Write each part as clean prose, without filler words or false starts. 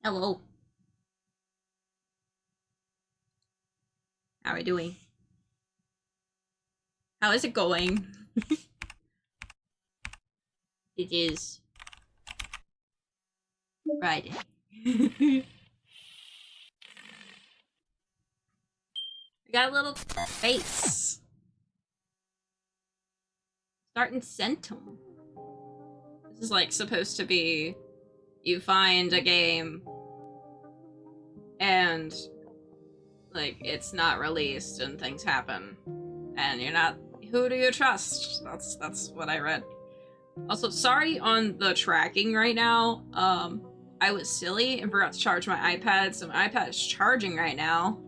Hello. How are we doing? How is it going? It is Friday. We got a little face. Starting Centum. This is like supposed to be you find a game and like it's not released and things happen and you're not, who do you trust? That's what I read. Also, sorry on the tracking right now. I was silly and forgot to charge my iPad, so my iPad is charging right now.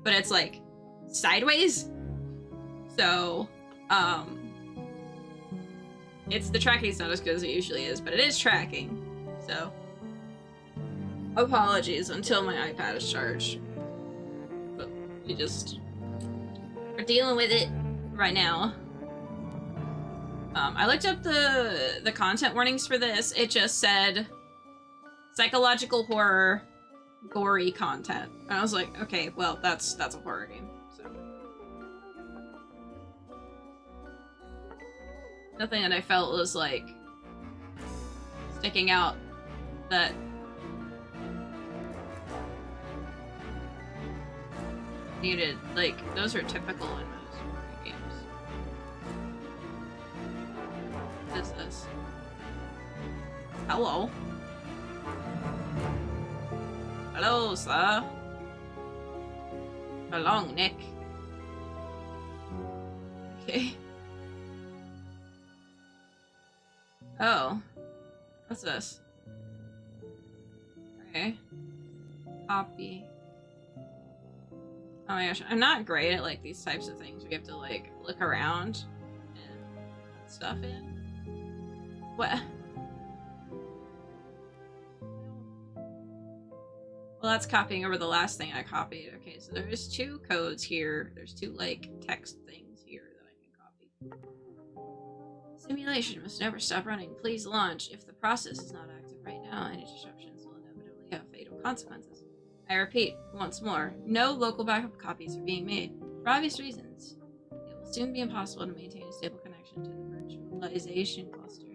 But it's like sideways. So, it's the tracking's not as good as it usually is, but it is tracking. So, apologies until my iPad is charged. But we just are dealing with it right now. I looked up the content warnings for this. It just said psychological horror, gory content. And I was like, okay, well, that's a horror game. So nothing that I felt was like sticking out that needed, like, those are typical in most horror games. What is this? Hello? Hello, sir. A long neck. Okay. Oh. What's this? Okay. Copy. Oh my gosh, I'm not great at like these types of things. We have to like look around and put stuff in. What? Well, that's copying over the last thing I copied. Okay, so there's two codes here. There's two like text things here that I can copy. Simulation must never stop running. Please launch. If the process is not active right now, any disruptions will inevitably have fatal consequences. I repeat, once more, no local backup copies are being made. For obvious reasons, it will soon be impossible to maintain a stable connection to the virtualization cluster.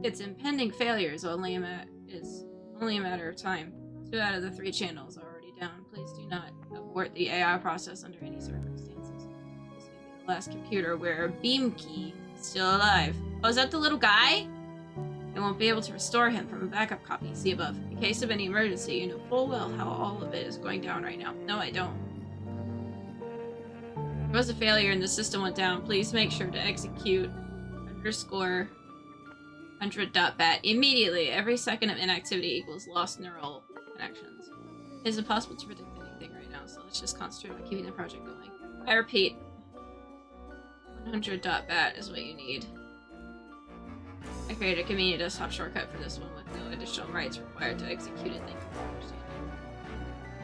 Its impending failure is only a matter of time. 2 out of the 3 channels are already down. Please do not abort the AI process under any circumstances. This may be the last computer where Beamkey is still alive. Oh, is that the little guy? I won't be able to restore him from a backup copy. See above. In case of any emergency, you know full well how all of it is going down right now. No, I don't. There was a failure and the system went down. Please make sure to execute underscore 100.bat immediately. Every second of inactivity equals lost neural connections. It is impossible to predict anything right now, so let's just concentrate on keeping the project going. I repeat, 100.bat is what you need. I created a convenient desktop shortcut for this one with no additional rights required to execute it. Thank you for understanding.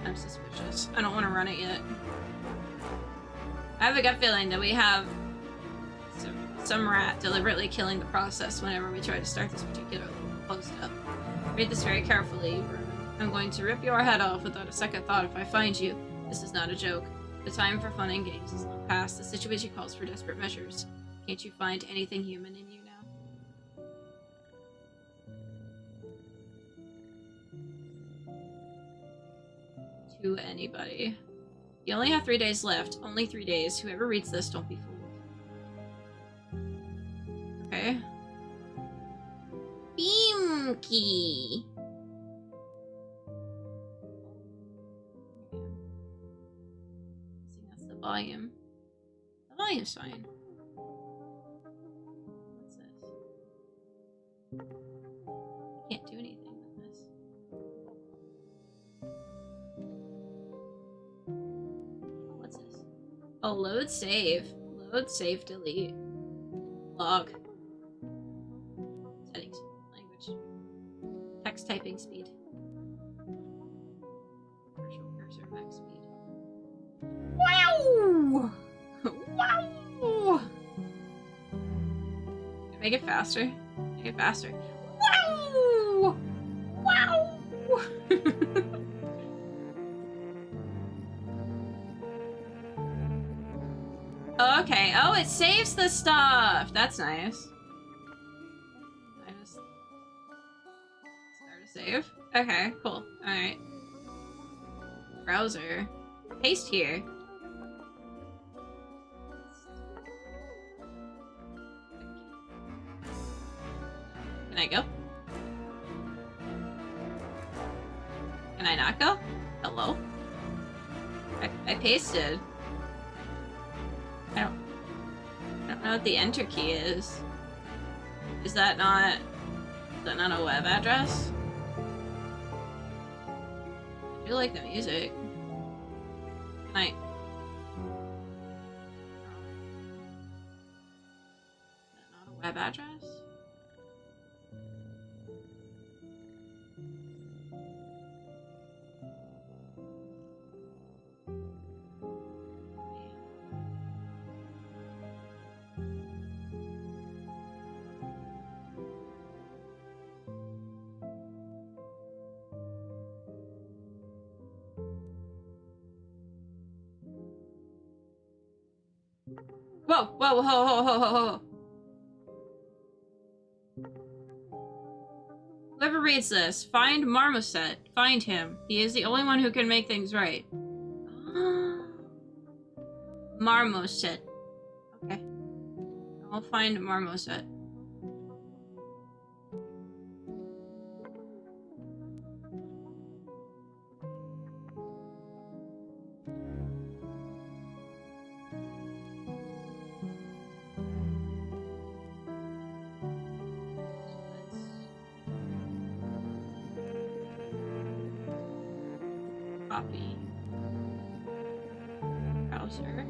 I'm suspicious. I don't want to run it yet. I have a gut feeling that we have some rat deliberately killing the process whenever we try to start this particular little post-up. Read this very carefully, Vernon. I'm going to rip your head off without a second thought if I find you. This is not a joke. The time for fun and games is long past. The situation calls for desperate measures. Can't you find anything human in you now? To anybody. You only have 3 days left. Only 3 days. Whoever reads this, don't be fooled. Okay. Beam key. I think that's the volume. The volume's fine. What's this? I can't do anything with this. What's this? Oh, load save. Load save delete. Log. Settings. Language. Text typing speed. Virtual cursor max speed. Wow! Wow! Make it faster. Make it faster. Wow! Oh, okay. Oh, it saves the stuff. That's nice. I just start a save. Okay, cool. All right. Browser. Paste here. Can I go? Can I not go? Hello? I pasted. I don't know what the enter key is. Is that not a web address? I do like the music. Can I? Is that not a web address? Whoa, whoa, whoa, whoa, whoa, whoa, whoa. Whoever reads this, find Marmoset. Find him. He is the only one who can make things right. Marmoset. Okay. I'll find Marmoset. Copy. Browser.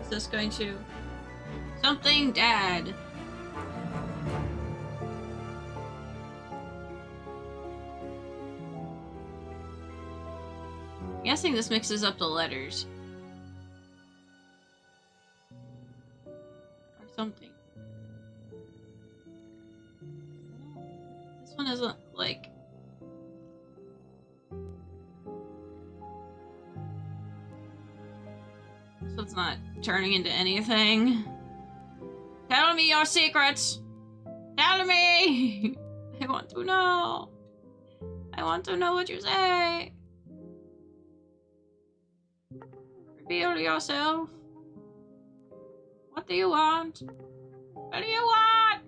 Is this going to... Something, Dad! I'm guessing this mixes up the letters. Or something. This one isn't, like... This one's not turning into anything. Tell me your secrets! Tell me! I want to know! I want to know what you say! Reveal yourself! What do you want? What do you want?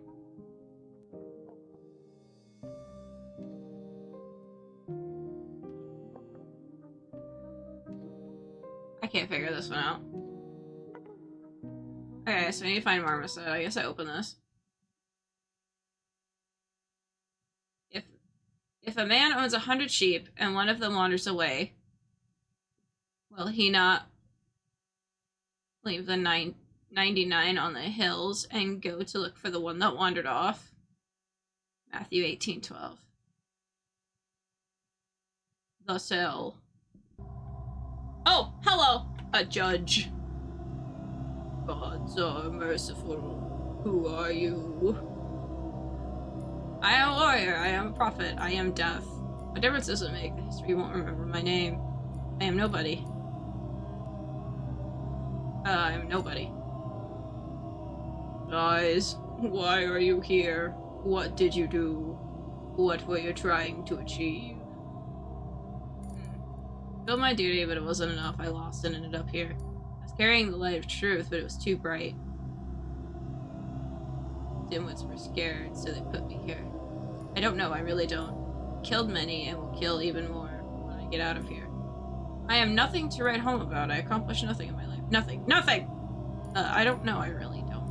I can't figure this one out. Okay, so I need to find Marmoset. I guess I open this. If a man owns 100 sheep and one of them wanders away, will he not leave the 99 on the hills and go to look for the one that wandered off? Matthew 18:12. The cell. Oh, hello! A judge. Gods are merciful. Who are you? I am a warrior. I am a prophet. I am death. What difference does it make? The history won't remember my name. I am nobody. I am nobody. Lies. Why are you here? What did you do? What were you trying to achieve? Filled my duty, but it wasn't enough. I lost and ended up here. I was carrying the light of truth, but it was too bright. Dimwits were scared, so they put me here. I don't know, I really don't. Killed many and will kill even more when I get out of here. I am nothing to write home about. I accomplished nothing in my life. Nothing. Nothing! I don't know, I really don't.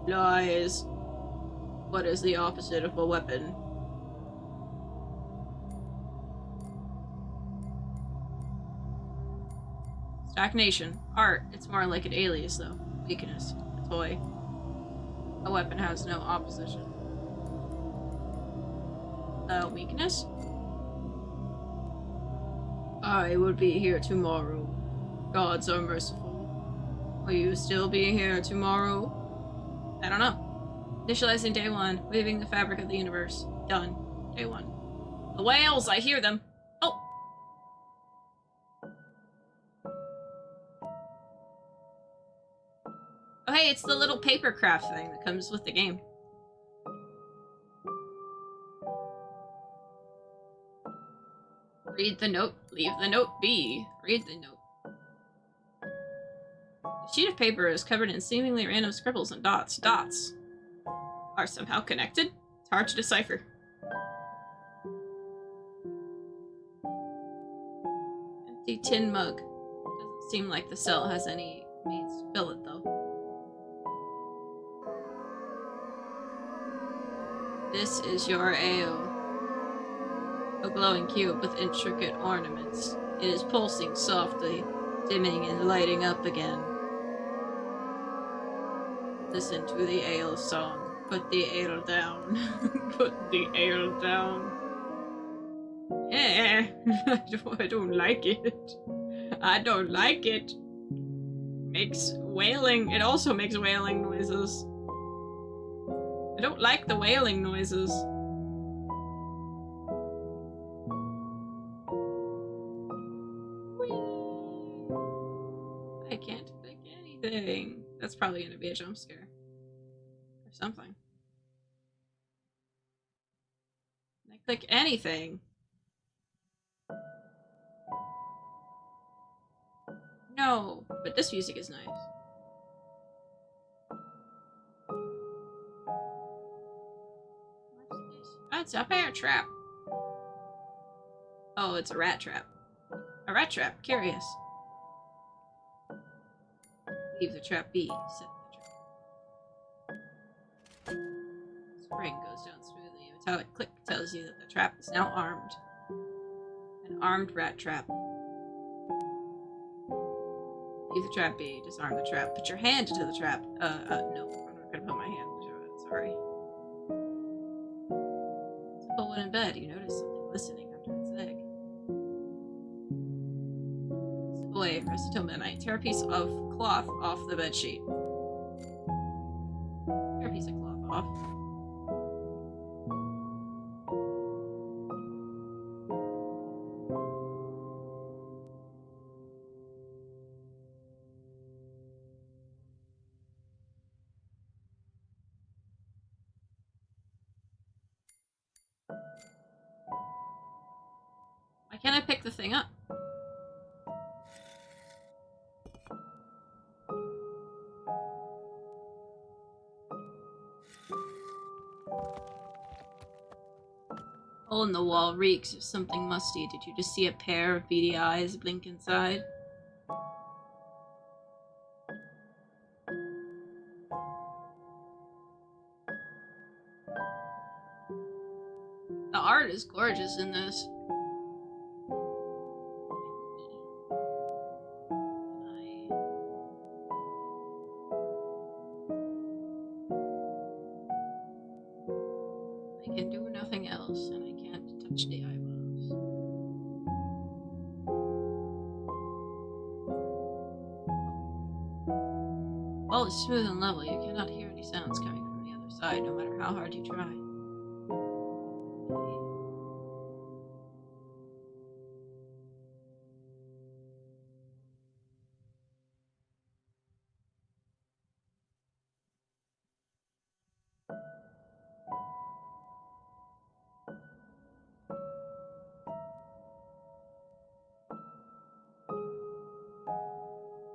Lies. What is the opposite of a weapon? Stagnation. Art. It's more like an alias, though. Weakness. A toy. A weapon has no opposition. Weakness? I will be here tomorrow. Gods are merciful. Will you still be here tomorrow? I don't know. Initializing day 1. Weaving the fabric of the universe. Done. Day 1. The whales! I hear them! Oh! Oh hey, it's the little paper craft thing that comes with the game. Read the note. Leave the note be. Read the note. The sheet of paper is covered in seemingly random scribbles and dots. Dots are somehow connected? It's hard to decipher. Empty tin mug. Doesn't seem like the cell has any means to fill it, though. This is your ale. A glowing cube with intricate ornaments. It is pulsing softly, dimming and lighting up again. Listen to the ale song. Put the ale down. Put the ale down. Yeah, I don't like it. I don't like it. Makes wailing. It also makes wailing noises. I don't like the wailing noises. I can't click anything. That's probably gonna be a jump scare. Or something. Can I click anything? No, but this music is nice. What's this? Oh, it's a bear trap. Oh, it's a rat trap. A rat trap. Curious. Leave the trap be. Set the trap. Spring goes down smoothly. A metallic click tells you that the trap is now armed. An armed rat trap. Leave the trap be. Disarm the trap. Put your hand into the trap. No. I'm not gonna put my hand into it. Sorry. Simple wooden bed. You notice something glistening under its egg. Slip away. Rest until midnight. Tear a piece of cloth off the bedsheet. Tear a piece of cloth off. Why can't I pick the thing up? Hole in the wall reeks of something musty. Did you just see a pair of beady eyes blink inside? The art is gorgeous in this. I can do nothing else, and I can't touch the eyeballs. Wall is smooth and level. You cannot hear any sounds coming from the other side, no matter how hard you try.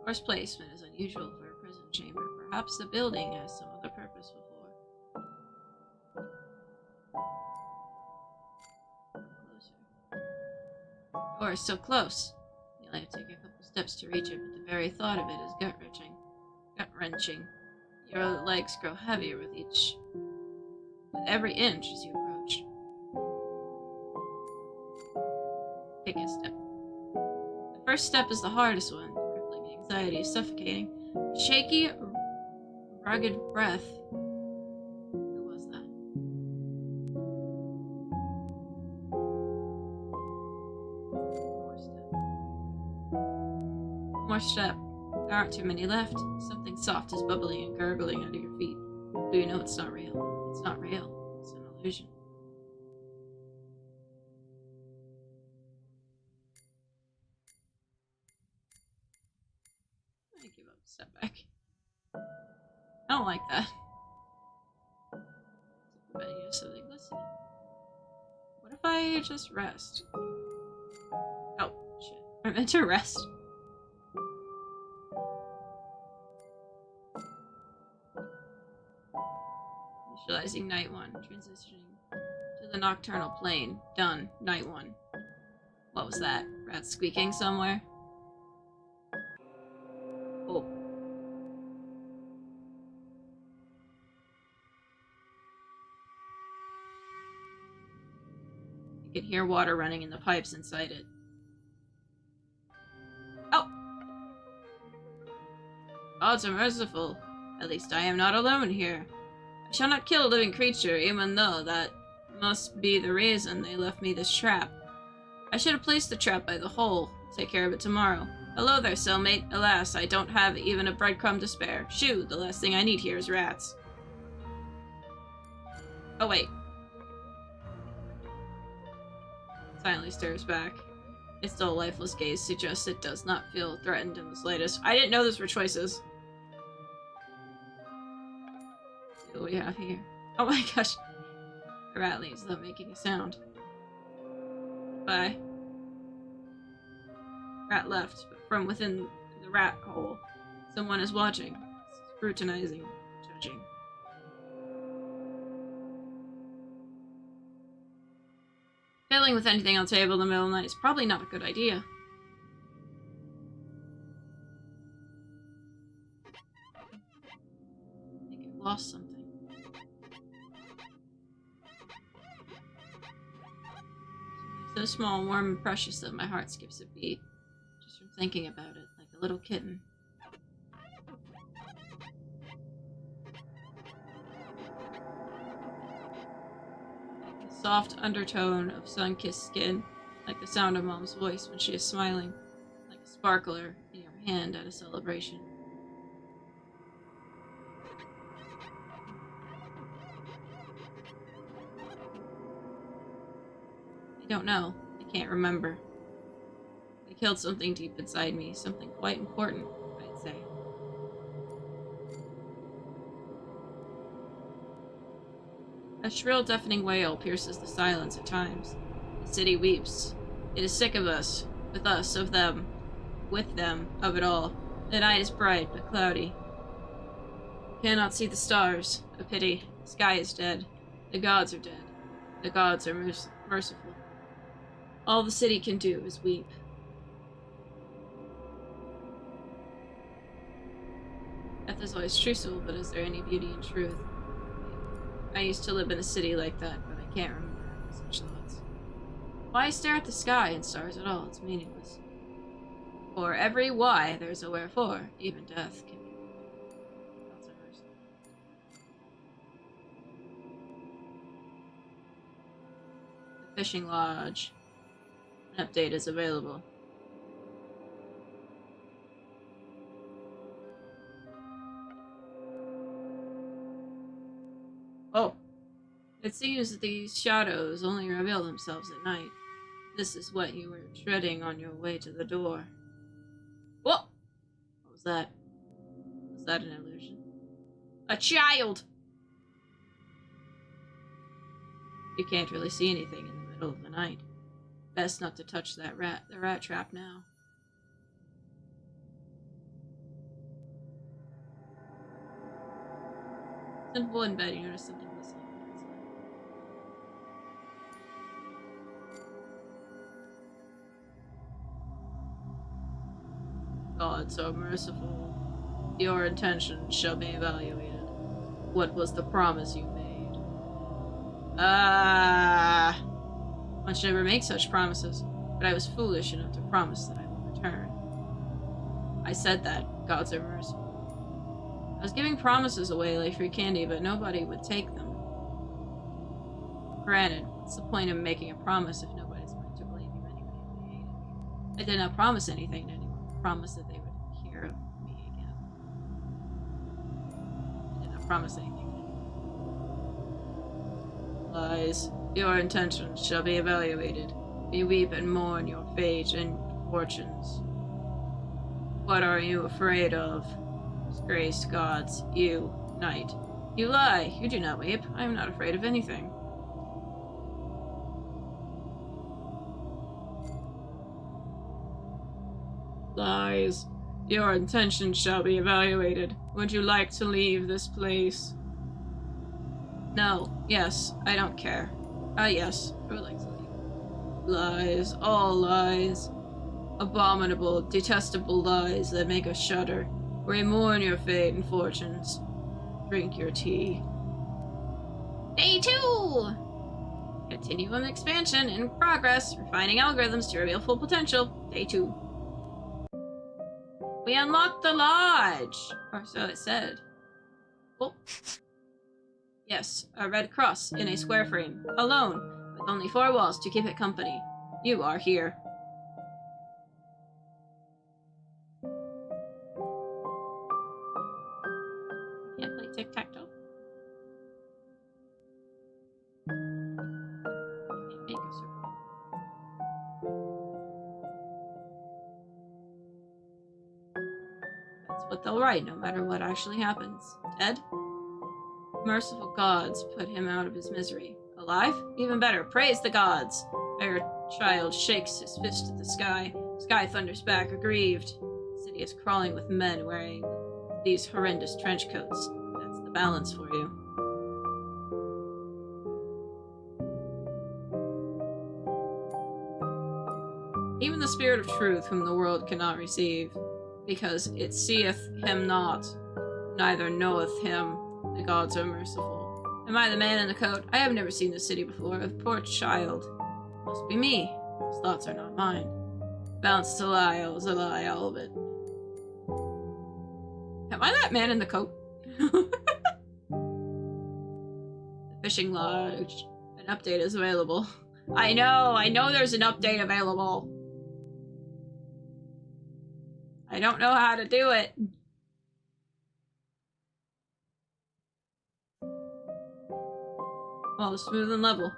Door's placement is unusual for a prison chamber. Perhaps the building has some other purpose before. Closer. The door is so close. You'll have to take a couple steps to reach it, but the very thought of it is gut-wrenching. Gut-wrenching. Your legs grow heavier with every inch as you approach. Take a step. The first step is the hardest one. Crippling anxiety is suffocating. Shaky, rugged breath. Who was that? One more step. There aren't too many left. Something soft is bubbling and gurgling under your feet. Do you know it's not real? It's not real. It's an illusion. I give up. Step back. I don't like that. But you have something listening. What if I just rest? Oh, shit. I meant to rest. Initializing night 1. Transitioning to the nocturnal plane. Done. Night 1. What was that? Rats squeaking somewhere? Oh. You can hear water running in the pipes inside it. Oh! Gods are merciful. At least I am not alone here. I shall not kill a living creature, even though that must be the reason they left me this trap. I should have placed the trap by the hole. Take care of it tomorrow. Hello there, cellmate. Alas, I don't have even a breadcrumb to spare. Shoo, the last thing I need here is rats. Oh, wait. Silently stares back. Its dull, lifeless gaze suggests it does not feel threatened in the slightest. I didn't know those were choices. See what we have here. Oh my gosh. The rat leaves without making a sound. Bye. Rat left, but from within the rat hole, someone is watching, scrutinizing, judging. Fiddling with anything on the table in the middle of the night is probably not a good idea. I think I've lost something. So small, warm, and precious that my heart skips a beat, just from thinking about it, like a little kitten. Like the soft undertone of sun-kissed skin, like the sound of Mom's voice when she is smiling, like a sparkler in your hand at a celebration. I don't know. I can't remember. I killed something deep inside me, something quite important, I'd say. A shrill, deafening wail pierces the silence at times. The city weeps. It is sick of us, with us, of them, with them, of it all. The night is bright, but cloudy. Cannot see the stars. A pity. The sky is dead. The gods are dead. The gods are merciful. All the city can do is weep. Death is always truthful, but is there any beauty in truth? I used to live in a city like that, but I can't remember such thoughts. Why stare at the sky and stars at all? It's meaningless. For every why, there's a wherefore. Even death can be. The fishing lodge. An update is available. Oh. It seems that these shadows only reveal themselves at night. This is what you were treading on your way to the door. Whoa! What was that? Was that an illusion? A child! You can't really see anything in the middle of the night. Best not to touch the rat trap now. Simple in bed, you notice something listening. God so merciful, your intentions shall be evaluated. What was the promise you made? One should never make such promises, but I was foolish enough to promise that I would return. I said that. Gods are merciful. I was giving promises away like free candy, but nobody would take them. Granted, what's the point of making a promise if nobody's going to believe you anyway if they hated you? I did not promise anything to anyone. I promised that they would hear of me again. I did not promise anything to anyone. Lies. Your intentions shall be evaluated. We weep and mourn your fate and fortunes. What are you afraid of? Disgraced gods, you, knight. You lie. You do not weep. I am not afraid of anything. Lies. Your intentions shall be evaluated. Would you like to leave this place? No. Yes. I don't care. Yes. I would like to leave. Lies. All lies. Abominable, detestable lies that make us shudder. We mourn your fate and fortunes. Drink your tea. Day 2! Continuum expansion in progress. Refining algorithms to reveal full potential. Day 2. We unlocked the lodge! Or so it said. Oh. Yes, a red cross in a square frame. Alone, with only 4 walls to keep it company. You are here. Can't play tic-tac-toe. Can't make a circle. That's what they'll write, no matter what actually happens. Dead? Merciful gods put him out of his misery. Alive? Even better. Praise the gods! Our child shakes his fist at the sky. Sky thunders back, aggrieved. The city is crawling with men wearing these horrendous trench coats. That's the balance for you. Even the spirit of truth, whom the world cannot receive, because it seeth him not, neither knoweth him. The gods are merciful. Am I the man in the coat? I have never seen this city before. A poor child. Must be me. Those thoughts are not mine. Bounce to lie, it was a lie, all of it. Am I that man in the coat? The fishing lodge. An update is available. I know there's an update available. I don't know how to do it. Well, smooth and level.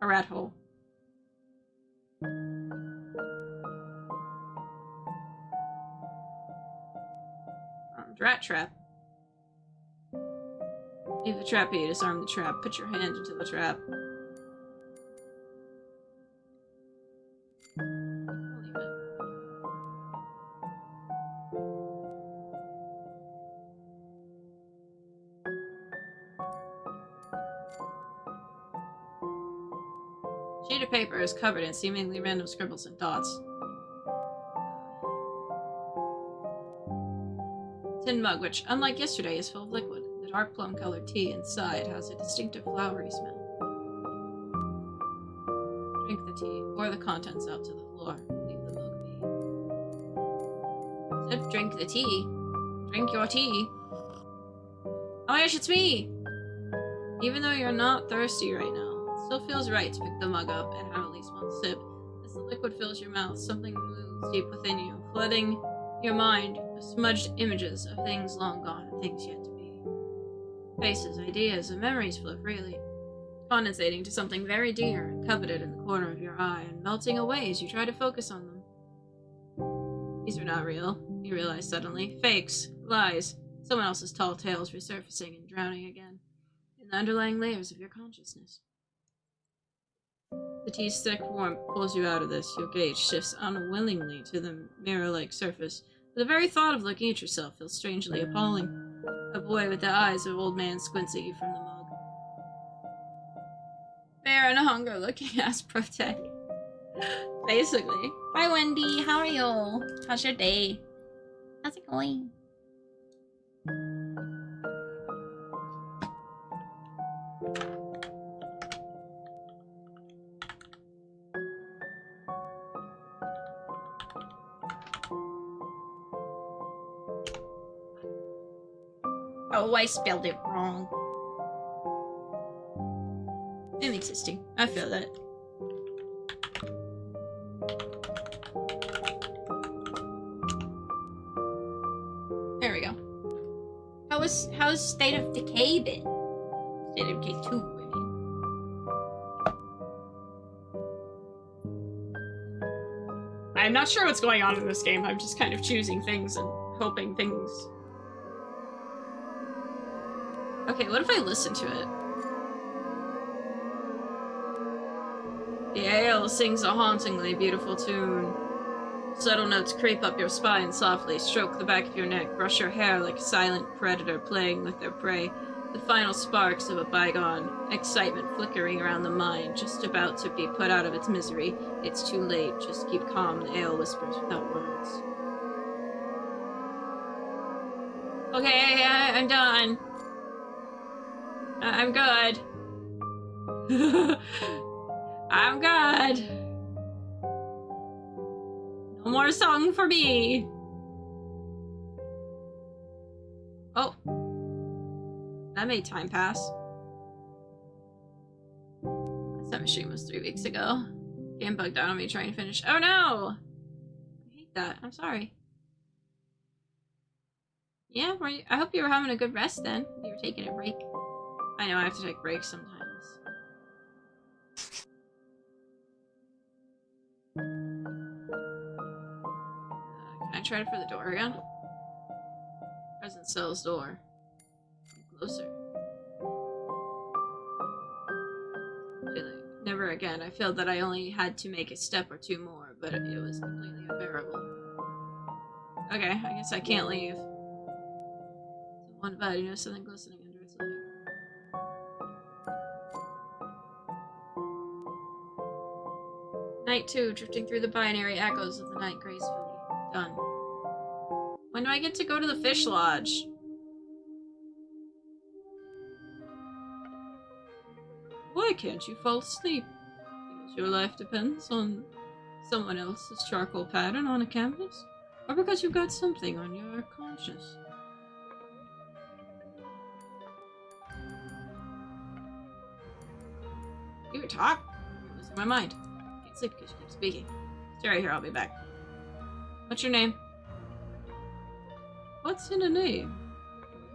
A rat hole. Armed rat trap. Leave the trap here, disarm the trap. Put your hand into the trap. I'll leave it. Sheet of paper is covered in seemingly random scribbles and dots. Tin mug, which, unlike yesterday, is full of liquid. The dark plum-colored tea inside has a distinctive flowery smell. Drink the tea. Pour the contents out to the floor. Leave the mug be. Said drink the tea. Drink your tea. Oh my gosh, it's me! Even though you're not thirsty right now, it still feels right to pick the mug up and have at least one sip. As the liquid fills your mouth, something moves deep within you, flooding your mind with smudged images of things long gone and things yet to be. Faces, ideas, and memories flow freely, condensating to something very dear and coveted in the corner of your eye and melting away as you try to focus on them. These are not real, you realize suddenly. Fakes, lies, someone else's tall tales resurfacing and drowning again in the underlying layers of your consciousness. The tea's thick warmth pulls you out of this. Your gaze shifts unwillingly to the mirror-like surface. But the very thought of looking at yourself feels strangely appalling. A boy with the eyes of old man squints at you from the mug. Bear and hunger looking ass protect. Basically. Hi Wendy, how are you? How's your day? How's it going? Oh, I spelled it wrong. I'm existing. I feel that. There we go. How's State of Decay been? State of Decay 2, I mean. I'm not sure what's going on in this game. I'm just kind of choosing things and hoping things... Okay, what if I listen to it? The ale sings a hauntingly beautiful tune. Subtle notes creep up your spine softly, stroke the back of your neck, brush your hair like a silent predator playing with their prey. The final sparks of a bygone excitement flickering around the mind, just about to be put out of its misery. It's too late. Just keep calm, the ale whispers without words. Okay, I'm done. I'm good. I'm good. No more song for me. Oh. That made time pass. That machine was 3 weeks ago. Game bugged out on me trying to finish. Oh no! I hate that. I'm sorry. Yeah, I hope you were having a good rest then. You were taking a break. I know I have to take breaks sometimes. Can I try it for the door again? Present cell's door. Closer. Never again. I felt that I only had to make a step or two more, but it was completely unbearable. Okay, I guess I can't leave. One bed, you know, something glistening under its leg. Night 2, drifting through the binary echoes of the night gracefully. Done. When do I get to go to the fish lodge? Why can't you fall asleep? Because your life depends on someone else's charcoal pattern on a canvas? Or because you've got something on your conscience? You talk? You're losing my mind. Can't sleep because you keep speaking. Stay right here, I'll be back. What's your name? What's in a name?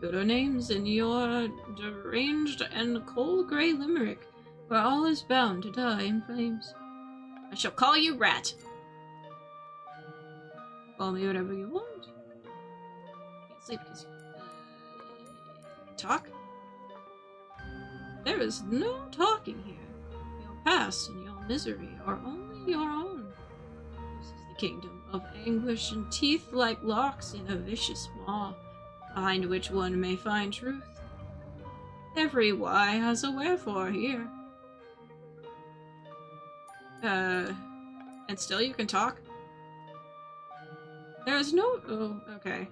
Good are names in your deranged and cold grey limerick, where all is bound to die in flames. I shall call you Rat. Call me whatever you want. Can't sleep because you... talk? There is no talking here. Your past and your misery are only your own. This is the kingdom of anguish and teeth like locks in a vicious maw, behind which one may find truth. Every why has a wherefore here. And still you can talk? There is no... oh, okay.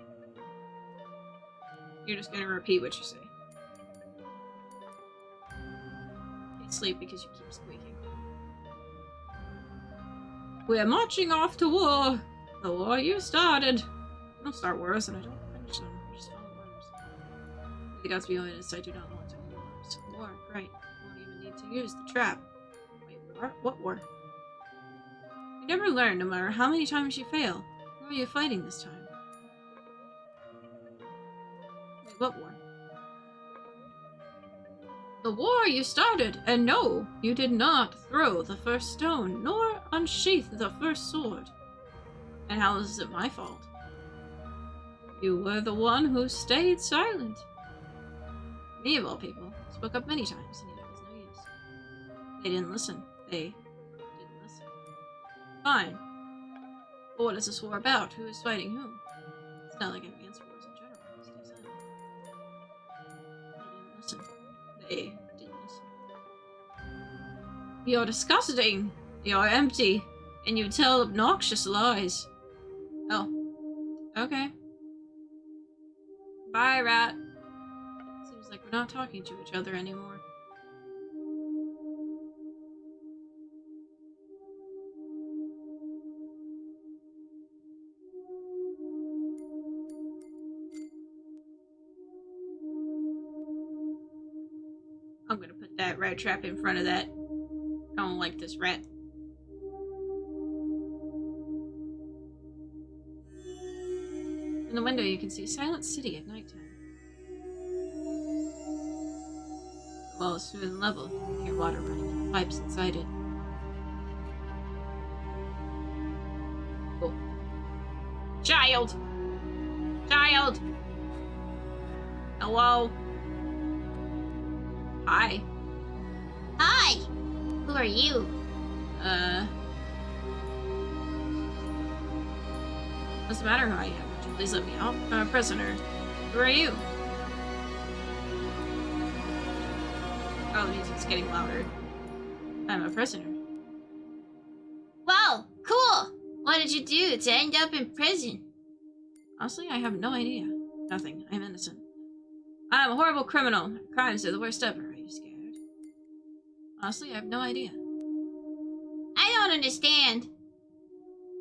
You're just gonna repeat what you say. Can't sleep because you keep squeaking. We're marching off to war! The war you started! I don't start wars and I don't finish them. I just follow orders. The gods be honest, I do not want any wars. War, right. Won't even need to use the trap. Wait, war? What war? You never learn, no matter how many times you fail. Who are you fighting this time? Wait, what war? The war you started, and no, you did not throw the first stone, nor unsheath the first sword. And how is it my fault? You were the one who stayed silent. Me, of all people, spoke up many times, and yet it was no use. They didn't listen. They didn't listen. Fine. But what is this war about? Who is fighting whom? It's not like I'm against wars in general. Stay silent. They didn't listen. You're disgusting. You're empty. And you tell obnoxious lies. Oh. Okay. Bye, Rat. Seems like we're not talking to each other anymore. that rat trap in front of that. I don't like this rat. In the window, you can see Silent City at nighttime. The wall is smooth and level. You can hear water running in the pipes inside it. Oh. Child! Child! Hello? Hi. Hi! Who are you? What's the matter who I am? Would you please let me out? I'm a prisoner. Who are you? Oh, the music's getting louder. I'm a prisoner. Wow, cool! What did you do to end up in prison? Honestly, I have no idea. Nothing. I'm innocent. I'm a horrible criminal. My crimes are the worst ever. Are you scared? Honestly, I have no idea. I don't understand.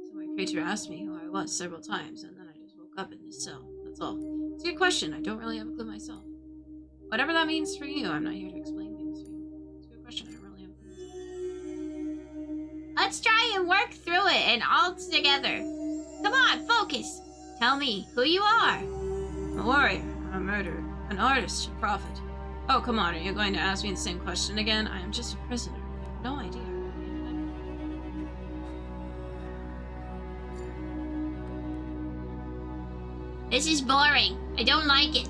Some weird creature asked me who I was several times, and then I just woke up in this cell. That's all. It's a good question. I don't really have a clue myself. Whatever that means for you, I'm not here to explain things to you. It's a good question. I don't really have a clue. Let's try and work through it and all together. Come on, focus. Tell me who you are. I'm a warrior. I'm a murderer. An artist. A prophet. Oh, come on. Are you going to ask me the same question again? I am just a prisoner. I have no idea. This is boring. I don't like it.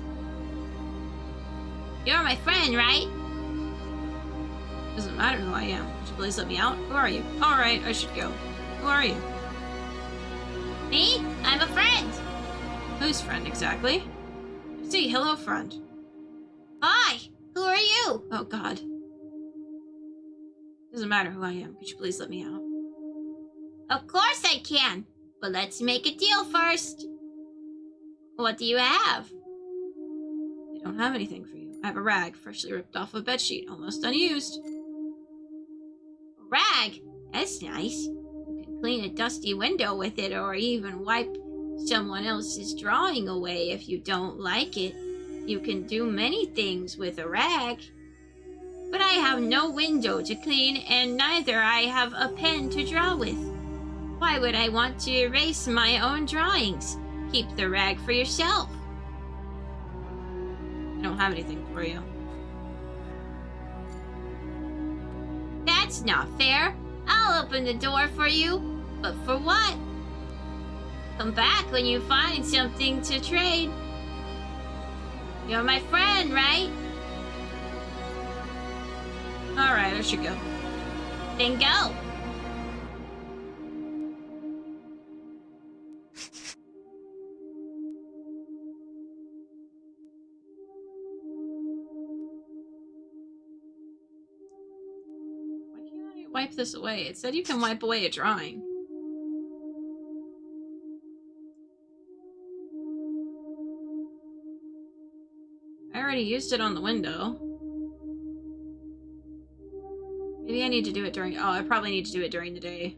You're my friend, right? Doesn't matter who I am. Would you please let me out? Who are you? Alright, I should go. Who are you? Me? I'm a friend. Whose friend exactly? See, hello, friend. Hi. Who are you? Oh, God. Doesn't matter who I am. Could you please let me out? Of course I can. But let's make a deal first. What do you have? I don't have anything for you. I have a rag, freshly ripped off a bedsheet, almost unused. A rag? That's nice. You can clean a dusty window with it or even wipe someone else's drawing away if you don't like it. You can do many things with a rag. But I have no window to clean and neither I have a pen to draw with. Why would I want to erase my own drawings? Keep the rag for yourself. I don't have anything for you. That's not fair. I'll open the door for you. But for what? Come back when you find something to trade. You're my friend, right? Alright, I should go. Then go. Why can't I wipe this away? It said you can wipe away a drawing. I already used it on the window. Maybe I need to do it during... Oh, I probably need to do it during the day.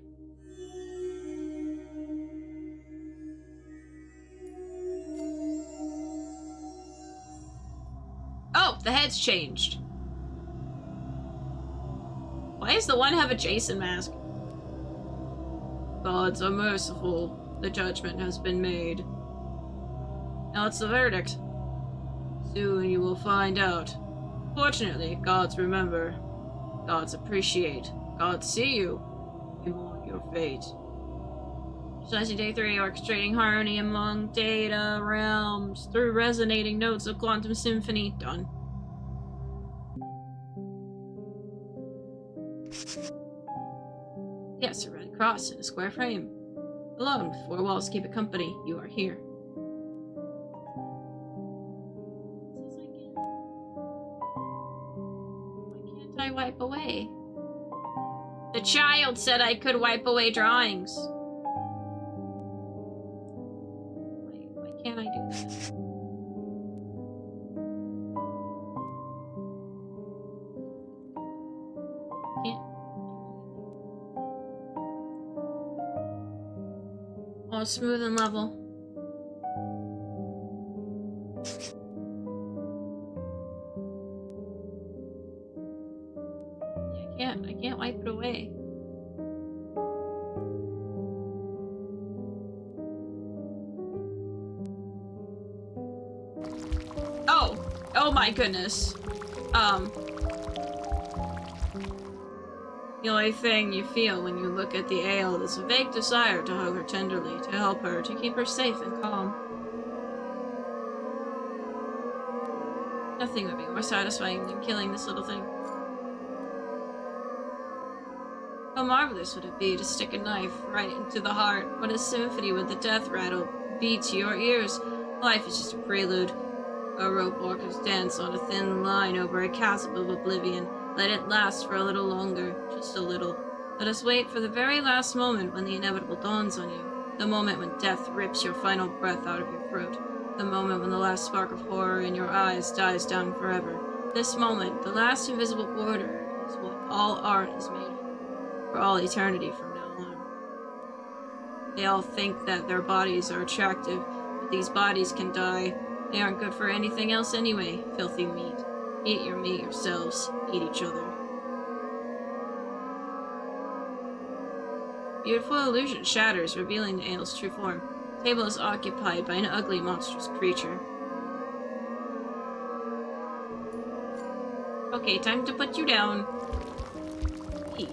Oh, the head's changed. Why does the one have a Jason mask? Gods are merciful. The judgment has been made. Now it's the verdict. Soon you will find out. Fortunately, gods remember. Gods appreciate. Gods see you. We mourn your fate. Precisely day 3, orchestrating harmony among data realms through resonating notes of quantum symphony. Done. Yes, a red cross in a square frame. Alone, with 4 walls keep it company. You are here. I wipe away? The child said I could wipe away drawings. Why can't I do that? Can't. Oh, smooth and level. Oh my goodness. The only thing you feel when you look at the ale is a vague desire to hug her tenderly, to help her, to keep her safe and calm. Nothing would be more satisfying than killing this little thing. How marvelous would it be to stick a knife right into the heart? What a symphony would the death rattle be to your ears? Life is just a prelude. A rope walker's dance on a thin line over a chasm of oblivion. Let it last for a little longer, just a little. Let us wait for the very last moment when the inevitable dawns on you. The moment when death rips your final breath out of your throat. The moment when the last spark of horror in your eyes dies down forever. This moment, the last invisible border, is what all art is made for all eternity from now on. They all think that their bodies are attractive, but these bodies can die. They aren't good for anything else anyway. Filthy meat. Eat your meat yourselves. Eat each other. Beautiful illusion shatters, revealing the ale's true form. The table is occupied by an ugly, monstrous creature. Okay, time to put you down. Eat.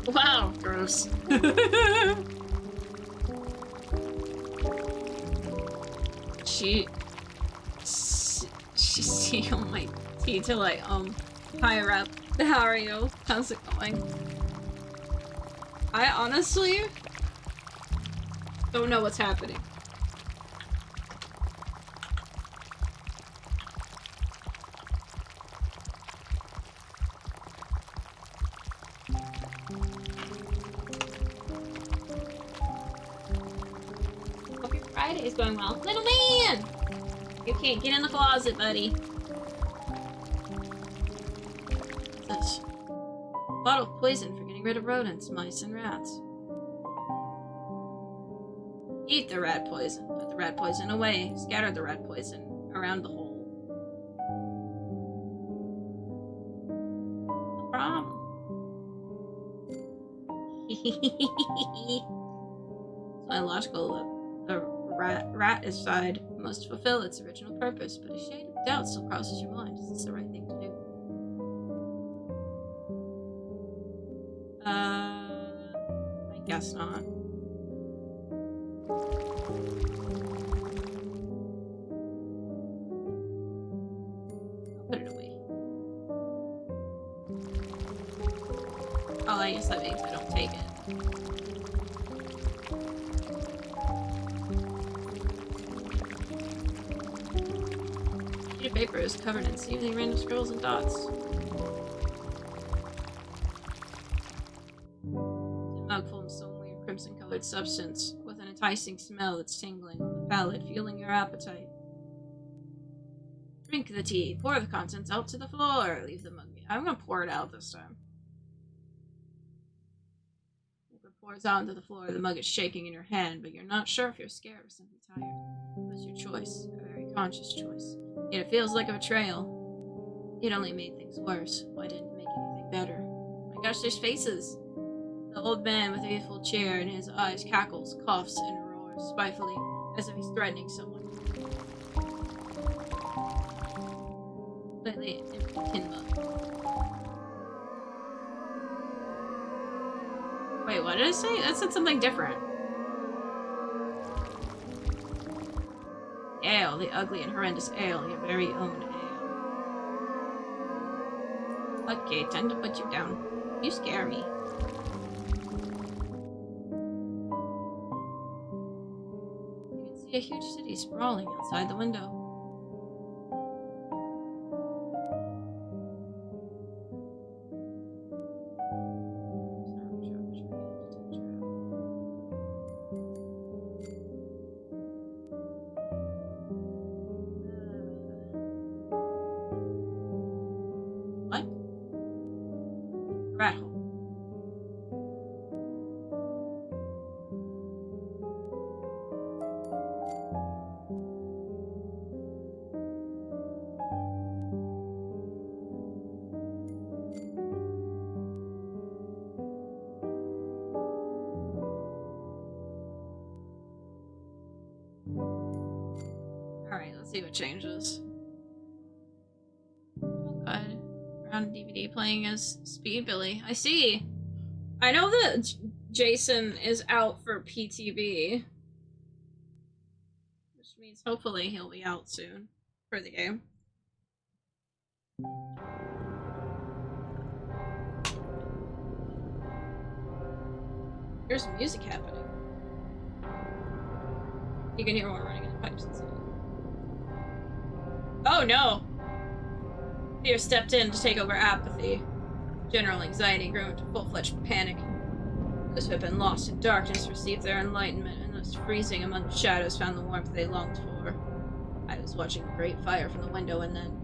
Wow, gross. She's seeing on my tea to like, higher up. How are you? How's it going? I honestly don't know what's happening. Hope your Friday is going well. Little man! You can't get in the closet, buddy. What's this? Bottle of poison for getting rid of rodents, mice, and rats. Eat the rat poison. Put the rat poison away. Scatter the rat poison around the hole. No problem. It's illogical. The rat inside must fulfill its original purpose, but a shade of doubt still crosses your mind. Is this the right thing to do? I guess not. I'll put it away. Oh, I guess that means I don't take it. The paper is covered in seemingly random scribbles and dots. A mug full of some weird crimson-colored substance with an enticing smell that's tingling on the palate, fueling your appetite. Drink the tea. Pour the contents out to the floor. Leave the mug. I'm gonna pour it out this time. Liquid pours out into the floor. The mug is shaking in your hand, but you're not sure if you're scared or simply tired. It was your choice, a very conscious choice. Yet it feels like a betrayal. It only made things worse. Why didn't it make anything better? Oh my gosh, there's faces! The old man with a youthful chair in his eyes cackles, coughs, and roars spitefully, as if he's threatening someone. Slightly empty tin mug. Wait, what did it say? That said something different. Ale, the ugly and horrendous ale, your very own ale. Okay, time to put you down. You scare me. You can see a huge city sprawling outside the window. What? Rat hole. see what changes. Oh god. Round DVD playing as Speed Billy. I see. I know that Jason is out for PTB. Which means hopefully he'll be out soon for the game. There's music happening. You can hear water running in the pipes inside. Oh no! Fear stepped in to take over apathy. General anxiety grew into full-fledged panic. Those who had been lost in darkness received their enlightenment, and those freezing among the shadows found the warmth they longed for. I was watching the great fire from the window and then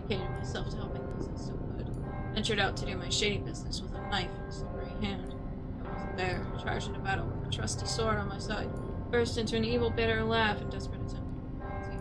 dedicated myself to helping those I still could. Ventured out to do my shady business with a knife in a slippery hand. I wasn't there, charged into battle with a trusty sword on my side, burst into an evil, bitter laugh in desperate attempt to prevent tears.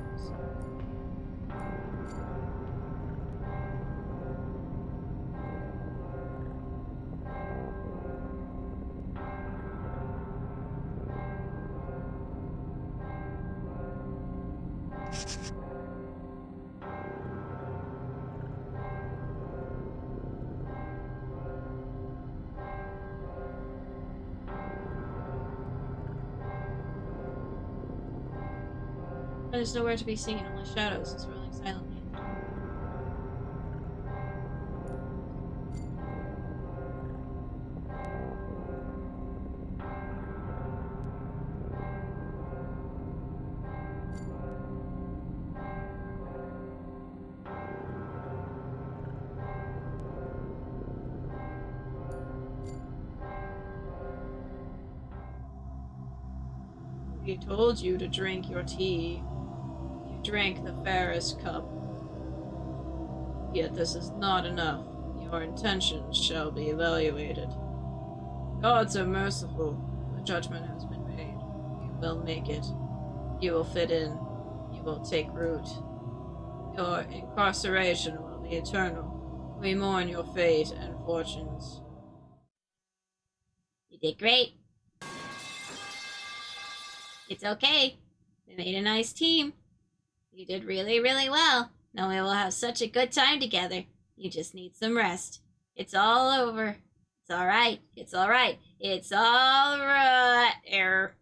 There's nowhere to be seen, only shadows swirling silently in the dark. We told you to drink your tea. Drank the fairest cup. Yet this is not enough. Your intentions shall be evaluated. Gods are merciful. The judgment has been made. You will make it. You will fit in. You will take root. Your incarceration will be eternal. We mourn your fate and fortunes. You did great. It's okay. We made a nice team. You did really, really well. Now we will have such a good time together. You just need some rest. It's all over. It's all right. It's all right. It's all right. Error.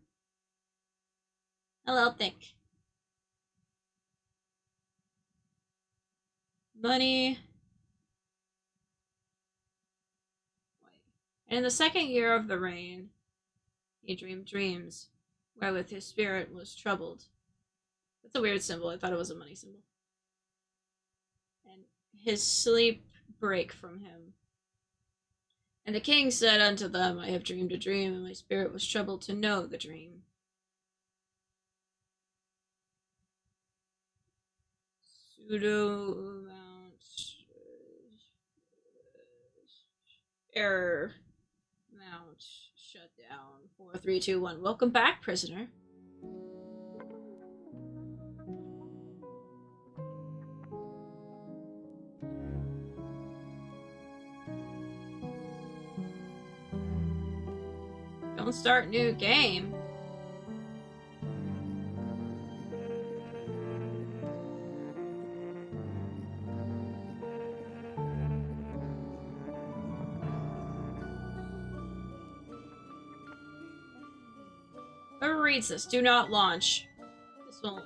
Hello, Thick. Money. And in the second year of the reign, he dreamed dreams, wherewith his spirit was troubled. That's a weird symbol. I thought it was a money symbol. And his sleep brake from him. And the king said unto them, I have dreamed a dream, and my spirit was troubled to know the dream. Pseudo amount error mount shut down. 4, 3, 2, 1. Welcome back, prisoner. Don't start new game. Whoever reads this, do not launch. This will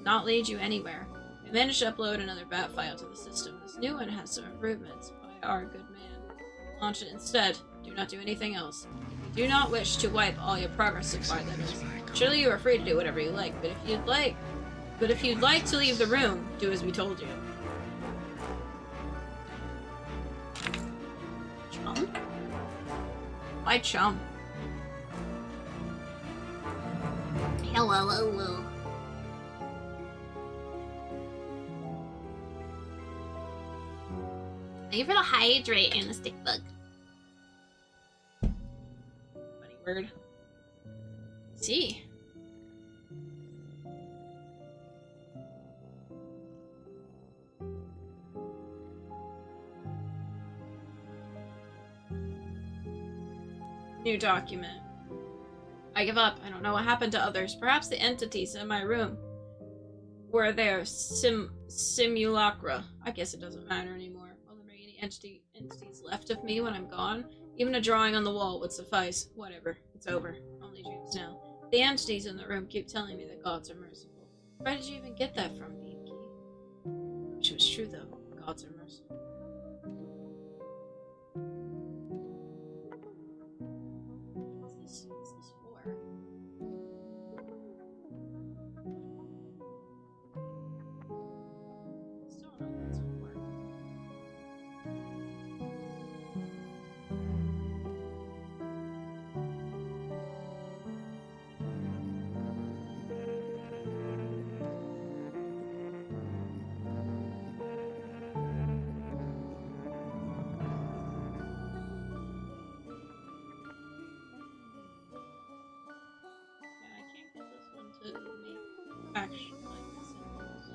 not lead you anywhere. We managed to upload another bat file to the system. This new one has some improvements by our good man. Launch it instead. Do not do anything else. Do not wish to wipe all your progress so far, that is. Surely you are free to do whatever you like, but if you'd like to leave the room, do as we told you. Chum? Why chum? Hello. Thank you for the hydrate and the stick bug. Funny word. See. New document. I give up. I don't know what happened to others. Perhaps the entities in my room were their simulacra. I guess it doesn't matter anymore. Will there be any entities left of me when I'm gone? Even a drawing on the wall would suffice. Whatever. It's over. Only dreams now. The entities in the room keep telling me that gods are merciful. Where did you even get that from, Beaky? I wish it was true, though. Gods are merciful. What's this for? I still don't know what it's for. To make action like symbols.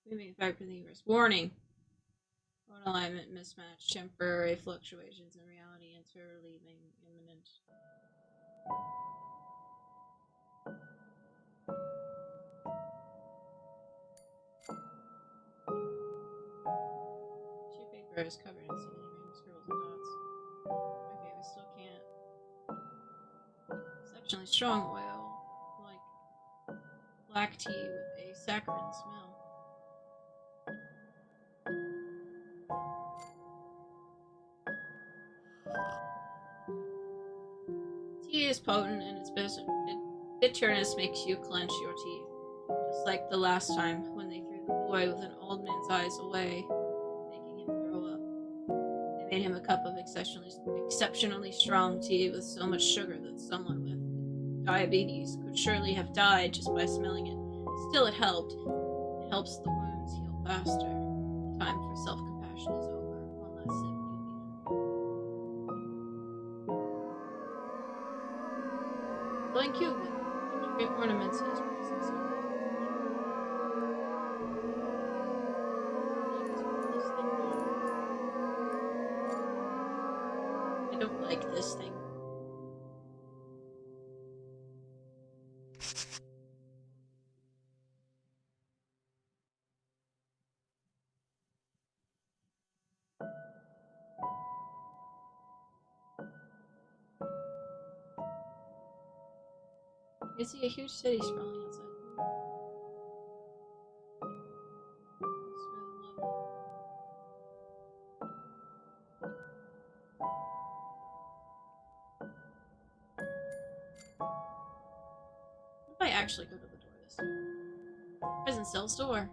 Moving back to the universe. Warning. World alignment mismatch. Temporary fluctuations in reality. Interleaving imminent. Sheet paper is covered in so many random scribbles and dots. Okay, we still can't. Exceptionally strong oil. Like black tea with a saccharine smell. Tea is potent and its bitterness makes you clench your teeth. Just like the last time when they threw the boy with an old man's eyes away, making him throw up. They made him a cup of exceptionally strong tea with so much sugar that someone with diabetes could surely have died just by smelling it. Still, it helped. It helps the wounds heal faster. The time for self-compassion is over. One last sip, you'll be glowing cube with great ornaments in his presence. I don't like this thing. You see a huge city sprawling outside. What if I actually go to the door this time? Prison cell's door.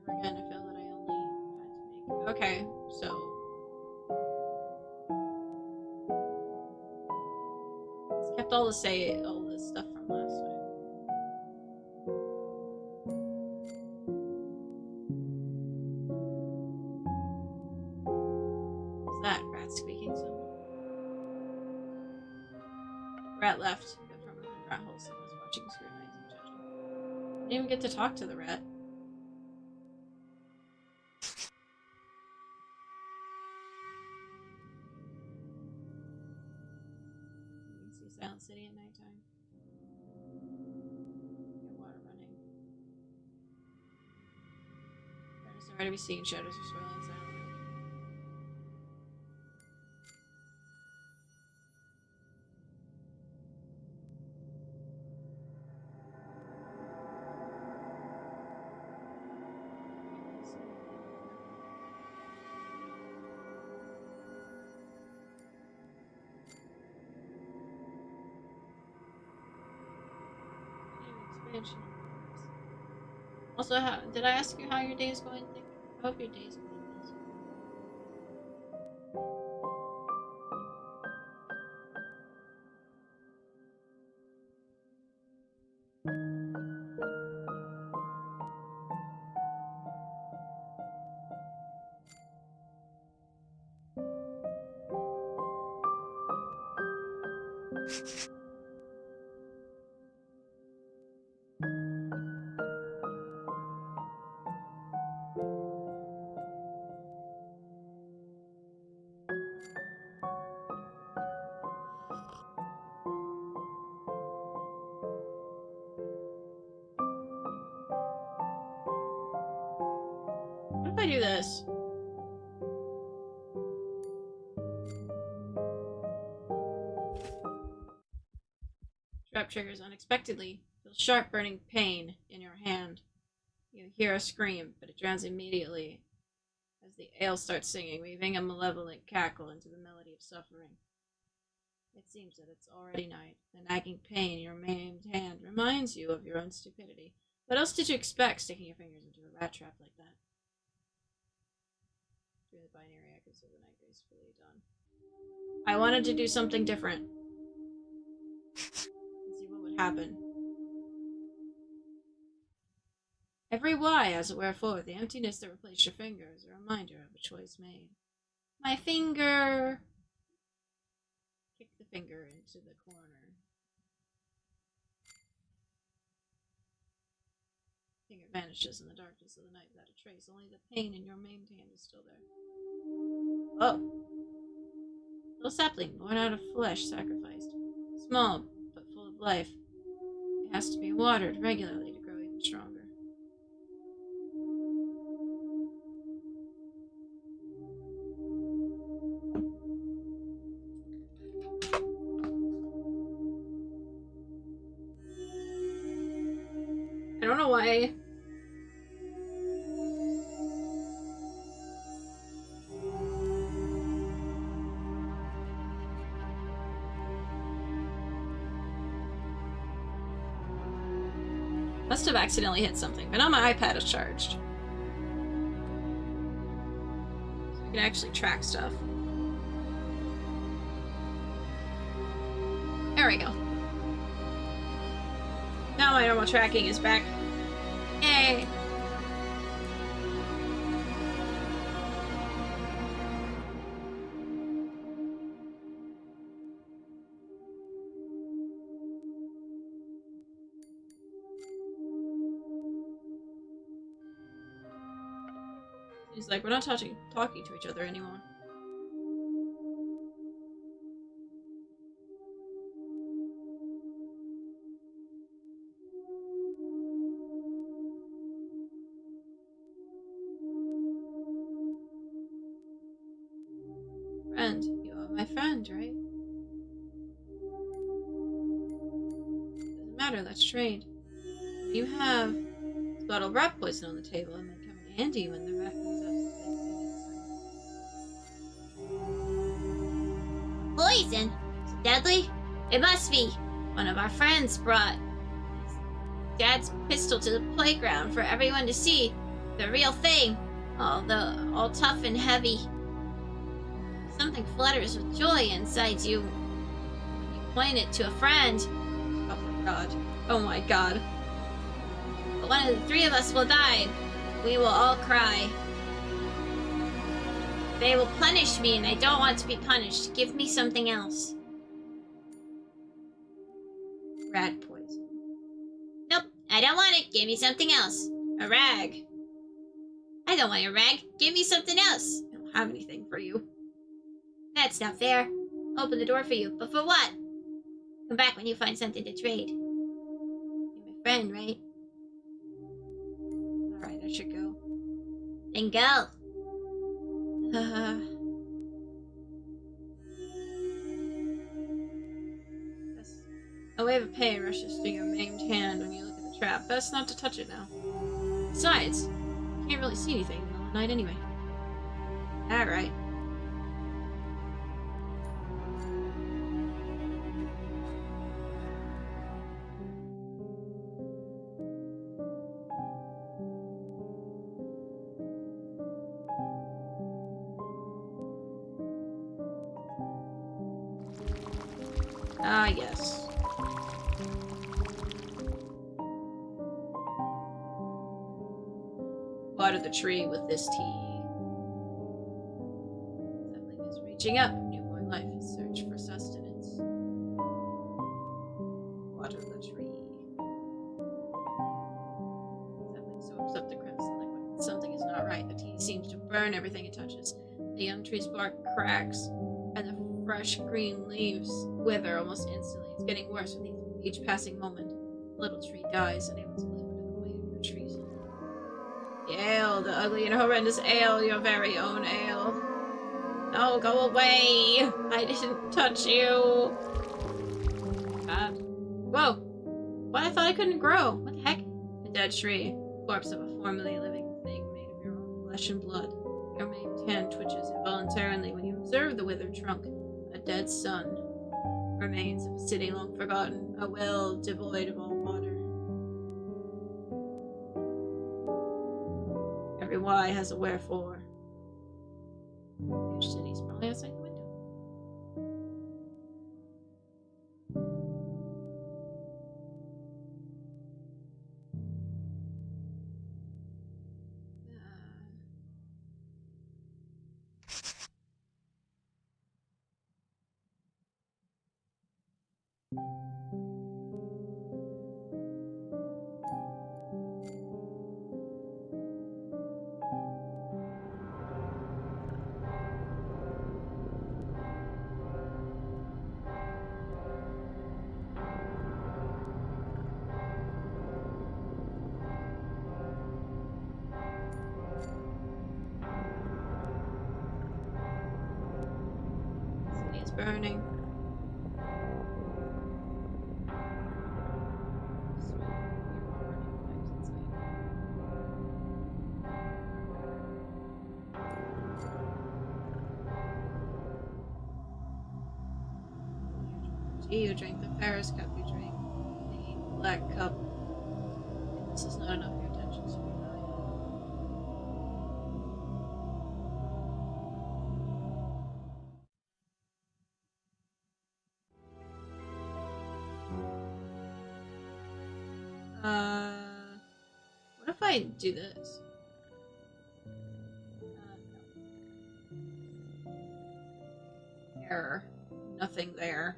Never again, I feel that I only had to make. Okay, so. It's kept all this stuff from last time. What's that? Rat squeaking something? Rat left. Got from the rat hole. Someone was watching, scrutinizing, judging. Didn't even get to talk to the rat. You can see Silent City at nighttime. Get water running. There's nowhere to be seen. Shadows are swirling silently. Expansion. Also, did I ask you how your day is going? I hope your day is going well. What if I do this? Trap triggers unexpectedly. Feel sharp burning pain in your hand. You hear a scream, but it drowns immediately as the ale starts singing, weaving a malevolent cackle into the melody of suffering. It seems that it's already night. The nagging pain in your maimed hand reminds you of your own stupidity. What else did you expect, sticking your fingers into a rat trap like that? Through the binary echoes of the night gracefully done. I wanted to do something different. And see what would happen. Every why, as it were forth, the emptiness that replaced your finger is a reminder of a choice made. My finger! Kick the finger into the corner. Finger vanishes in the darkness of the night without a trace. Only the pain in your maimed hand is still there. Oh! Little sapling, born out of flesh sacrificed. Small, but full of life. It has to be watered regularly to grow even stronger. I don't know why. Must have accidentally hit something, but now my iPad is charged. So I can actually track stuff. There we go. Now my normal tracking is back. Yay! He's like, we're not talking to each other anymore. Friend, you are my friend, right? Doesn't matter, let's trade. What you have is a bottle of rat poison on the table and then come in handy when the rat comes up. Poison? Is it deadly? It must be. One of our friends brought his dad's pistol to the playground for everyone to see. The real thing. All tough and heavy. Something flutters with joy inside you when you point it to a friend. Oh my god. Oh my god. But one of the three of us will die. We will all cry. They will punish me, and I don't want to be punished. Give me something else. Rat poison. Nope, I don't want it. Give me something else. A rag. I don't want a rag. Give me something else. I don't have anything for you. That's not fair. Open the door for you, but for what? Come back when you find something to trade. You're my friend, right? Alright, I should go. Then go. A wave of pain rushes through your maimed hand when you look at the trap. Best not to touch it now. Besides, you can't really see anything in the middle of the night anyway. Alright. Ah, yes. Water the tree with this tea. Something is reaching up. Newborn life is search for sustenance. Water the tree. Something soaks up the crimson liquid. Something is not right. The tea seems to burn everything it touches. The young tree's bark cracks, and the fresh green leaves wither almost instantly. It's getting worse with each passing moment. The little tree dies, unable to live under the weight of your treason. The ale, the ugly and horrendous ale, your very own ale. No, go away! I didn't touch you! Whoa! What? I thought I couldn't grow. What the heck? A dead tree. Corpse of a formerly living thing made of your own flesh and blood. Your maimed hand twitches involuntarily when you observe the withered trunk. A dead sun. Remains of a city long forgotten. A well devoid of all water. Every why has a wherefore. Your city's probably outside the window. City is burning. You drink the Ferris cup, you drink the black cup. This is not enough, your attention should be mine. What if I do this? No. Error. Nothing there.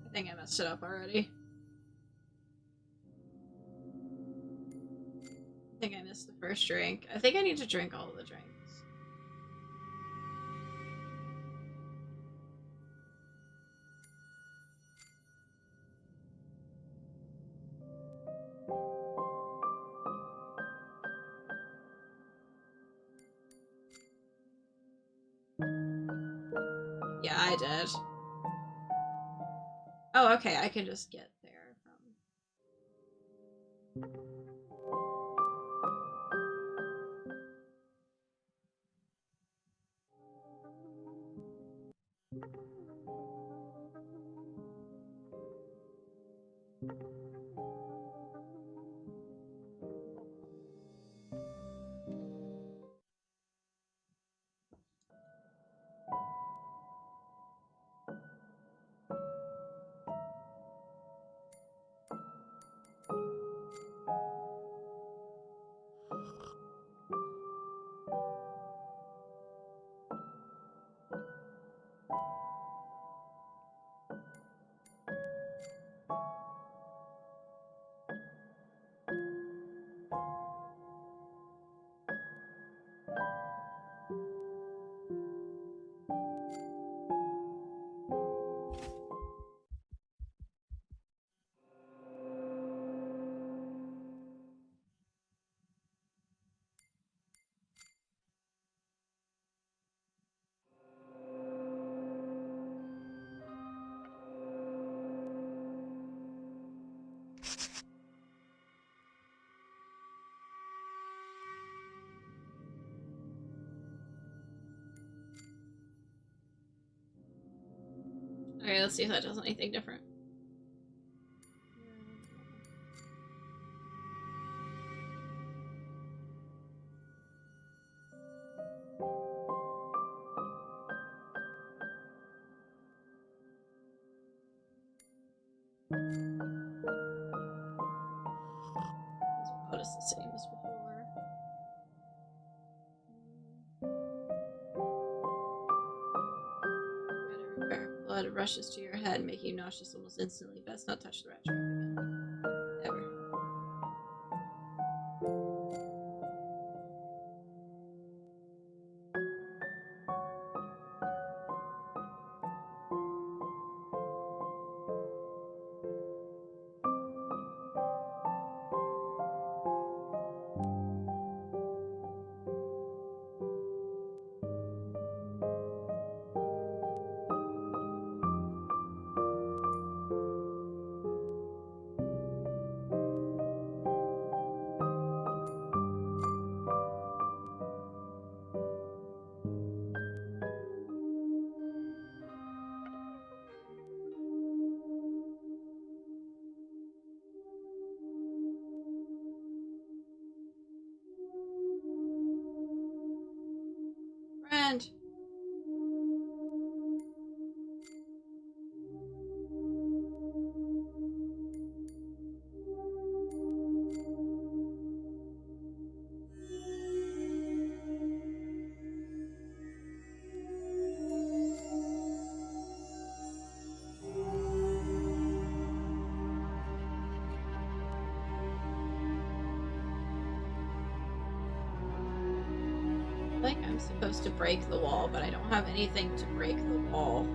I think I messed it up already. I think I missed the first drink. I think I need to drink all of the drinks. Yeah, I did. Oh, okay, I can just get there from... Okay, let's see if that does anything different. About is the same as before. Blood rushes to your head, making you nauseous almost instantly. Best not touch the rat trap again. Ever. Friend! I think I'm supposed to break the wall, but I don't have anything to break the wall.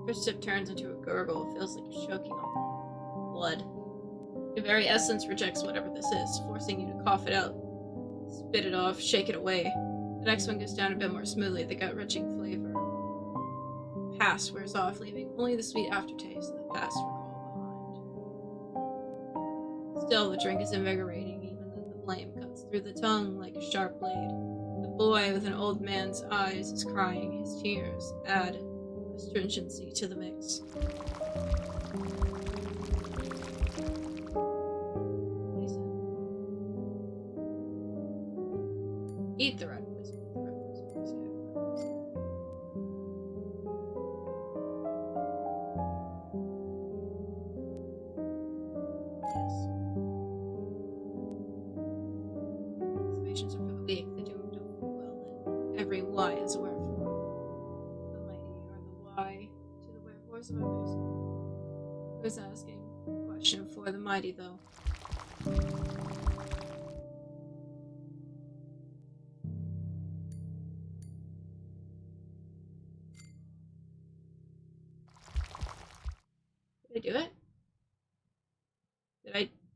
First sip turns into a gurgle. It feels like you're choking on blood. Your very essence rejects whatever this is, forcing you to cough it out. Spit it off, shake it away. The next one goes down a bit more smoothly, the gut-wrenching flavor. Past wears off, leaving only the sweet aftertaste of the past recall behind. Still, the drink is invigorating, even though the flame cuts through the tongue like a sharp blade. The boy with an old man's eyes is crying. His tears add astringency to the mix. Eat the red poison. Yes. Observations are for the weak. The doomed don't fall well. Then every why is a wherefore. To the wherefores of others. Who is asking? Question for the mighty, though. Did I do it?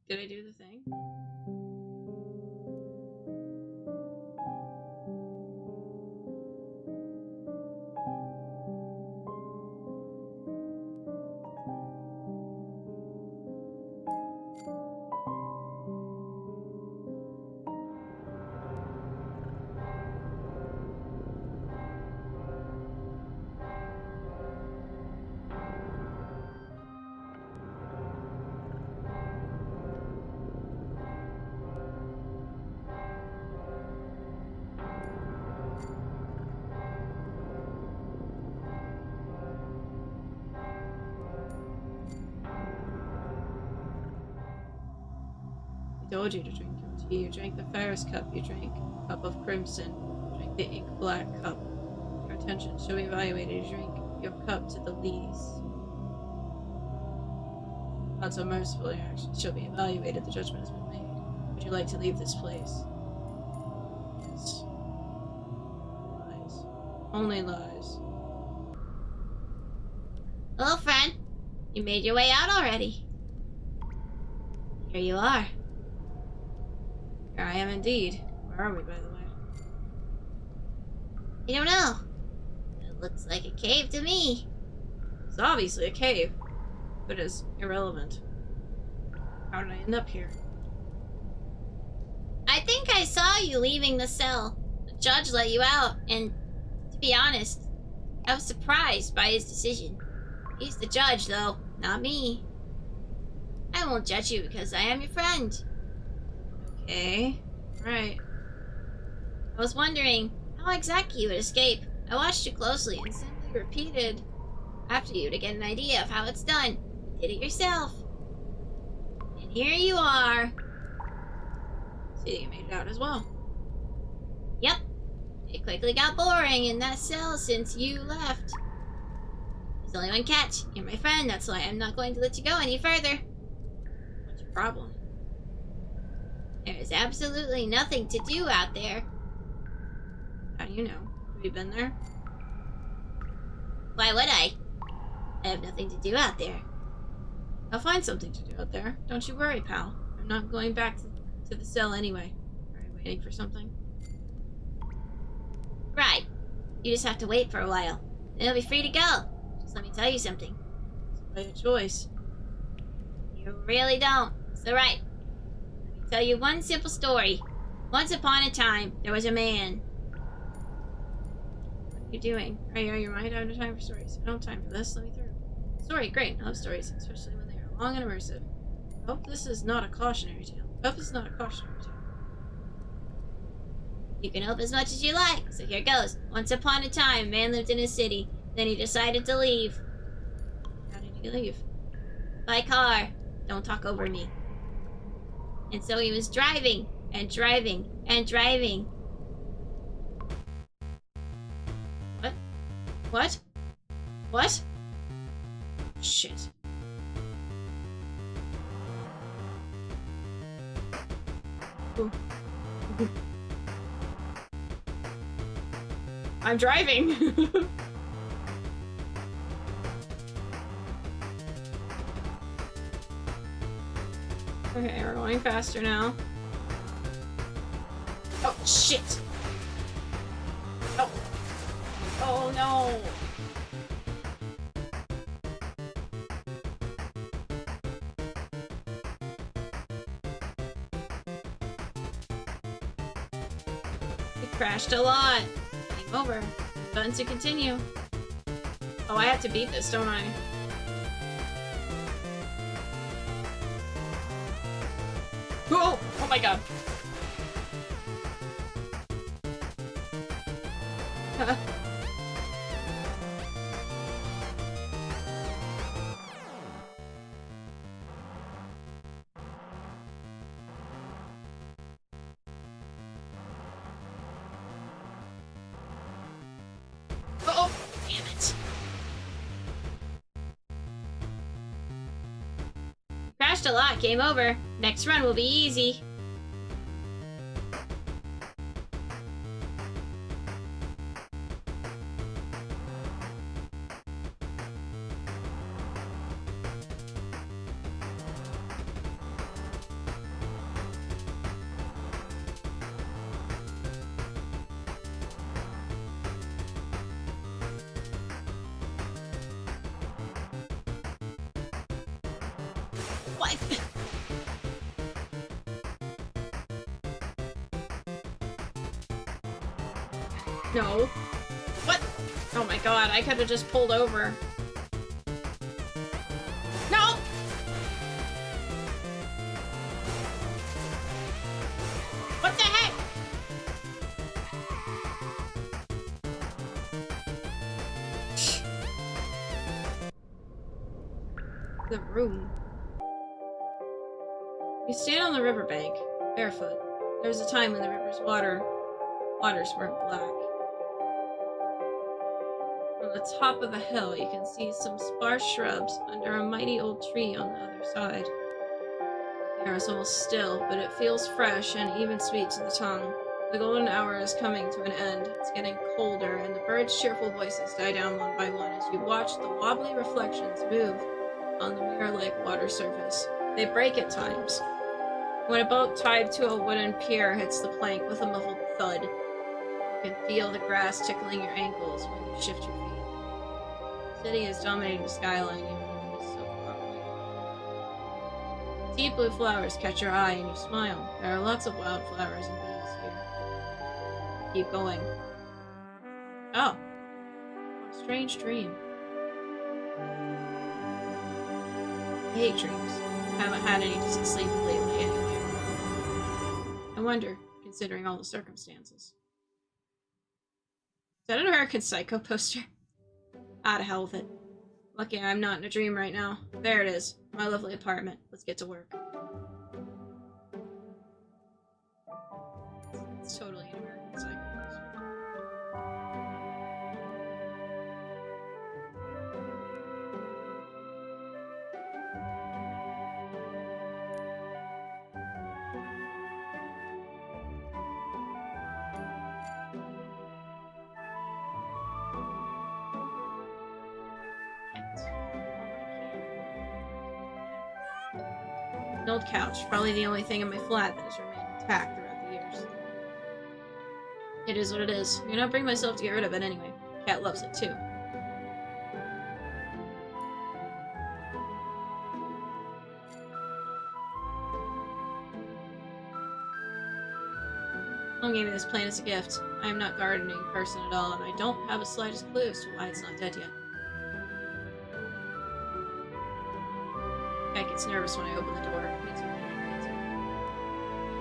Did I do the thing? I told you to drink your tea. You drank the fairest cup. You drank a cup of crimson. You drank the ink black cup. Your attention shall be evaluated. You drink your cup to the lees. Not so merciful, your actions shall be evaluated. The judgment has been made. Would you like to leave this place? Yes. Only lies. Hello, friend. You made your way out already. Here you are. Here I am indeed. Where are we, by the way? I don't know. It looks like a cave to me. It's obviously a cave, but it's irrelevant. How did I end up here? I think I saw you leaving the cell. The judge let you out, and to be honest, I was surprised by his decision. He's the judge, though, not me. I won't judge you because I am your friend. Okay. Right. I was wondering how exactly you would escape. I watched you closely and simply repeated after you to get an idea of how it's done. You did it yourself. And here you are. See, you made it out as well. Yep. It quickly got boring in that cell since you left. There's only one catch. You're my friend, that's why I'm not going to let you go any further. What's your problem? There is absolutely nothing to do out there. How do you know? Have you been there? Why would I? I have nothing to do out there. I'll find something to do out there. Don't you worry, pal. I'm not going back to the cell anyway. Are you waiting for something? Right. You just have to wait for a while. Then you'll be free to go. Just let me tell you something. It's by your choice. You really don't. So right. Let me tell you one simple story. Once upon a time, there was a man. What are you doing? Are you right? I don't have time for stories. I don't have time for this. Let me through. Story, great. I love stories, especially when they are long and immersive. I hope this is not a cautionary tale. You can hope as much as you like, so here goes. Once upon a time, a man lived in a city. Then he decided to leave. How did he leave? By car. Don't talk over me. And so he was driving, and driving, and driving. What? What? Shit. Ooh. I'm driving! Okay, we're going faster now. Oh, shit! Oh! Oh, no! Crashed a lot. Game over. Button to continue. Oh, I have to beat this, don't I? Oh! Oh my god. Oh, damn it. Crashed a lot, game over. Next run will be easy. What? No. What? Oh my god, I could have just pulled over. No! What the heck? The room. You stand on the riverbank, barefoot. There was a time when the river's waters weren't black. From the top of a hill, you can see some sparse shrubs under a mighty old tree on the other side. The air is almost still, but it feels fresh and even sweet to the tongue. The golden hour is coming to an end. It's getting colder, and the birds' cheerful voices die down one by one as you watch the wobbly reflections move on the mirror-like water surface. They break at times. When a boat tied to a wooden pier hits the plank with a muffled thud, you can feel the grass tickling your ankles when you shift your feet. The city is dominating the skyline, even though it is so far away. Deep blue flowers catch your eye, and you smile. There are lots of wildflowers and bees here. Keep going. Oh. What a strange dream. I hate dreams. I haven't had any decent sleep lately anyway. I wonder, considering all the circumstances. Is that an American Psycho poster? Ah, to hell with it. Lucky I'm not in a dream right now. There it is. My lovely apartment. Let's get to work. It's totally an American Psycho poster. An old couch, probably the only thing in my flat that has remained intact throughout the years. It is what it is. I'm gonna bring myself to get rid of it anyway. Cat loves it too. Mom gave me this plant as a gift. I am not a gardening person at all, and I don't have the slightest clue as to why it's not dead yet. Cat gets nervous when I open the door. Me too.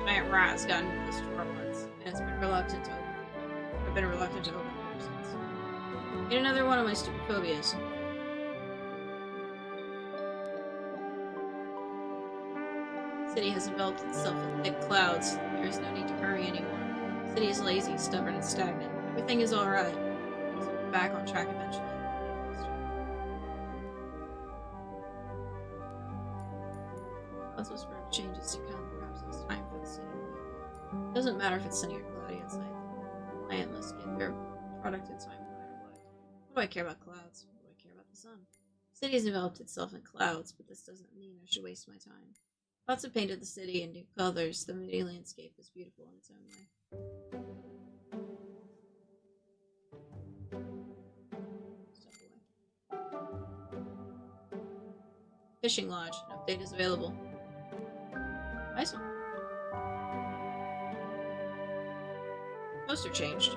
Giant rat has gotten into this drawer once, and it's been reluctant to open. I've been reluctant to open it ever since. Get another one of my stupid phobias. The city has enveloped itself in thick clouds. There is no need to hurry anymore. The city is lazy, stubborn, and stagnant. Everything is alright. We'll be back on track eventually. Let's whisper of changes to come. Perhaps it's time for the city. It doesn't matter if it's sunny or cloudy outside. The plant must get their product in time no matter what. What do I care about clouds? What do I care about the sun? The city has enveloped itself in clouds, but this doesn't mean I should waste my time. Lots have painted the city in new colors. The moody landscape is beautiful in its own way. Step away. Fishing lodge. An update is available. Nice one. Poster changed.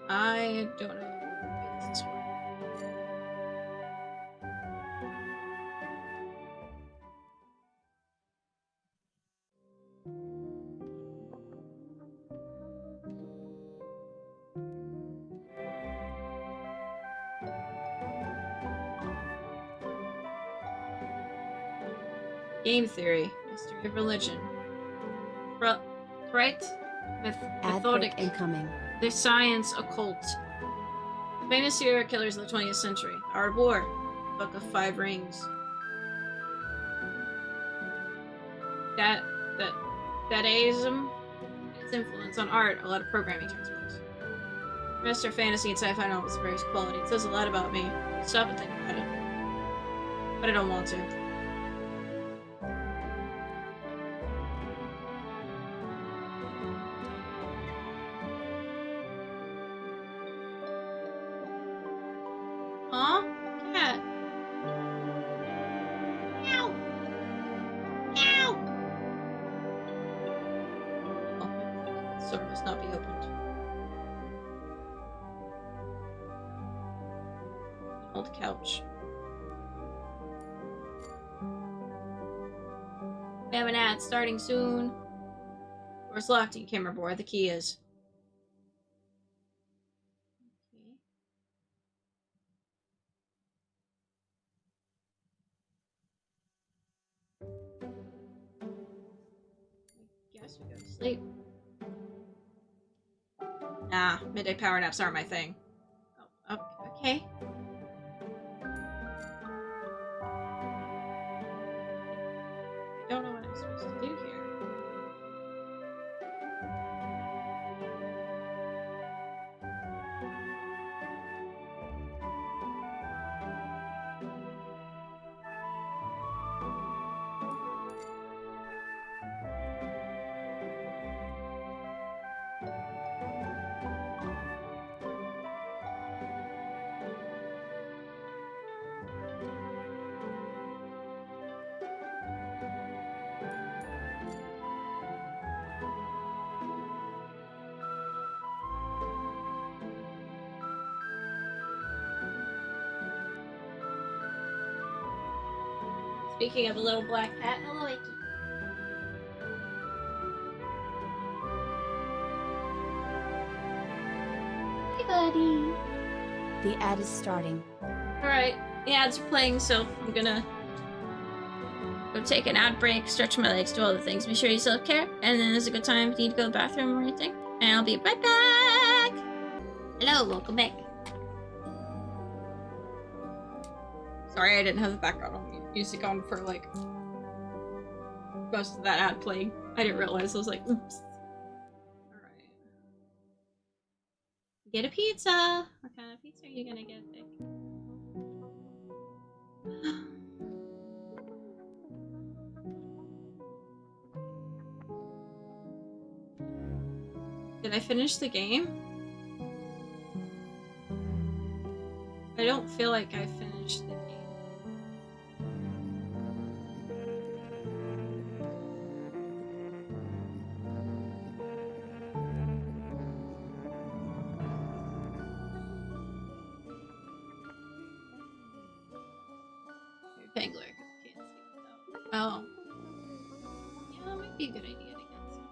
I don't know what movie this is for. Game theory, history of religion. Right? Methodic incoming. The science occult. Famous serial killers of the 20th century. The Art of War. Book of Five Rings. Dadaism. Its influence on art. A lot of programming textbooks. Master fantasy and sci-fi novels of various quality. It says a lot about me. Stop and think about it. But I don't want to. Couch. We have an ad starting soon. Door's locked and you can't remember where the key is. Okay. I guess we go to sleep. Nah, midday power naps aren't my thing. Oh, okay. I don't know what I'm supposed to do here. Speaking of a little black cat, hello, Icky. Hey, buddy. The ad is starting. Alright, the ads are playing, so I'm gonna go take an ad break, stretch my legs, do all the things. Make sure you self-care, and then there's a good time if you need to go to the bathroom or anything. And I'll be right back! Hello, welcome back. Sorry, I didn't have the background music on for, like, most of that ad playing. I didn't realize. I was like, oops. Alright. Get a pizza! What kind of pizza are you gonna get, Vic? Did I finish the game? I don't feel like I finished the game. Pangler, I can't see without. Oh. Yeah, that might be a good idea to get some.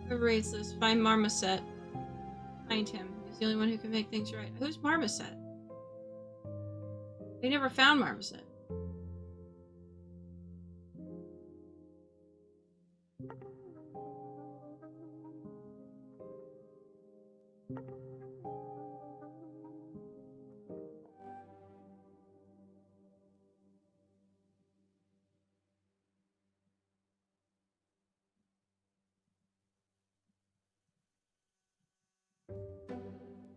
Whoever raised this, find Marmoset. Find him. He's the only one who can make things right. Who's Marmoset? They never found Marmoset.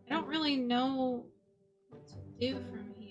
I don't really know what to do from here.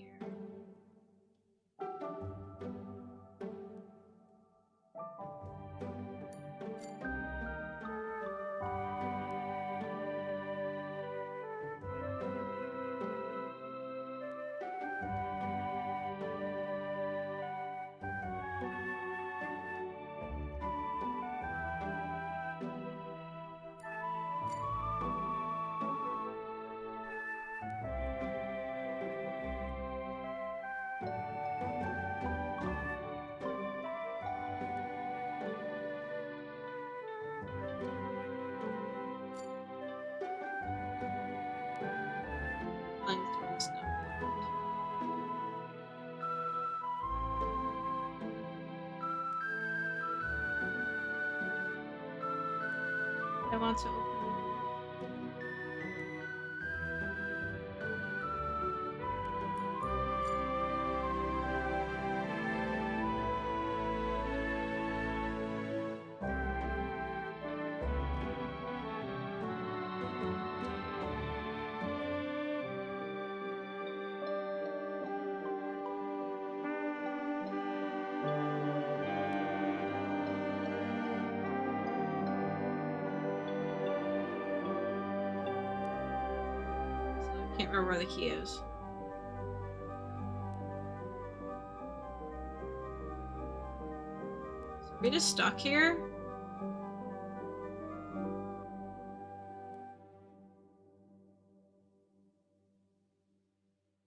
I want to open. Can't remember where the key is. So are we just stuck here?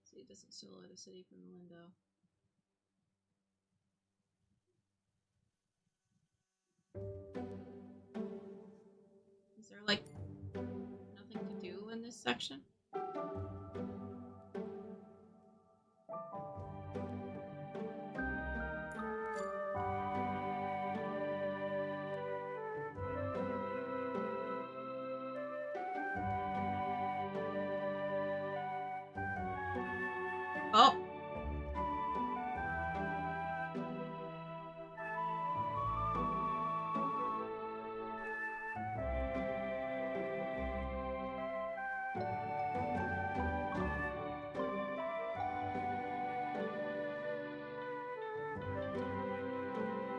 See, it doesn't silhouette a city from the window. Is there like nothing to do in this section? Oh.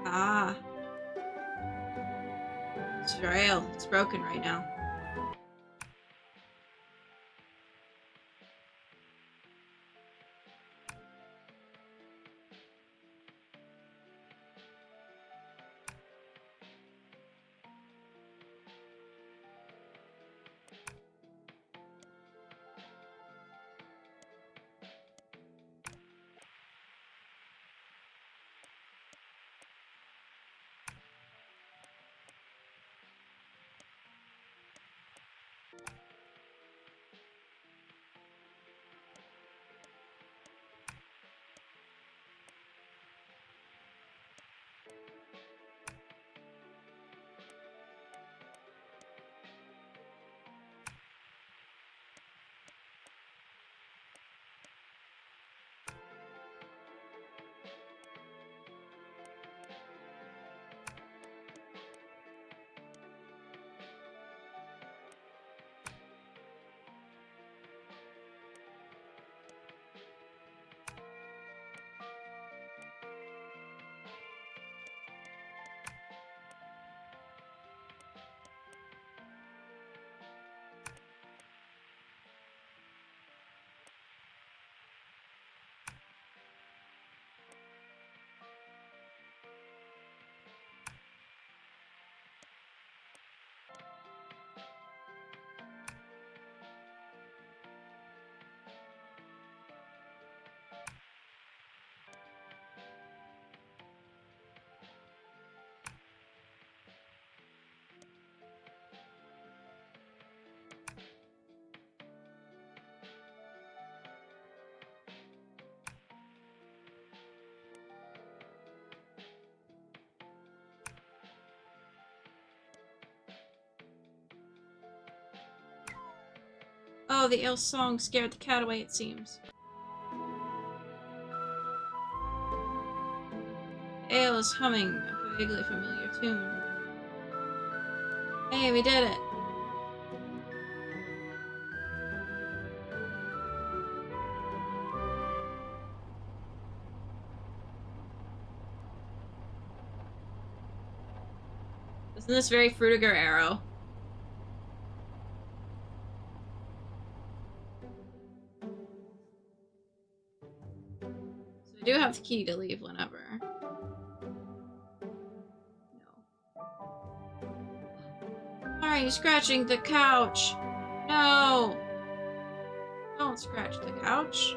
Ah. It's rail. It's broken right now. Oh, the eel song scared the cat away, it seems. Ale is humming a vaguely familiar tune. Hey, we did it! Isn't this very Frutiger Arrow? So I do have the key to leave whenever. No. Why are you scratching the couch? No! Don't scratch the couch.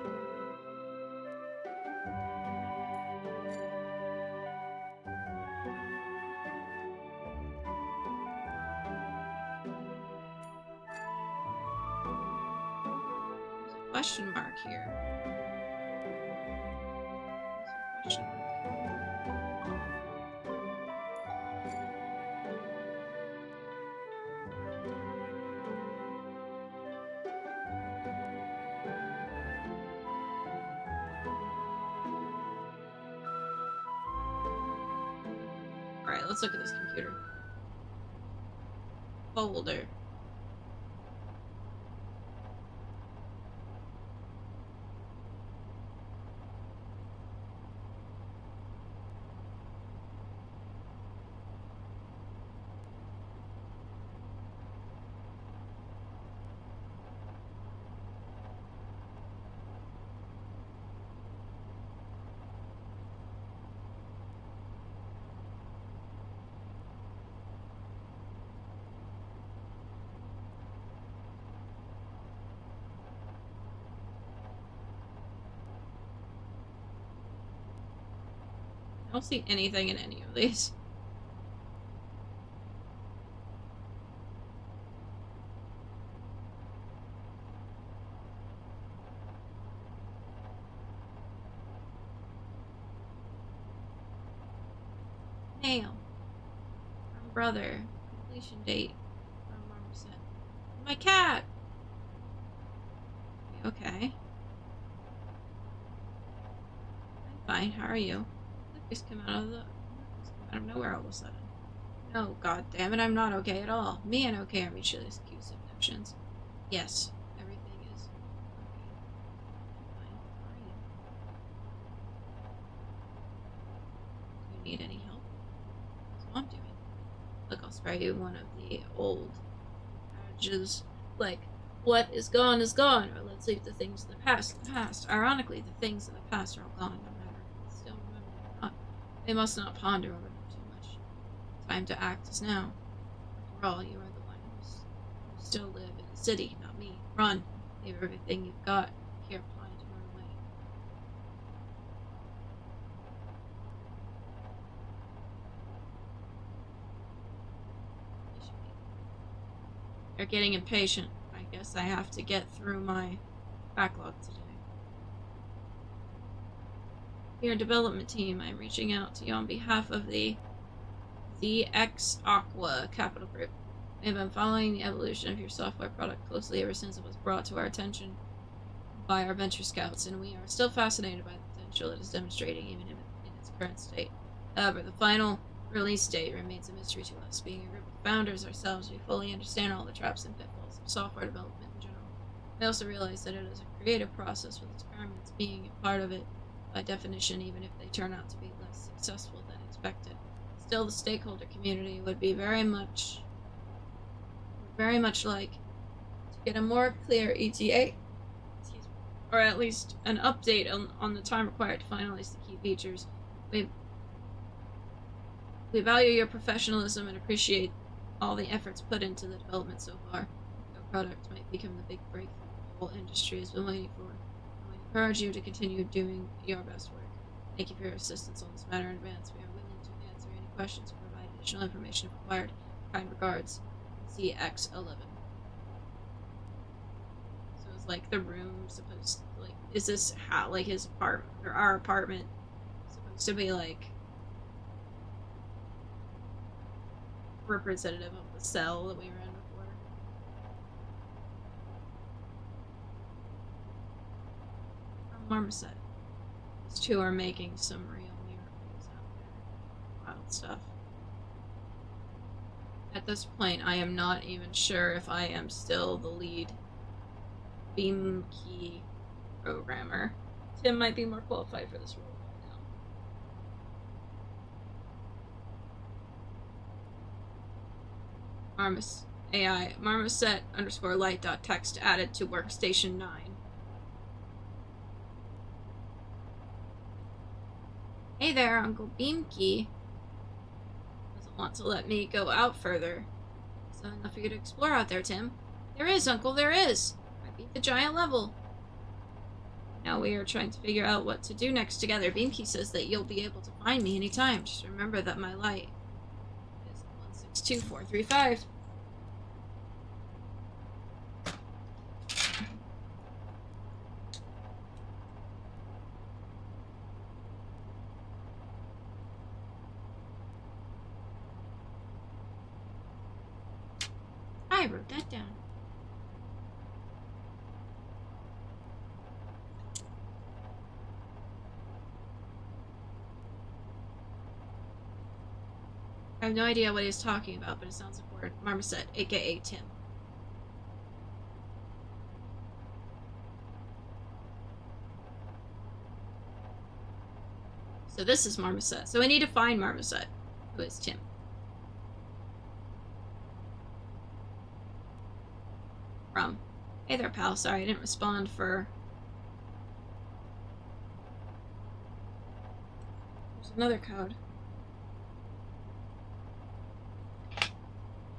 There's a question mark here. There's a question mark. Alright, let's look at this computer. Folder. I don't see anything in any of these. Mail. From brother. Completion date. From Marmoset. My cat! Okay. fine. How are you? That face came out of nowhere all of a sudden. No, god damn it, I'm not okay at all. Me and okay are mutually exclusive notions. Yes, everything is okay. Fine. How are you? Do you need any help? That's what I'm doing. Look, I'll spare you one of the old adages, like, what is gone, or let's leave the things in the past. Ironically, the things in the past are all gone, no matter if we still remember them or not. They must not ponder over them too much. Time to act is now. After all, you are the one who still live in the city, not me. Run. Leave everything you've got. Here, plan to run away. You're getting impatient. I guess I have to get through my backlog today. Your development team, I'm reaching out to you on behalf of the ZX Aqua Capital Group. We have been following the evolution of your software product closely ever since it was brought to our attention by our venture scouts, and we are still fascinated by the potential it is demonstrating even in its current state. However, the final release date remains a mystery to us. Being a group of founders ourselves, we fully understand all the traps and pitfalls of software development in general. We also realize that it is a creative process with experiments being a part of it by definition, even if they turn out to be less successful than expected. Still, the stakeholder community would be very much like to get a more clear ETA, or at least an update on the time required to finalize the key features. We value your professionalism and appreciate all the efforts put into the development so far. Your product might become the big breakthrough the whole industry has been waiting for. And we encourage you to continue doing your best work. Thank you for your assistance on this matter in advance. We are willing to answer any questions and provide additional information if required. Kind regards, CX11. So it's like the room supposed to, like, is this how, like, his apartment, or our apartment supposed to be, like, representative of the cell that we were in before? Marmoset. These two are making some real miracles out there. Wild stuff. At this point, I am not even sure if I am still the lead beam key programmer. Tim might be more qualified for this role right now. AI marmoset _ light.text added to workstation 9. Hey there, Uncle Beamkey. Doesn't want to let me go out further. Is that enough for you to explore out there, Tim? There is, Uncle, there is. I beat the giant level. Now we are trying to figure out what to do next together. Beamkey says that you'll be able to find me anytime. Just remember that my light is 162435. I wrote that down. I have no idea what he's talking about, but it sounds important. Marmoset, aka Tim. So this is Marmoset. So we need to find Marmoset, who is Tim. Hey there, pal. Sorry I didn't respond for... There's another code.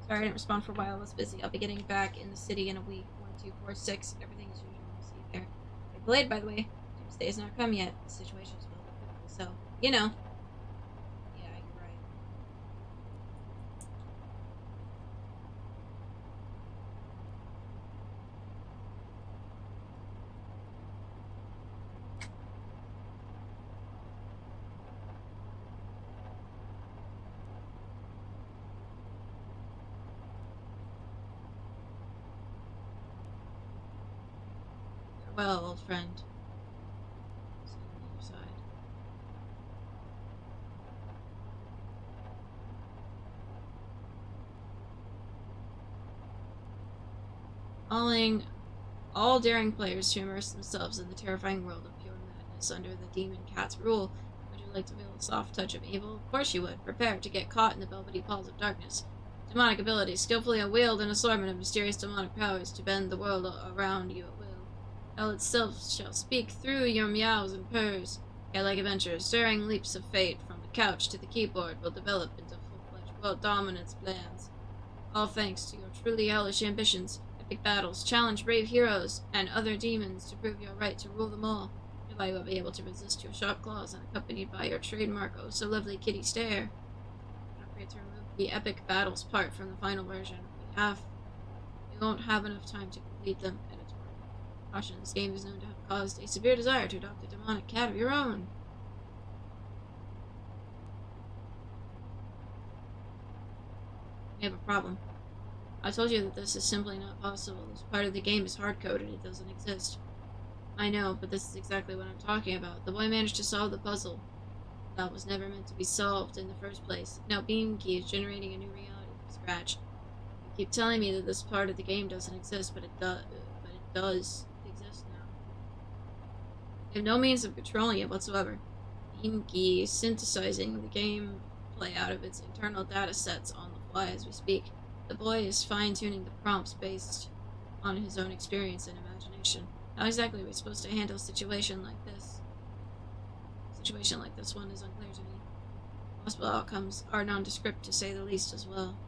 Sorry I didn't respond for a while. I was busy. I'll be getting back in the city in a week. 1246. Everything is usual. I'll see you there. Hey, delayed, by the way. Doomsday has not come yet. The situation's a little bit critical, so, you know. Yeah, you're right. Farewell, old friend. See you on the other side. inviting all daring players to immerse themselves in the terrifying world of pure madness under the demon cat's rule. Would you like to feel a soft touch of evil? Of course you would. Prepare to get caught in the velvety paws of darkness. Demonic abilities, skillfully wield an assortment of mysterious demonic powers to bend the world around you at will. Hell itself shall speak through your meows and purrs. Cat-like adventures, stirring leaps of fate from the couch to the keyboard will develop into full-fledged world dominance plans. All thanks to your truly hellish ambitions. Epic battles, challenge brave heroes and other demons to prove your right to rule them all. Nobody will be able to resist your sharp claws, and accompanied by your trademark oh so lovely kitty stare. Don't forget to remove the epic battles part from the final version. We won't have enough time to complete them. Editorial. Caution, this game is known to have caused a severe desire to adopt a demonic cat of your own. We have a problem. I told you that this is simply not possible. This part of the game is hard-coded. It doesn't exist. I know, but this is exactly what I'm talking about. The boy managed to solve the puzzle. That was never meant to be solved in the first place. Now Beam Key is generating a new reality from scratch. You keep telling me that this part of the game doesn't exist, but it does exist now. You have no means of controlling it whatsoever. Beam Key is synthesizing the game play out of its internal data sets on the fly as we speak. The boy is fine-tuning the prompts based on his own experience and imagination. How exactly are we supposed to handle a situation like this? A situation like this one is unclear to me. Possible outcomes are nondescript, to say the least, as well.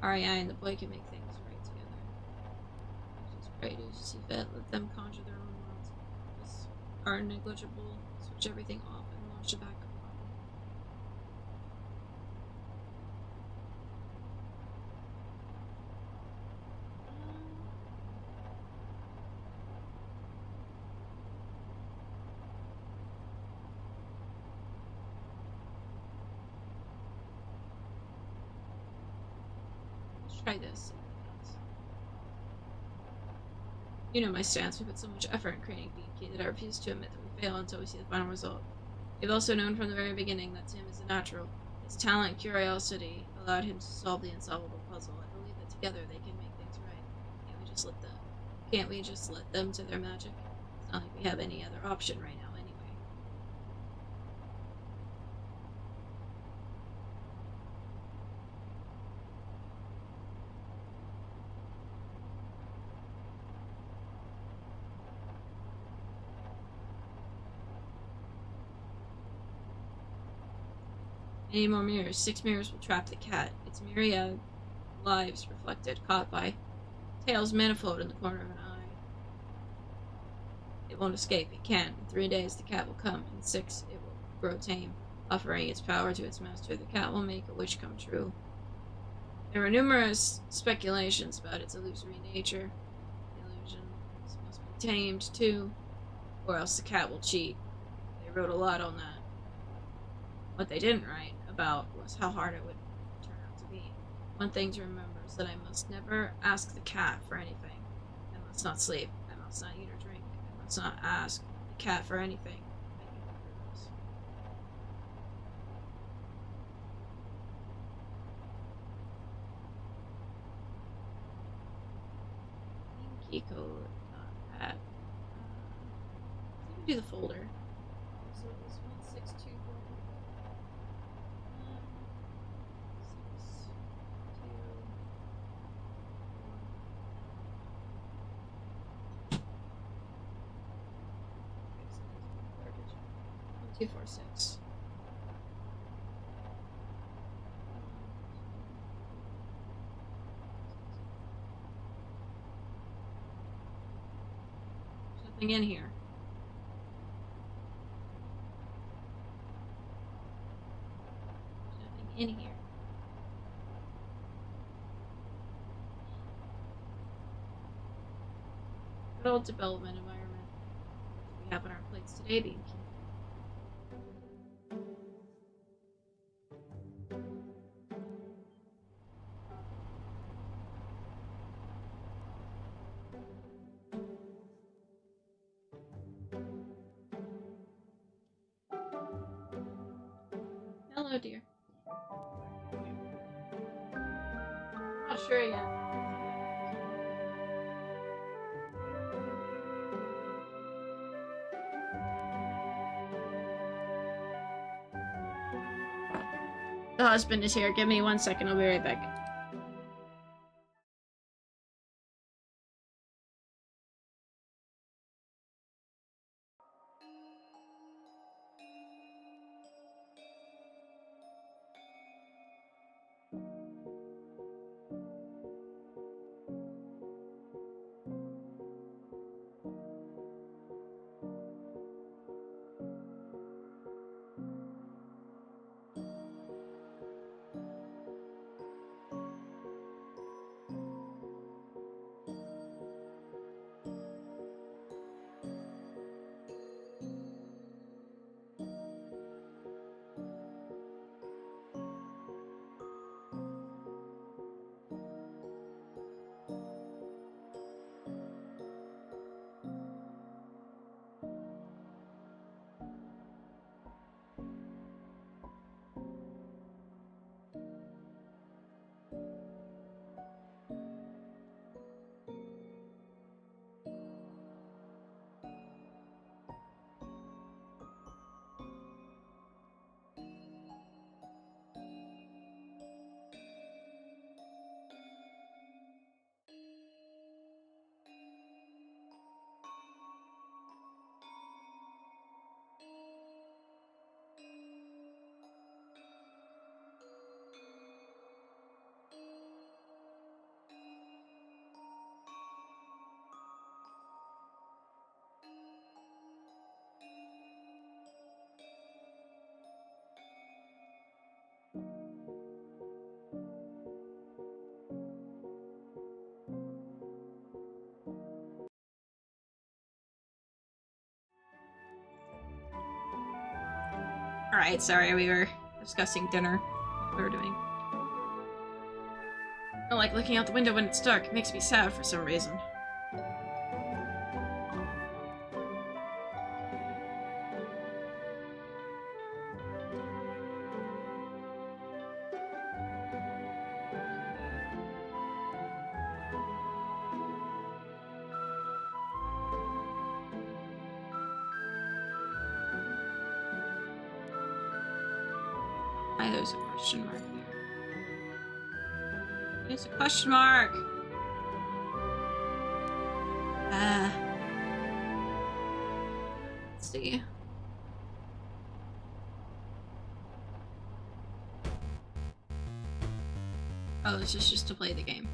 REI and the boy can make things right together. Just pray to see fit. Let them conjure their own worlds. This are negligible. Switch everything off and launch a backup copy. Try this. You know my stance. We put so much effort in creating BK that I refuse to admit that we fail until we see the final result. We've also known from the very beginning that Tim is a natural. His talent and curiosity allowed him to solve the unsolvable puzzle. I believe that together they can make things right. Can't we just let them to their magic? It's not like we have any other option right now anyway. Any more mirrors? 6 mirrors will trap the cat. Its myriad lives reflected, caught by tails manifold in the corner of an eye. It won't escape. It can't. In 3 days the cat will come. In 6 it will grow tame. Offering its power to its master, the cat will make a wish come true. There are numerous speculations about its illusory nature. The illusions must be tamed too, or else the cat will cheat. They wrote a lot on that. What they didn't write about was how hard it would turn out to be. One thing to remember is that I must never ask the cat for anything. I must not sleep. I must not eat or drink. I must not ask the cat for anything. Key code, not add. Let me do the folder. So it was 162. Two, 4, 6. There's nothing in here. There's nothing in here. Good old development environment. What do we have on our plates today, Beam? Hello, dear. Not sure yet. The husband is here. Give me 1 second. I'll be right back. Alright, sorry, we were discussing dinner. What we were doing. I don't like looking out the window when it's dark. It makes me sad for some reason. Why there's a question mark there? There's a question mark! Let's see. Oh, this is just to play the game.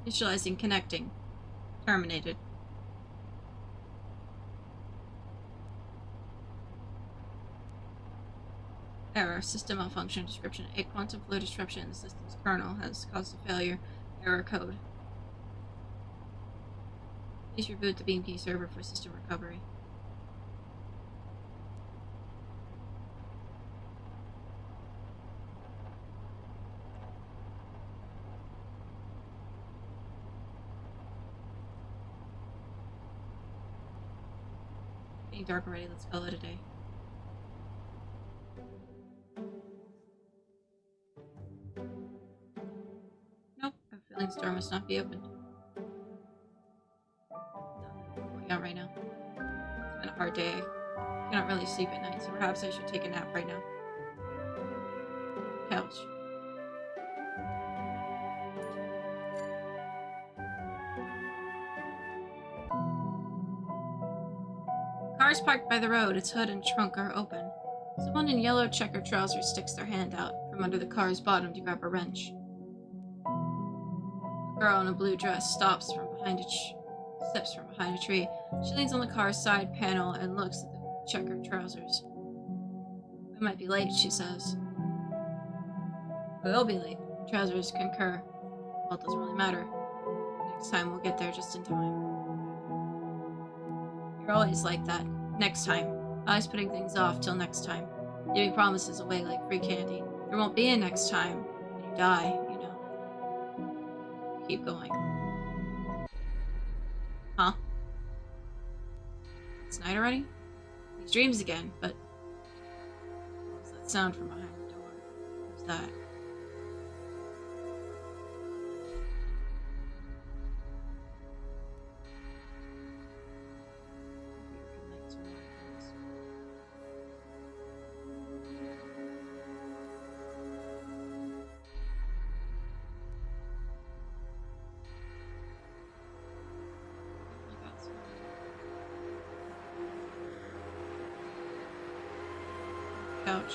Initializing connecting. Terminated. Error. System malfunction. Description. A quantum flow disruption in the system's kernel has caused a failure. Error code. Please reboot the BeamKey server for system recovery. Getting dark already. Let's call it a day. Nope. I have a feeling the door must not be opened. No, going on right now. It's been a hard day. I cannot really sleep at night, so perhaps I should take a nap right now. Couch. Car's parked by the road. Its hood and trunk are open. Someone in yellow checkered trousers sticks their hand out from under the car's bottom to grab a wrench. A girl in a blue dress steps from behind a tree. She leans on the car's side panel and looks at the checkered trousers. "We might be late," she says. "We'll be late." Trousers concur. Well, it doesn't really matter. Next time we'll get there just in time. You're always like that. Next time. Always putting things off till next time. Giving promises away like free candy. There won't be a next time. When you die, you know. Keep going. Huh? It's night already? These dreams again, but... What was that sound from behind the door? What was that? Couch.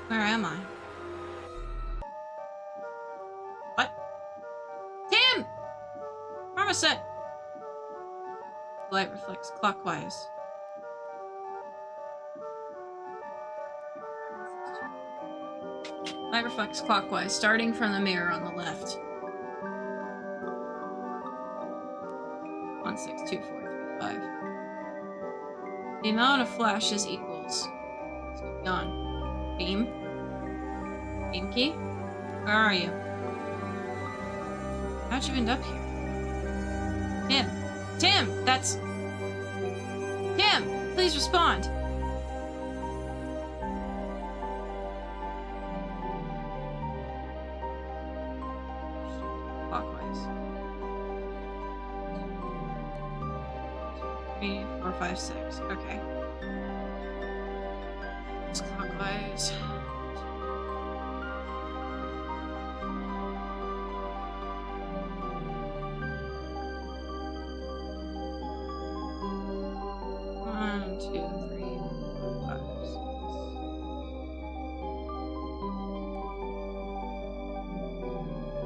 Where am I? What? Tim! Marmoset! The light reflects clockwise. Light reflects clockwise, starting from the mirror on the left. 162435. The amount of flashes equals. What's going on? Beam? Beam key? Where are you? How'd you end up here? Tim! Tim! That's... Tim! Please respond! Clockwise. 3, 4, 5, 6. Okay. It's clockwise. One, two, three, four, 5, 6.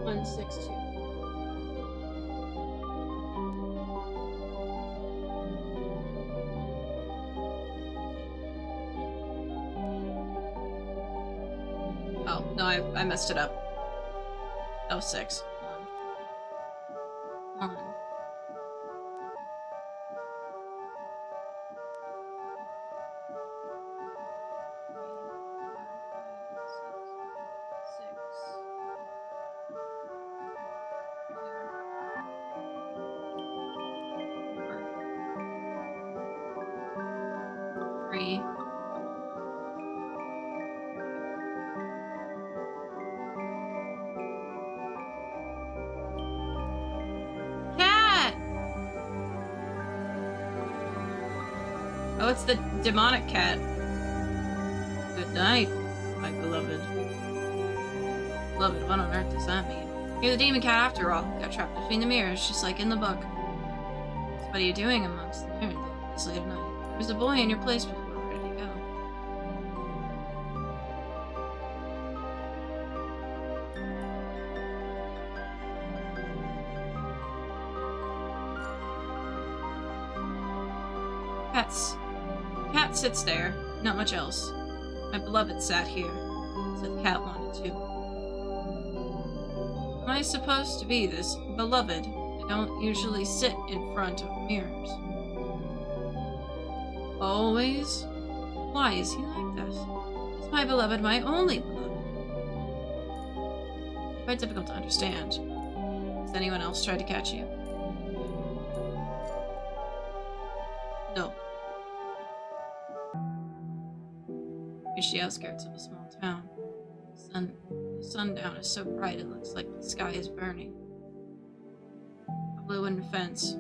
1, 6, 2. Oh, no, I messed it up. Oh, 6. 1. 1. 3. Cat! Oh, it's the demonic cat. Good night, my beloved. Beloved, what on earth does that mean? You're the demon cat after all. Got trapped between the mirrors, just like in the book. So what are you doing amongst the mirrors this late at night? There was a boy in your place before. Where did he go? Cat sits there, not much else. My beloved sat here, so the cat wanted to. Am I supposed to be this beloved? I don't usually sit in front of mirrors. Always? Why is he like this? Is my beloved my only beloved? Quite difficult to understand. Has anyone else tried to catch you? No. Reach the outskirts of a small town. The sundown is so bright it looks like the sky is burning. A blue wooden fence.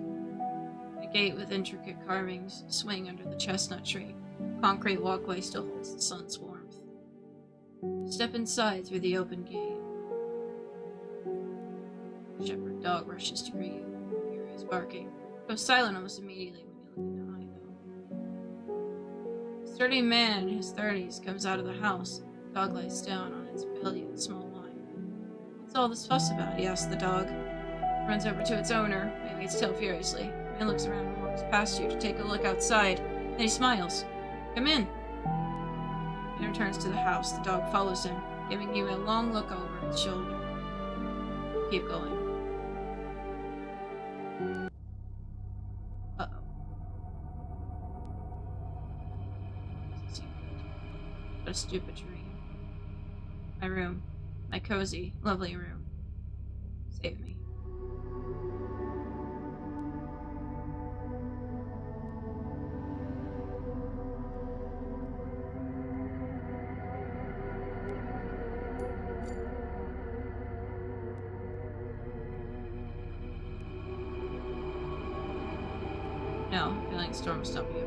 A gate with intricate carvings swing under the chestnut tree. A concrete walkway still holds the sun's warmth. You step inside through the open gate. A shepherd dog rushes to greet you, furious barking. It goes silent almost immediately when you look in the eye, though. A sturdy man in his 30s comes out of the house. The dog lies down on its belly with a small whine. What's all this fuss about? He asks the dog. It runs over to its owner, waving its tail furiously. The man looks around and walks past you to take a look outside. Then he smiles. Come in. He returns to the house. The dog follows him, giving you a long look over its shoulder. Keep going. Uh-oh. What a stupid dream. My room. My cozy, lovely room. Save me. No, feeling storm stop you.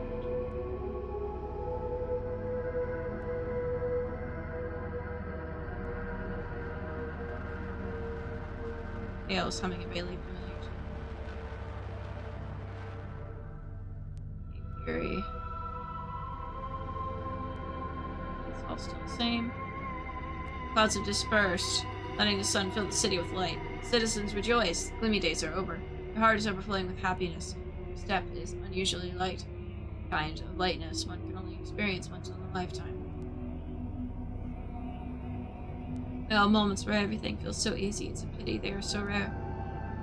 Gale's humming a Bailey familiar to me. Fury. It's all still the same. Clouds have dispersed, letting the sun fill the city with light. Citizens rejoice. Gloomy days are over. Your heart is overflowing with happiness. Your step is unusually light. The kind of lightness one can only experience once in a lifetime. There are moments where everything feels so easy. It's a pity they are so rare.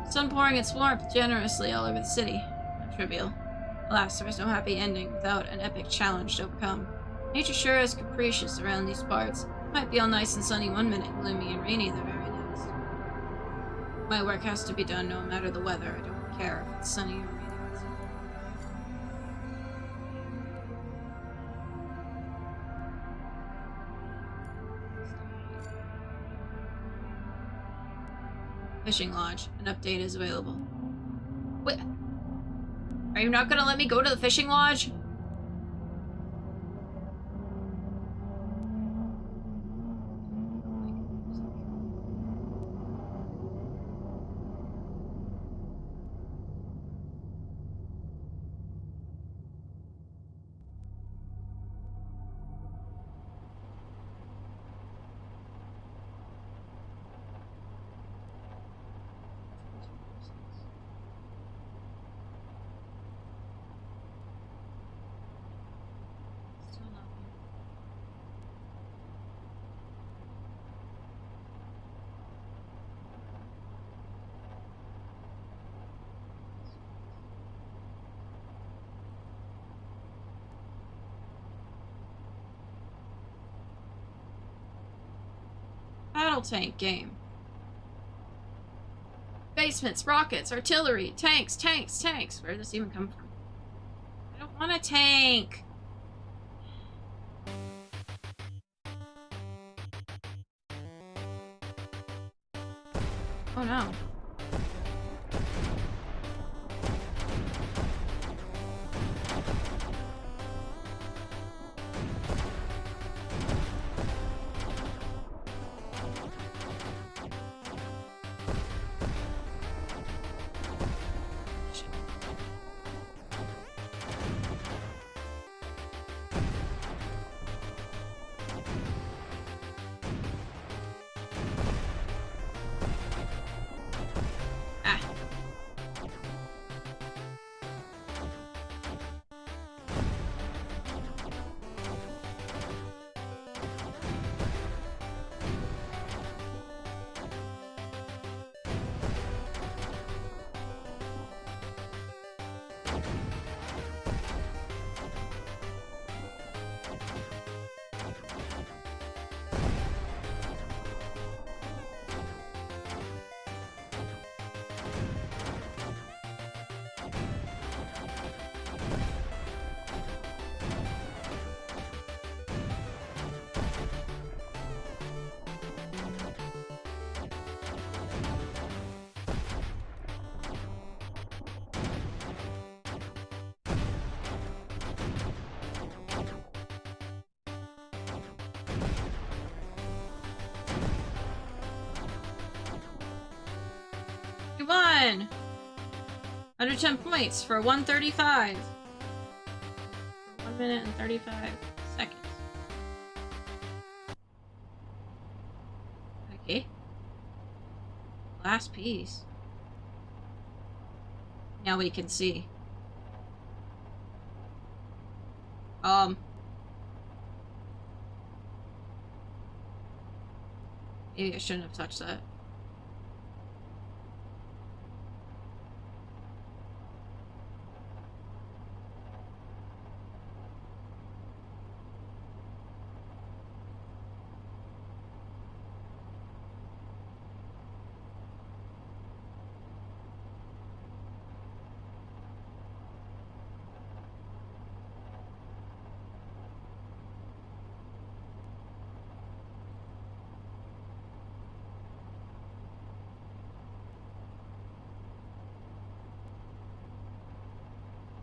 The sun pouring its warmth generously all over the city. Untrivial. Alas, there is no happy ending without an epic challenge to overcome. Nature sure is capricious around these parts. It might be all nice and sunny one minute, gloomy and rainy the very next. My work has to be done no matter the weather. I don't care if it's sunny or rainy. Fishing lodge. An update is available. Wait. Are you not gonna let me go to the fishing lodge? Battle tank game. Basements, rockets, artillery, tanks, tanks, tanks. Where did this even come from? I don't want a tank. Oh no. won! 110 points for 135. 1 minute and 35 seconds. Okay. Last piece. Now we can see. Maybe I shouldn't have touched that.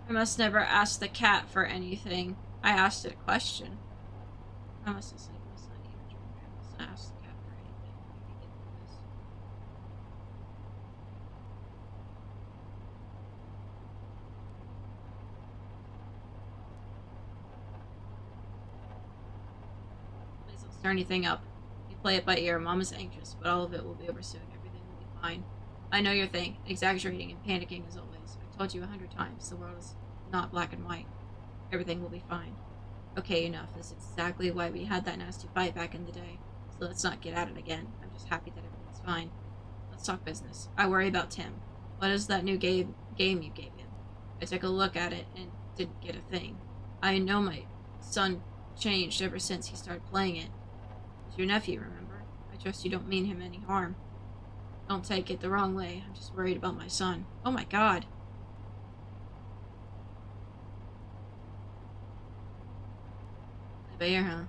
I must never ask the cat for anything. I asked it a question. I must have said this not even true. I must not ask the cat for anything. I can get through this. Please don't stir anything up. You play it by ear. Mom is anxious, but all of it will be over soon. Everything will be fine. I know your thing. Exaggerating and panicking as always. I've told you 100 times. The world is not black and white. Everything will be fine. Okay, enough. This is exactly why we had that nasty fight back in the day. So let's not get at it again. I'm just happy that everything's fine. Let's talk business. I worry about Tim. What is that new game you gave him? I took a look at it and didn't get a thing. I know my son changed ever since he started playing it. He's your nephew, remember? I trust you don't mean him any harm. Don't take it the wrong way. I'm just worried about my son. Oh my god. Bear, huh?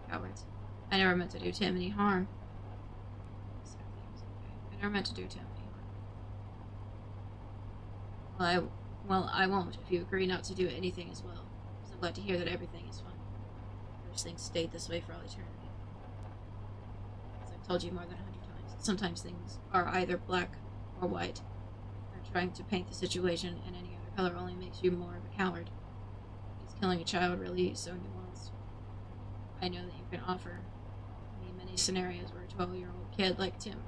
Cowards. I never meant to do Tim any harm. I never meant to do Tim any harm. Well, I won't if you agree not to do anything as well. I'm so glad to hear that everything is fine. First things stayed this way for all eternity. As I've told you more than 100 times, sometimes things are either black or white. And trying to paint the situation in any other color only makes you more of a coward. Is killing a child really so nuanced? I know that you can offer me many scenarios where a 12-year-old kid like Tim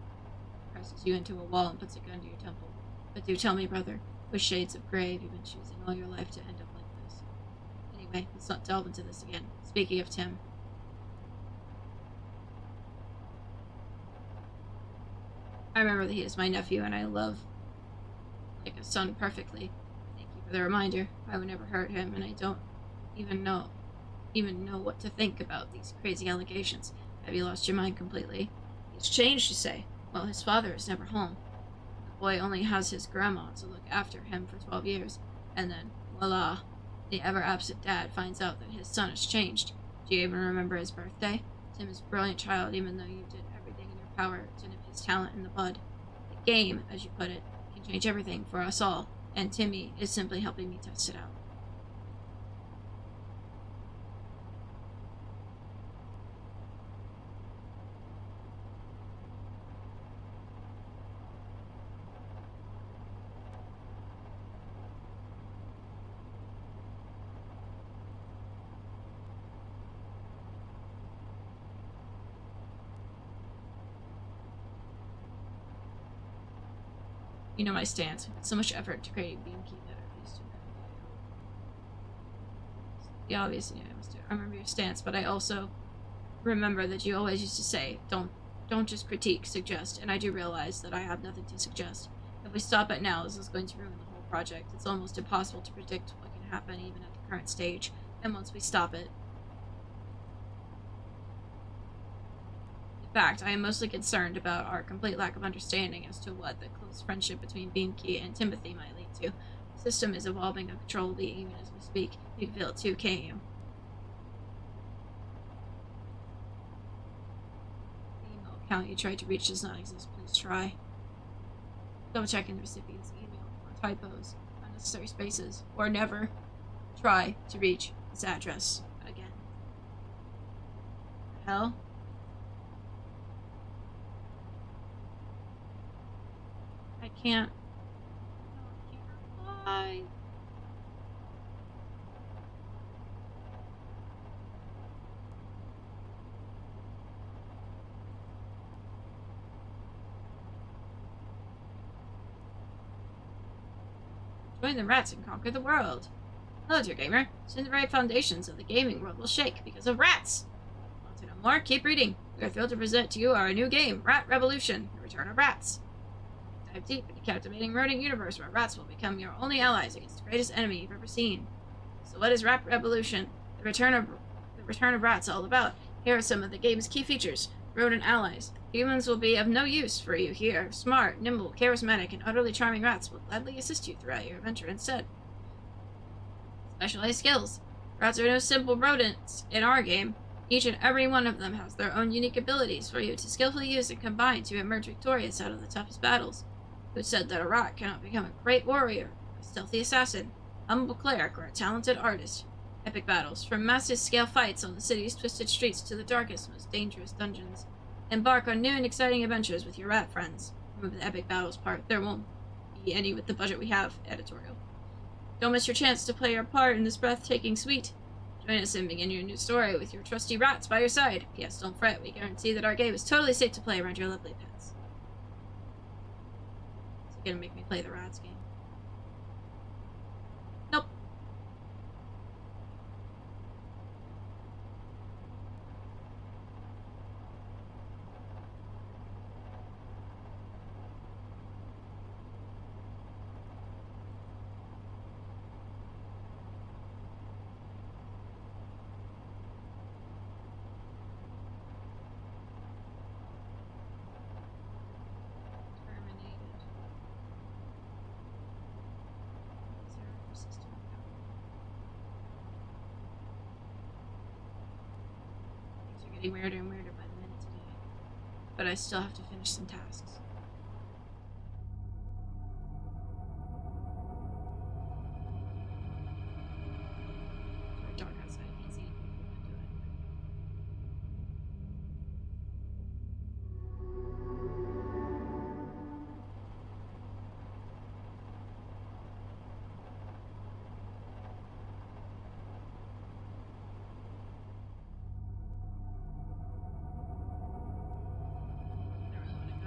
presses you into a wall and puts a gun to your temple. But do tell me, brother, which shades of gray have you been choosing all your life to end up like this? Anyway, let's not delve into this again. Speaking of Tim. I remember that he is my nephew and I love like a son perfectly. Thank you for the reminder. I would never hurt him and I don't even know what to think about these crazy allegations. Have you lost your mind completely? He's changed, you say? Well, his father is never home. The boy only has his grandma to look after him for 12 years, and then, voila, the ever-absent dad finds out that his son has changed. Do you even remember his birthday? Tim is a brilliant child, even though you did everything in your power to nip his talent in the bud. The game, as you put it, can change everything for us all, and Timmy is simply helping me test it out. You know my stance. It's so much effort to create a beam key that I refuse to Yeah, obviously I remember your stance, but I also remember that you always used to say, don't just critique, suggest, and I do realize that I have nothing to suggest. If we stop it now, this is going to ruin the whole project. It's almost impossible to predict what can happen even at the current stage, and once we stop it. In fact, I am mostly concerned about our complete lack of understanding as to what the close friendship between Beamkey and Timothy might lead to. The system is evolving uncontrollably even as we speak. You can feel it too, can't you? The email account you tried to reach does not exist. Please try. Double checking the recipient's email for typos, unnecessary spaces, or never try to reach this address again. The hell? can't reply. Join the rats and conquer the world. Hello, dear gamer. Soon the very foundations of the gaming world will shake because of rats. Want to know more? Keep reading. We are thrilled to present to you our new game, Rat Revolution, The Return of Rats. Dive deep into a captivating rodent universe where rats will become your only allies against the greatest enemy you've ever seen. So what is Rat Revolution, The Return of Rats all about? Here are some of the game's key features. Rodent allies. Humans will be of no use for you here. Smart, nimble, charismatic, and utterly charming rats will gladly assist you throughout your adventure instead. Specialized skills. Rats are no simple rodents in our game. Each and every one of them has their own unique abilities for you to skillfully use and combine to emerge victorious out of the toughest battles. Who said that a rat cannot become a great warrior, a stealthy assassin, humble cleric, or a talented artist? Epic battles, from massive scale fights on the city's twisted streets to the darkest, most dangerous dungeons. Embark on new and exciting adventures with your rat friends. Remember the epic battles part. There won't be any with the budget we have. Editorial. Don't miss your chance to play your part in this breathtaking suite. Join us and begin your new story with your trusty rats by your side. P.S. Don't fret, we guarantee that our game is totally safe to play around your lovely pets. Is it gonna make me play the rats game? Nope. Getting weirder and weirder by the minute today. But I still have to finish some tasks. It's very dark outside, I can't see anything.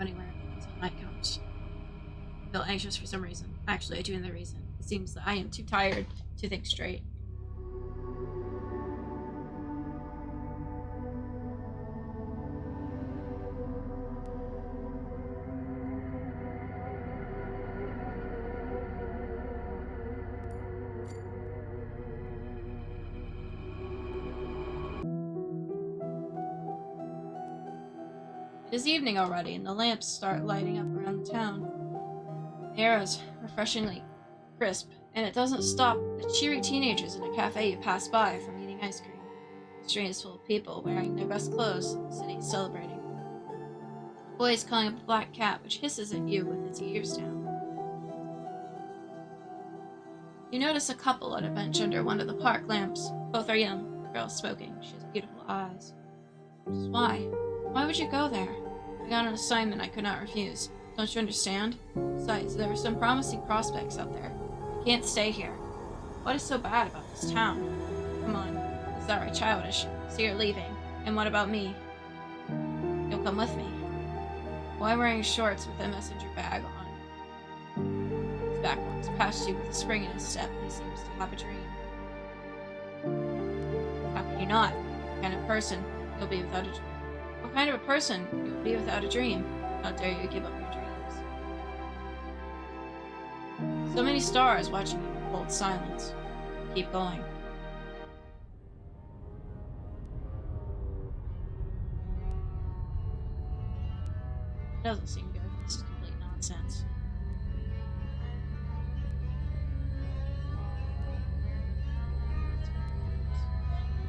Anywhere until night comes. I feel anxious for some reason. Actually, I do know the reason. It seems that I am too tired to think straight. It is evening already, and the lamps start lighting up around the town. The air is refreshingly crisp, and it doesn't stop the cheery teenagers in a cafe you pass by from eating ice cream. The street is full of people wearing their best clothes. The city is celebrating. A boy is calling up a black cat, which hisses at you with its ears down. You notice a couple on a bench under one of the park lamps. Both are young. The girl is smoking. She has beautiful eyes. Just why? Why would you go there? I got an assignment I could not refuse. Don't you understand? Besides, there are some promising prospects out there. I can't stay here. What is so bad about this town? Come on, is that right, childish? So you're leaving. And what about me? You'll come with me. Boy wearing shorts with a messenger bag on. His back walks past you with a spring in his step. He seems to have a dream. How can you not? What kind of person you'll be without a dream? What kind of a person you will be without a dream? How dare you give up your dreams? So many stars watching you in cold silence. Keep going. It doesn't seem good. This is complete nonsense.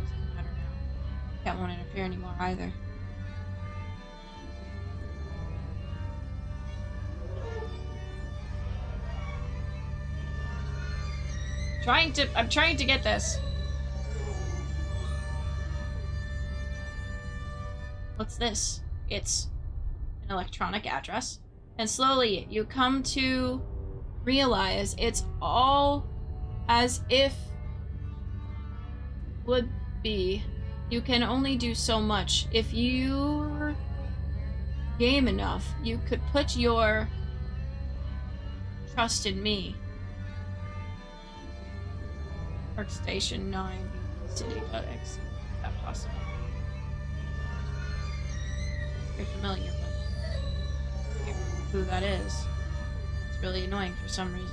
Doesn't matter now. Cat won't interfere anymore either. I'm trying to get this. What's this? It's an electronic address. And slowly you come to realize it's all as if would be. You can only do so much. If you're game enough, you could put your trust in me. Workstation 9, city.exe. Is that possible? You're familiar, but I can't remember who that is. It's really annoying for some reason.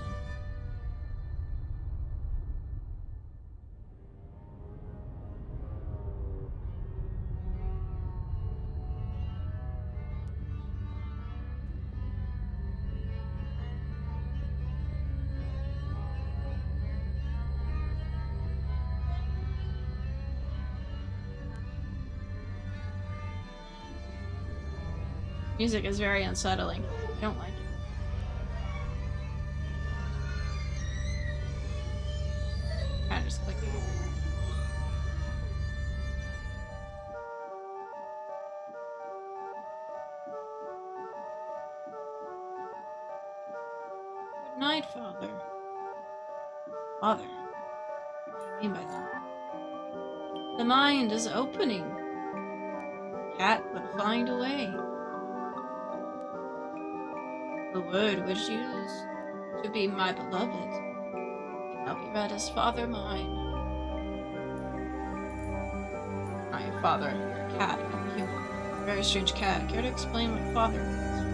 Music is very unsettling. I don't like it. Kind of just clicking. Good night, Father. Father? What do you mean by that? The mind is opening. Cat would find a way. The word which used to be my beloved can now be read as Father mine. Not your father, you're a cat, I'm a human. A very strange cat. Care to explain what father means?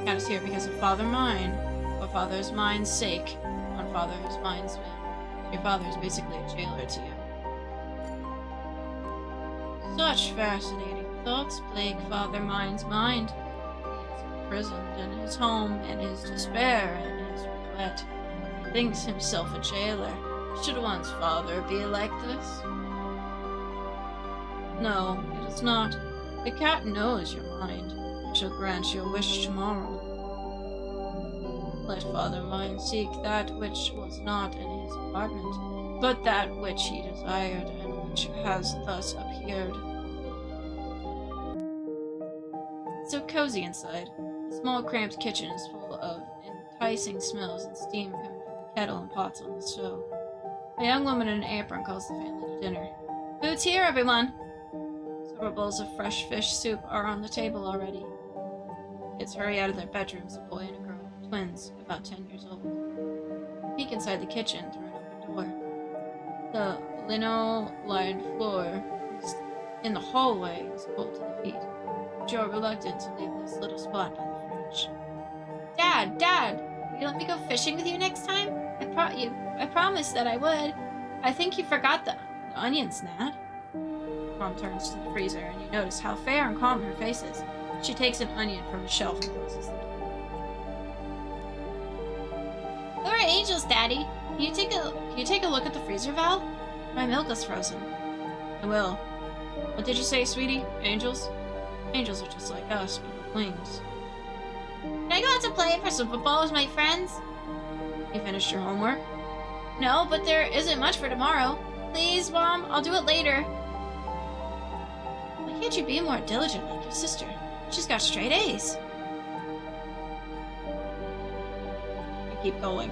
Cat is here because of Father mine, for Father's mind's sake, on Father's mind's whim. Your father is basically a jailer to you. Such fascinating thoughts plague Father Mine's mind. He is imprisoned in his home, in his despair, and his regret. He thinks himself a jailer. Should one's father be like this? No, it is not. The cat knows your mind. I shall grant your wish tomorrow. Let Father Mine seek that which was not in his apartment, but that which he desired, and which has thus appeared. So cozy inside. The small cramped kitchen is full of enticing smells and steam coming from the kettle and pots on the stove. A young woman in an apron calls the family to dinner. Food's here, everyone! Several bowls of fresh fish soup are on the table already. Kids hurry out of their bedrooms, a boy and a girl, twins, about 10 years old. Peek inside the kitchen through an open door. The lino-lined floor in the hallway is cold to the feet. You're reluctant to leave this little spot by the fridge. Dad! Will you let me go fishing with you next time? I promised that I would. I think you forgot the onions, Nat. Mom turns to the freezer, and you notice how fair and calm her face is. She takes an onion from a shelf and closes the door. Who are angels, Daddy? Can you take a look at the freezer valve? My milk is frozen. I will. What did you say, sweetie? Angels? Angels are just like us, but with wings. Can I go out to play for some football with my friends? You finished your homework? No, but there isn't much for tomorrow. Please, Mom, I'll do it later. Why can't you be more diligent like your sister? She's got straight A's. You keep going.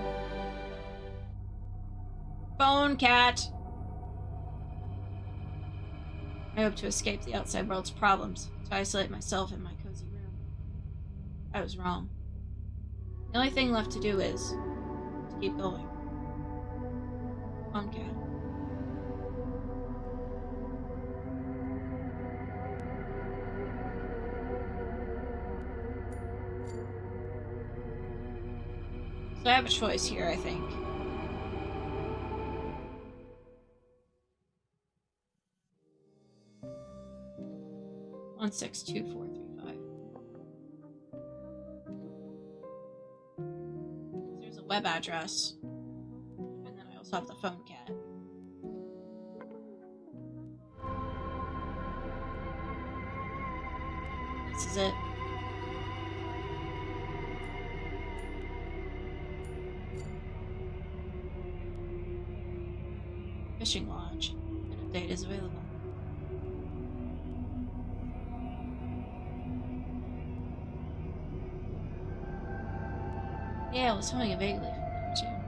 Phone, cat! I hope to escape the outside world's problems, to isolate myself in my cozy room. I was wrong. The only thing left to do is to keep going. Phone, cat. So I have a choice here, I think. One 62435. There's a web address, and then I also have the phone cat. This is it. Fishing lodge. An update is available. Yeah, it was humming a vaguely familiar tune.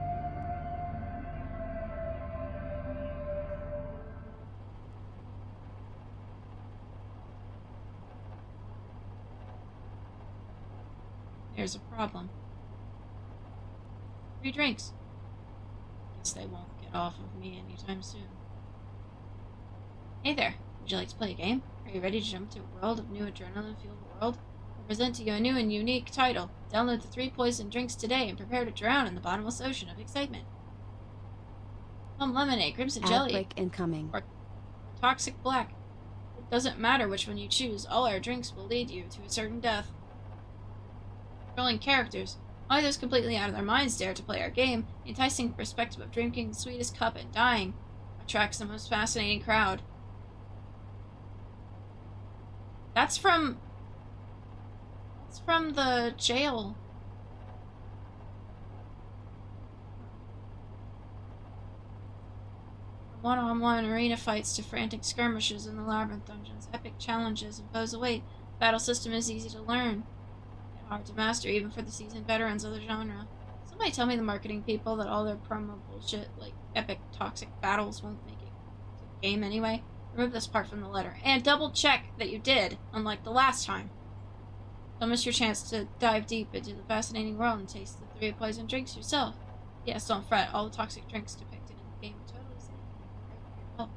There's a problem. 3 drinks. Guess they won't get off of me anytime soon. Hey there, would you like to play a game? Are you ready to jump to a world of new adrenaline-fueled world? I present to you a new and unique title. Download the 3 poison drinks today and prepare to drown in the bottomless ocean of excitement. Plum lemonade, crimson jelly, Outbreak incoming. or toxic black. It doesn't matter which one you choose. All our drinks will lead you to a certain death. Controlling characters. Only those completely out of their minds dare to play our game. The enticing perspective of drinking the sweetest cup and dying attracts the most fascinating crowd. That's from the jail. From one-on-one arena fights to frantic skirmishes in the labyrinth dungeons, epic challenges impose a weight. Battle system is easy to learn and hard to master, even for the seasoned veterans of the genre. Somebody tell me the marketing people that all their promo bullshit, like epic toxic battles, won't make it to the game anyway. Remove this part from the letter. And double check that you did, unlike the last time. Don't miss your chance to dive deep into the fascinating world and taste the 3 poison drinks yourself. Yes, don't fret. All the toxic drinks depicted in the game are totally safe and great for your health.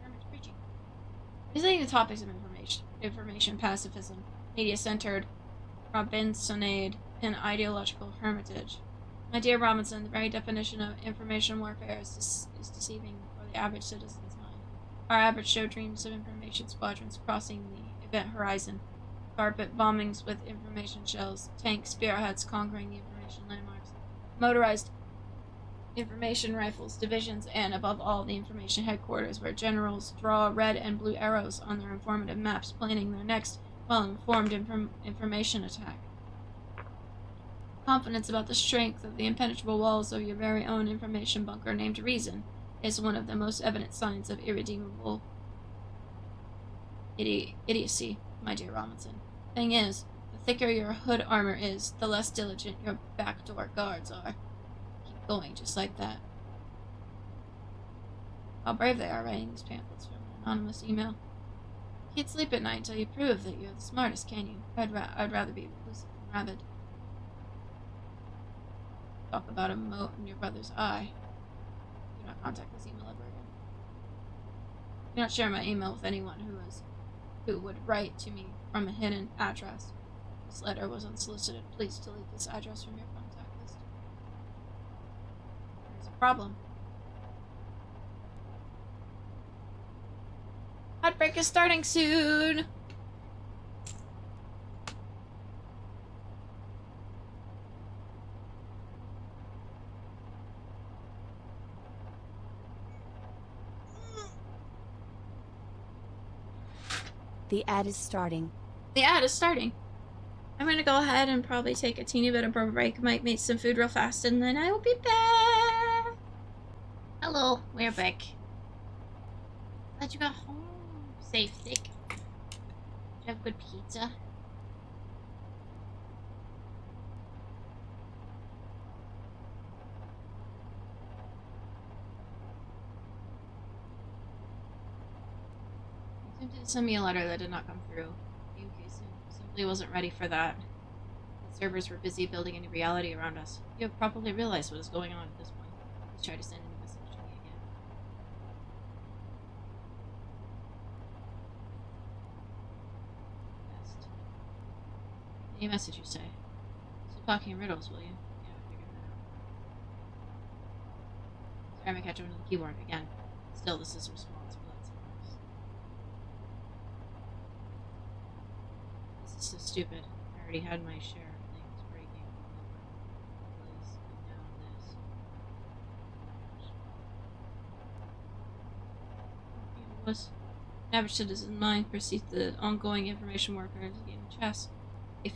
Hermit's preaching. Visiting the topics of information pacifism, media-centered, Robinsonade, and ideological hermitage. My dear Robinson, the very definition of information warfare is deceiving for the average citizen's mind. Our average Joe dreams of information squadrons crossing the event horizon, carpet bombings with information shells, tank spearheads conquering the information landmarks, motorized information rifles, divisions, and, above all, the information headquarters, where generals draw red and blue arrows on their informative maps, planning their next well-informed information attack. Confidence about the strength of the impenetrable walls of your very own information bunker named Reason is one of the most evident signs of irredeemable idiocy, my dear Robinson. Thing is, the thicker your hood armor is, the less diligent your backdoor guards are. Keep going just like that. How brave they are writing these pamphlets from an anonymous email. You can't sleep at night until you prove that you're the smartest, can you? I'd rather be reclusive than rabid. Talk about a mote in your brother's eye. Do not contact this email ever again. Do not share my email with anyone who would write to me from a hidden address. This letter was unsolicited. Please delete this address from your contact list. There's a problem. Outbreak is starting soon! The ad is starting. The ad is starting. I'm gonna go ahead and probably take a teeny bit of a break. Might make some food real fast, and then I will be back. Hello, we're back. Glad you got home safe, Dick. Did you have good pizza? You attempted to send me a letter that did not come through. The UK simply wasn't ready for that. The servers were busy building a new reality around us. You have probably realized what is going on at this point. Please try to send a message to me again. Best. Any message you say. Stop talking in riddles, will you? Yeah, I figured that out. Sorry, I'm gonna catch on to the keyboard again. Still, this is responsible. This is so stupid. I already had my share of things breaking all over the place, and now this. It was an average citizen's mind perceives the ongoing information warfare as a game of chess. If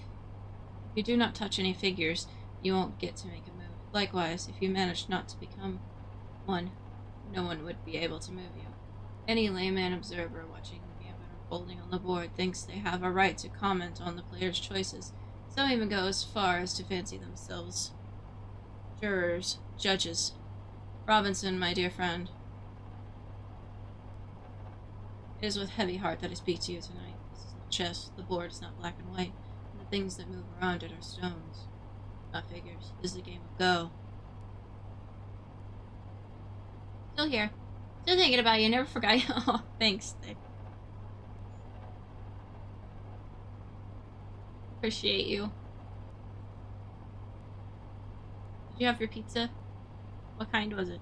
you do not touch any figures, you won't get to make a move. Likewise, if you manage not to become one, no one would be able to move you. Any layman observer watching the gambit holding on the board thinks they have a right to comment on the player's choices. Some even go as far as to fancy themselves jurors, judges. Robinson, my dear friend, it is with heavy heart that I speak to you tonight. This is not chess, the board is not black and white, and the things that move around it are stones, not figures. This is a game of Go. Still here. Still thinking about you, never forgot you. Oh, thanks, Nick. Appreciate you. Did you have your pizza? What kind was it?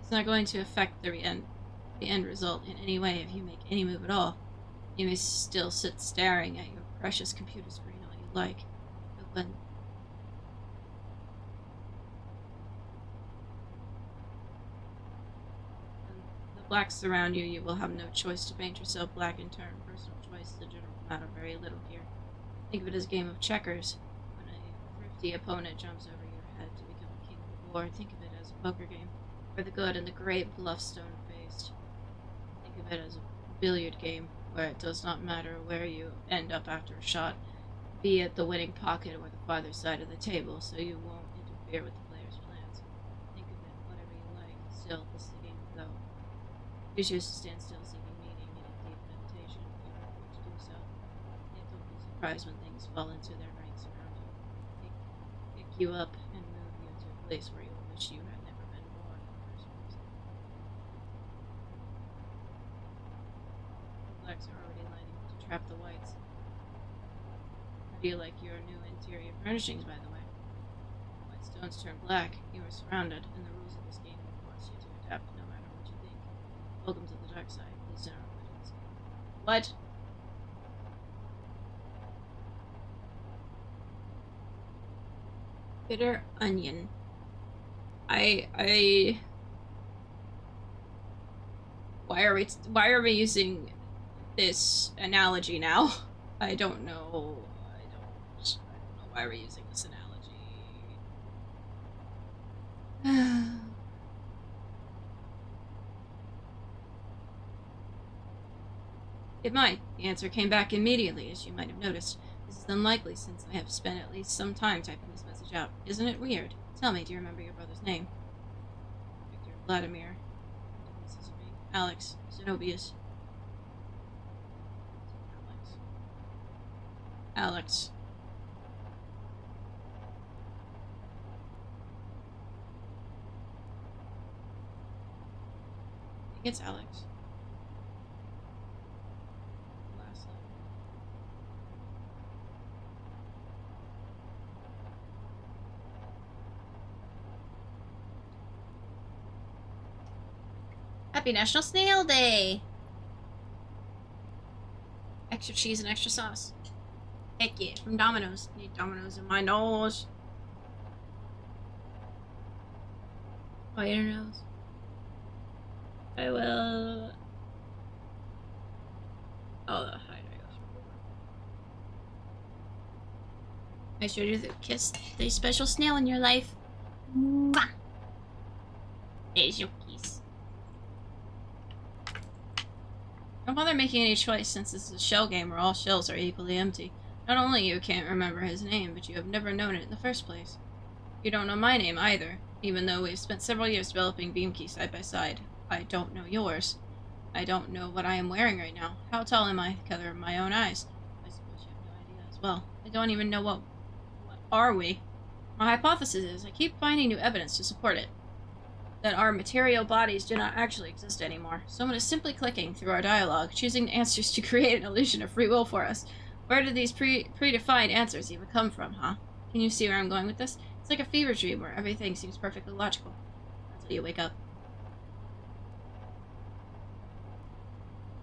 It's not going to affect the end result in any way if you make any move at all. You may still sit staring at your precious computer screen all you like, but when the blacks surround you, you will have no choice to paint yourself black in turn. Personal choice in general matter very little here. Think of it as a game of checkers. When a thrifty opponent jumps over your head to become king of the board, think of it as a poker game, where the good and the great bluff stone-faced. Think of it as a billiard game, where it does not matter where you end up after a shot, be it the winning pocket or the farther side of the table, so you won't interfere with the player's plans. Think of it whatever you like. Still, this is a game of Go. You choose to stand still, seeking meaning in deep meditation. You are free to do so. Yet don't be surprised when things fall into their ranks around you. They pick you up and move you to a place where you will wish you had never been born in the first place. The blacks are already lining up to trap the whites. How do you like your new interior furnishings, by the way? White stones turn black. You are surrounded, and the rules of this game will force you to adapt no matter what you think. Welcome to the dark side. Please don't quit this game. What? Bitter onion. Why are we using this analogy now? I don't know why we're using this analogy. It might. The answer came back immediately, as you might have noticed. This is unlikely, since I have spent at least some time typing this message out. Isn't it weird? Tell me, do you remember your brother's name? Victor, Vladimir, Alex, Zenobius. Alex. I think it's Alex. Last name. Happy National Snail Day! Extra cheese and extra sauce. Heck yeah, from Domino's. Need Domino's in my nose. Oh, your nose. I will. Oh, the hide. I showed you the kiss, the special snail in your life. Mwah! There's your kiss. Don't bother making any choice, since this is a shell game where all shells are equally empty. Not only you can't remember his name, but you have never known it in the first place. You don't know my name either, even though we've spent several years developing Beamkey side by side. I don't know yours. I don't know what I am wearing right now. How tall am I? The color of my own eyes. I suppose you have no idea as well. I don't even know what are we? My hypothesis is I keep finding new evidence to support it. That our material bodies do not actually exist anymore. Someone is simply clicking through our dialogue, choosing answers to create an illusion of free will for us. Where did these predefined answers even come from, huh? Can you see where I'm going with this? It's like a fever dream where everything seems perfectly logical. Until you wake up.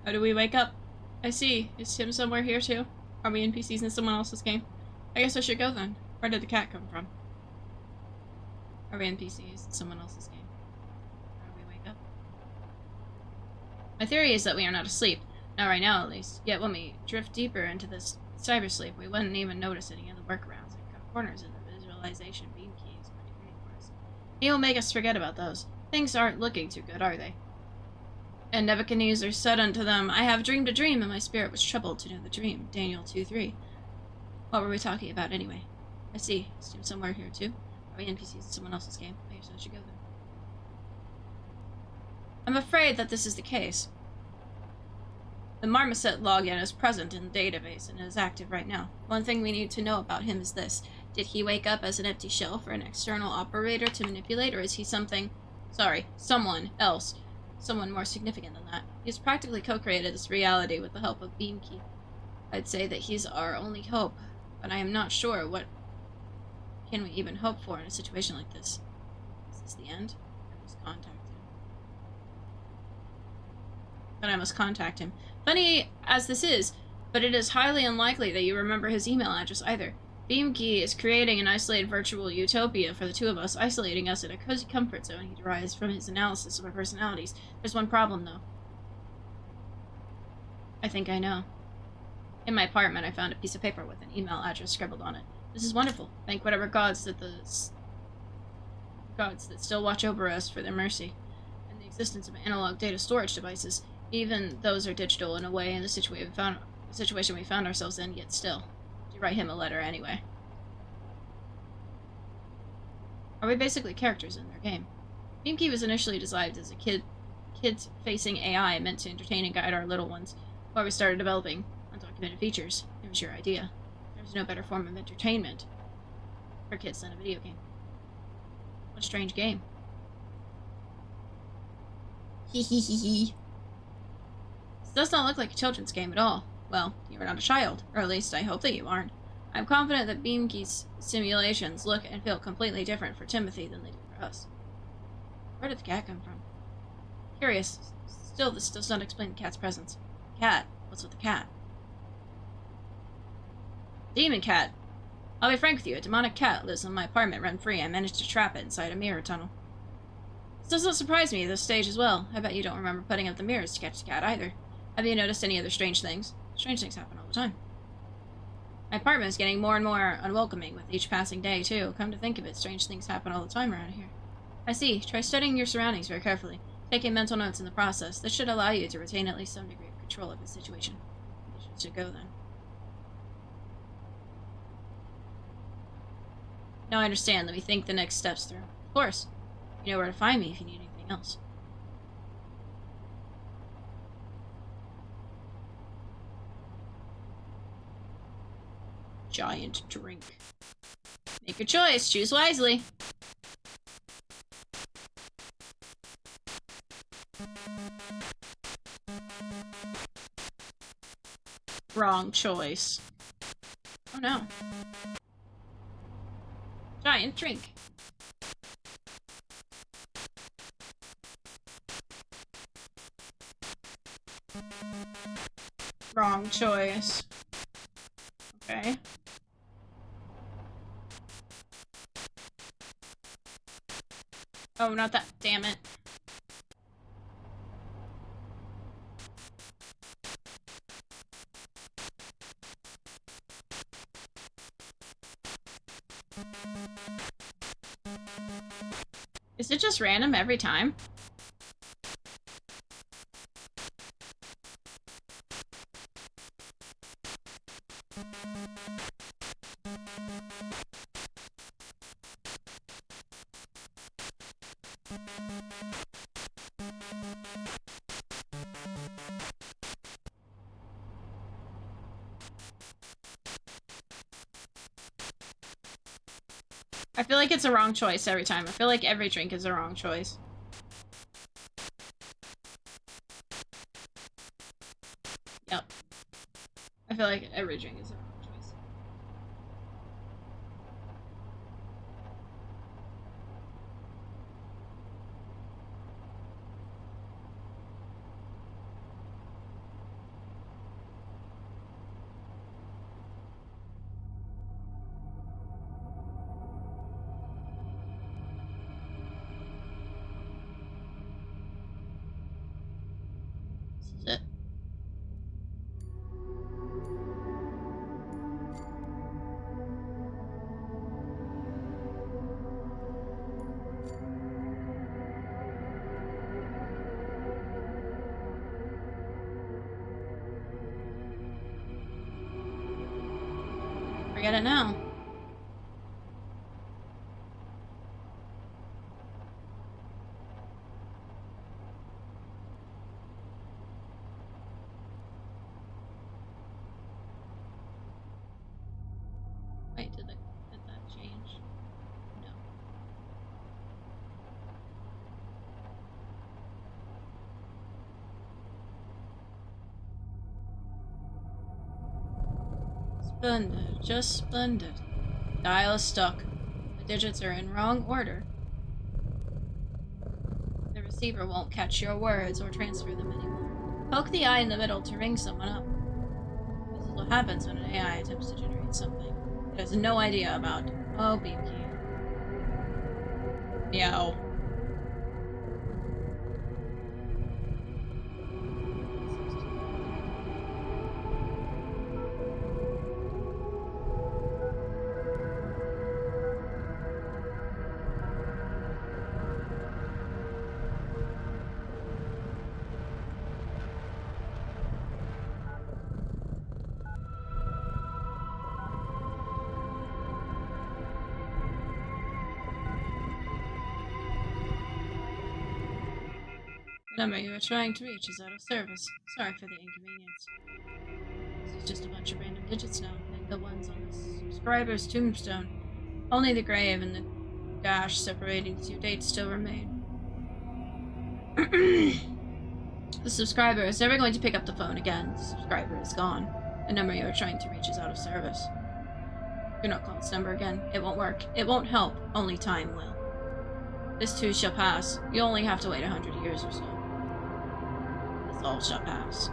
How do we wake up? I see. Is Tim somewhere here too? Are we NPCs in someone else's game? I guess I should go then. Where did the cat come from? Are we NPCs in someone else's game? How do we wake up? My theory is that we are not asleep. Not right now, at least. Yet when we drift deeper into this cybersleep, we wouldn't even notice any of the workarounds and corners in the visualization beam keys might create for us. He will make us forget about those. Things aren't looking too good, are they? And Nebuchadnezzar said unto them, I have dreamed a dream, and my spirit was troubled to know the dream. Daniel 2:3. What were we talking about anyway? I see. Is Tim somewhere here too? Are we NPCs in someone else's game? I guess I should go then. I'm afraid that this is the case. The Marmoset login is present in the database and is active right now. One thing we need to know about him is this. Did he wake up as an empty shell for an external operator to manipulate, or is he someone else? Someone more significant than that. He's practically co-created this reality with the help of Beamkey. I'd say that he's our only hope, but I am not sure what can we even hope for in a situation like this. Is this the end? I must contact him. Funny as this is, but it is highly unlikely that you remember his email address either. Beamkey is creating an isolated virtual utopia for the two of us, isolating us in a cozy comfort zone he derives from his analysis of our personalities. There's one problem, though. I think I know. In my apartment, I found a piece of paper with an email address scribbled on it. This is wonderful. Thank whatever gods that still watch over us for their mercy. And the existence of analog data storage devices, even those are digital in a way in the situation we found ourselves in, yet still. You write him a letter anyway. Are we basically characters in their game? Beamkey was initially designed as a kids-facing AI meant to entertain and guide our little ones while we started developing undocumented features. It was your idea. There's no better form of entertainment for kids than a video game. What a strange game. This does not look like a children's game at all. Well, you are not a child, or at least I hope that you aren't. I'm confident that Beamkey's simulations look and feel completely different for Timothy than they do for us. Where did the cat come from? Curious. Still, this does not explain the cat's presence. Cat? What's with the cat? Demon cat. I'll be frank with you, a demonic cat lives in my apartment rent-free. I managed to trap it inside a mirror tunnel. This doesn't surprise me at this stage as well. I bet you don't remember putting up the mirrors to catch the cat either. Have you noticed any other strange things? Strange things happen all the time. My apartment is getting more and more unwelcoming with each passing day, too. Come to think of it, strange things happen all the time around here. I see. Try studying your surroundings very carefully, taking mental notes in the process. This should allow you to retain at least some degree of control of the situation. You should go, then. Now I understand. Let me think the next steps through. Of course. You know where to find me if you need anything else. Giant drink. Make a choice. Choose wisely. Wrong choice. Oh no. Giant drink. Wrong choice. Okay. Oh, not that. Damn it. Is it just random every time? I feel like it's a wrong choice every time. I feel like every drink is a wrong choice. Yep. I feel like every drink is a wrong choice. This is it. get it now. Wait, did that change? No. Splendid, just splendid. Dial is stuck. The digits are in wrong order. The receiver won't catch your words or transfer them anymore. Poke the eye in the middle to ring someone up. This is what happens when an AI attempts to generate something it has no idea about. Oh, beam key. Meow. The number you are trying to reach is out of service. Sorry for the inconvenience. This is just a bunch of random digits now, like the ones on the subscriber's tombstone. Only the grave and the dash separating the two dates still remain. The subscriber is never going to pick up the phone again. The subscriber is gone. The number you are trying to reach is out of service. Do not call this number again. It won't work. It won't help. Only time will. This too shall pass. You only have to wait 100 years or so. This all shall pass.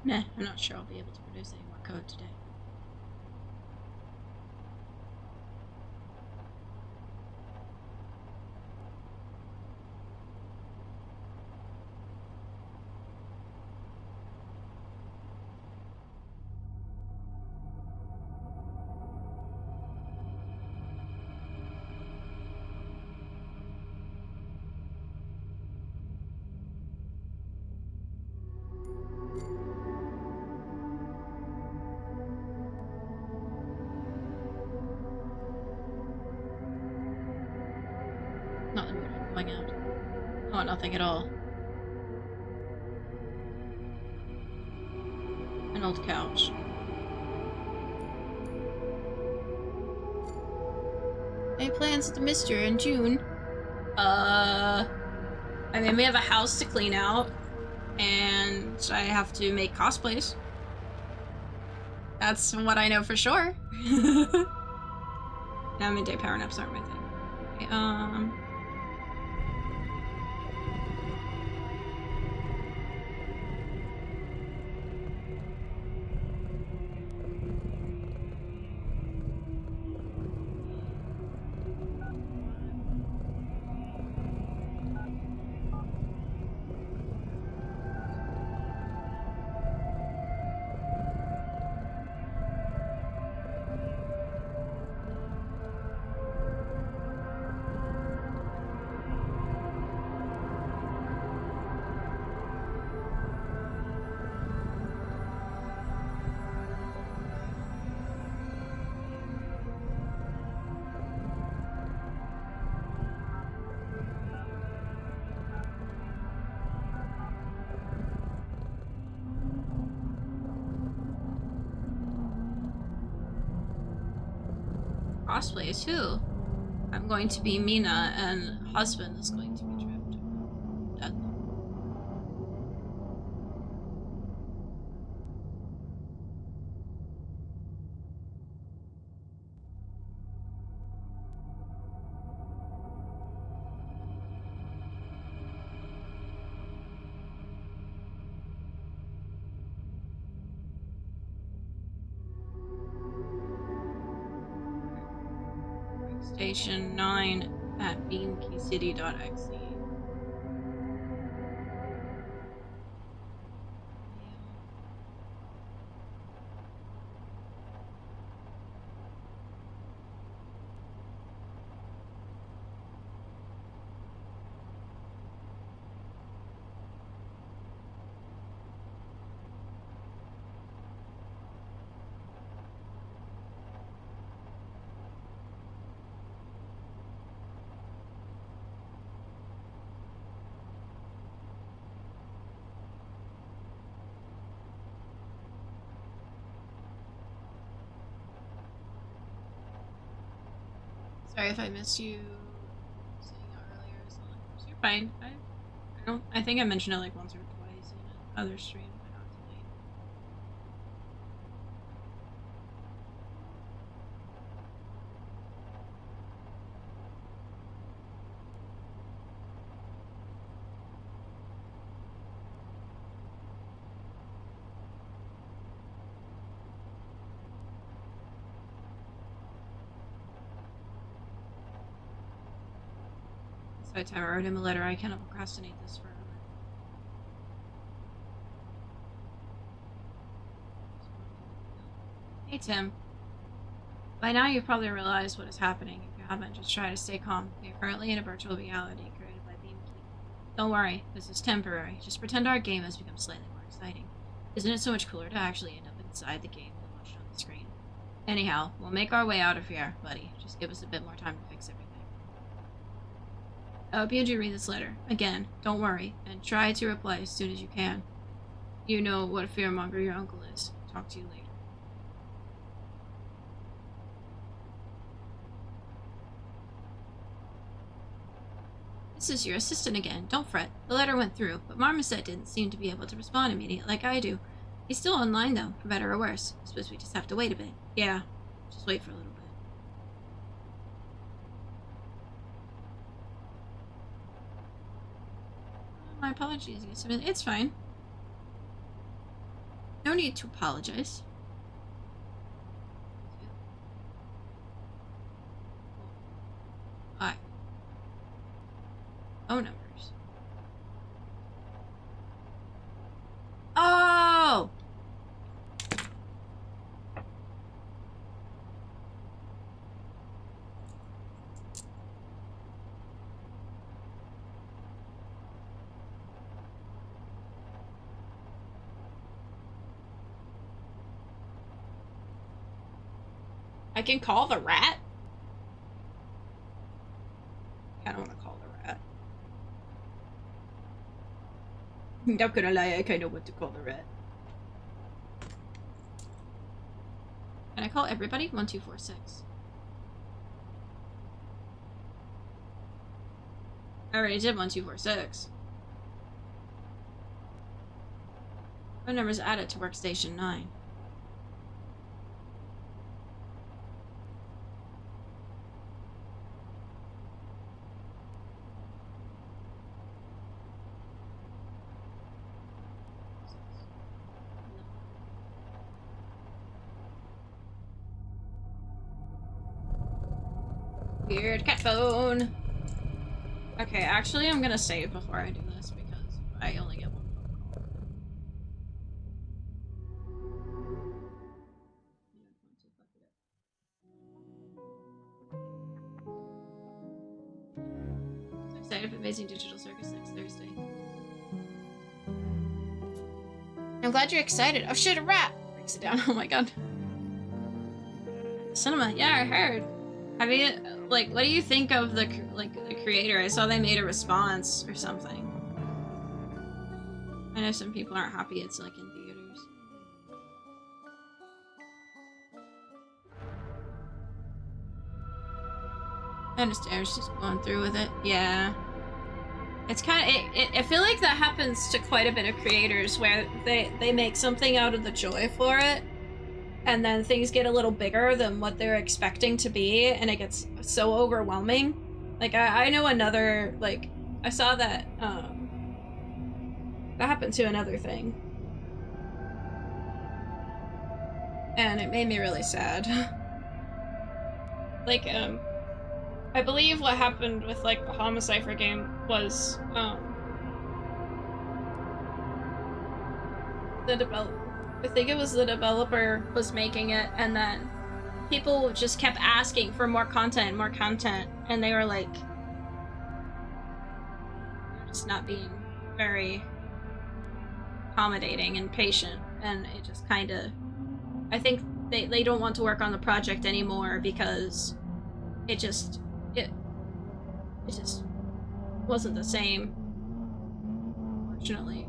Nah, I'm not sure I'll be able to produce any more code today. Not in the mood for going out. I want nothing at all. An old couch. Any plans to Mr. in June? I mean, we have a house to clean out, and I have to make cosplays. That's what I know for sure. Now, midday power naps aren't my thing. Okay, cosplays too. I'm going to be Mina, and husband is going to be Drift. Workstation 9 at beamkeycity.exe. Sorry if I missed you saying that earlier. So you're fine. I think I mentioned it like once or twice in another stream, but not tonight. So by the time I wrote him a letter, I cannot procrastinate this forever. Hey Tim. By now you've probably realized what is happening. If you haven't, just try to stay calm. We are currently in a virtual reality created by BeamKey. Don't worry, this is temporary. Just pretend our game has become slightly more exciting. Isn't it so much cooler to actually end up inside the game than watch it on the screen? Anyhow, we'll make our way out of here, buddy. Just give us a bit more time to fix everything. I hope you enjoy reading this letter. Again, don't worry, and try to reply as soon as you can. You know what a fearmonger your uncle is. Talk to you later. This is your assistant again. Don't fret. The letter went through, but Marmoset didn't seem to be able to respond immediately like I do. He's still online, though, for better or worse. I suppose we just have to wait a bit. Yeah, just wait for a little bit. My apologies. It's fine. No need to apologize. Hi. Phone numbers. Oh! I can call the rat? I kinda wanna call the rat. Not gonna lie, I kinda want to call the rat. Can I call everybody? 1246. I already did 1246. Phone number's added to workstation 9. Weird cat phone. Okay, actually I'm gonna save before I do this because I only get one phone call. So excited for Amazing Digital Circus next Thursday. I'm glad you're excited. Oh shit, a rat! Breaks it down. Oh my god. Cinema. Yeah, I heard. Have you, like, what do you think of the creator? I saw they made a response or something. I know some people aren't happy it's, like, in theaters. I understand, it's just going through with it. Yeah. It's kind of, I feel like that happens to quite a bit of creators where they make something out of the joy for it. And then things get a little bigger than what they're expecting to be, and it gets so overwhelming. Like, I know another, like, I saw that, that happened to another thing. And it made me really sad. Like, I believe what happened with like the Homicipher game was I think it was the developer was making it, and then people just kept asking for more content, and they were like, you're just not being very accommodating and patient, and it just kind of, I think they don't want to work on the project anymore because it just wasn't the same, unfortunately.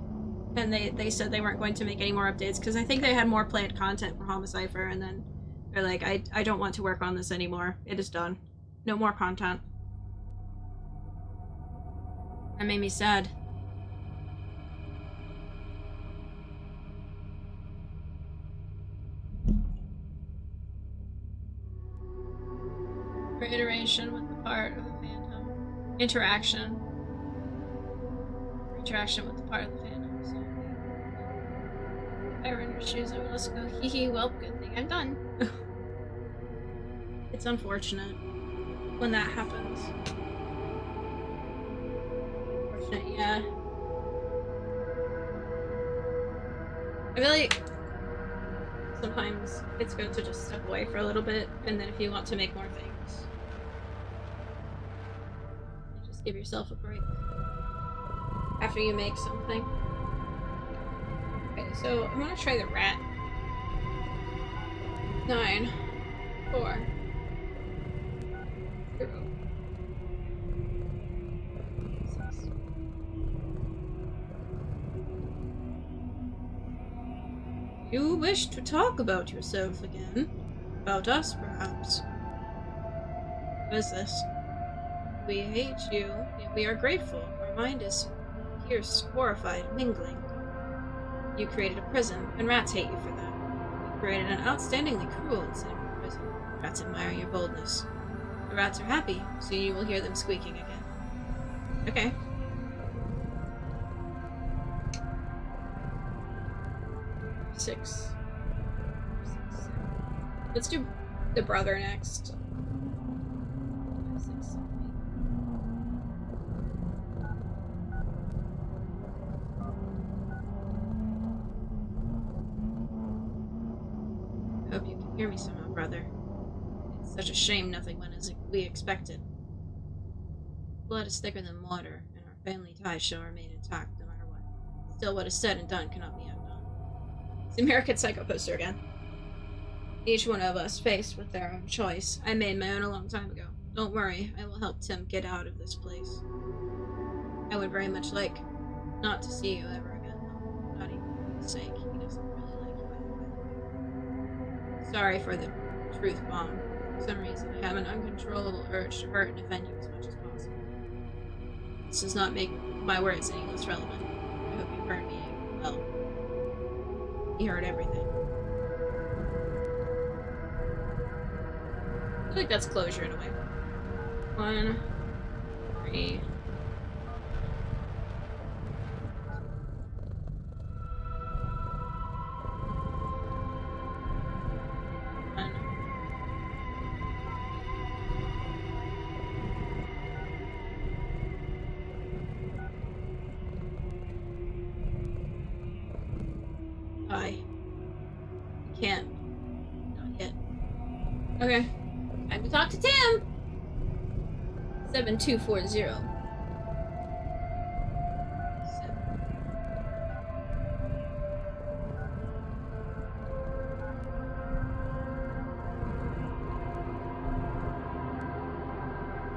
And they said they weren't going to make any more updates because I think they had more planned content for Homicipher, and then they're like, I don't want to work on this anymore. It is done. No more content. That made me sad. Reiteration with the part of the phantom. Interaction with the part of the phantom. So, if I were in your shoes, I would just go, hee hee, well, good thing I'm done. It's unfortunate when that happens. Unfortunate, yeah. I feel like sometimes it's good to just step away for a little bit, and then if you want to make more things, you just give yourself a break after you make something. Okay, so I'm gonna try the rat. 9, 4, 0, 6. You wish to talk about yourself again? About us, perhaps? What is this? We hate you, yet we are grateful. Our mind is pierced, horrified, mingling. You created a prison, and rats hate you for that. You created an outstandingly cruel and cynical prison. Rats admire your boldness. The rats are happy, soon you will hear them squeaking again. Okay. Six. Let's do the brother next. 5, 6, 7, 8. Hope you can hear me somehow, brother. It's such a shame nothing went as we expected. Blood is thicker than water, and our family ties shall remain intact no matter what. Still, what is said and done cannot be undone. It's the American Psycho poster again. Each one of us faced with their own choice. I made my own a long time ago. Don't worry, I will help Tim get out of this place. I would very much like not to see you ever again, though. Not even for his sake. He doesn't really like you, by the way. Sorry for the truth bomb. For some reason, I have an uncontrollable urge to hurt and offend you as much as possible. This does not make my words any less relevant. I hope you heard me well. He heard everything. I feel like that's closure in a way. 1, 3. I can't. Not yet. Okay. Time to talk to Tim! 7240. 7.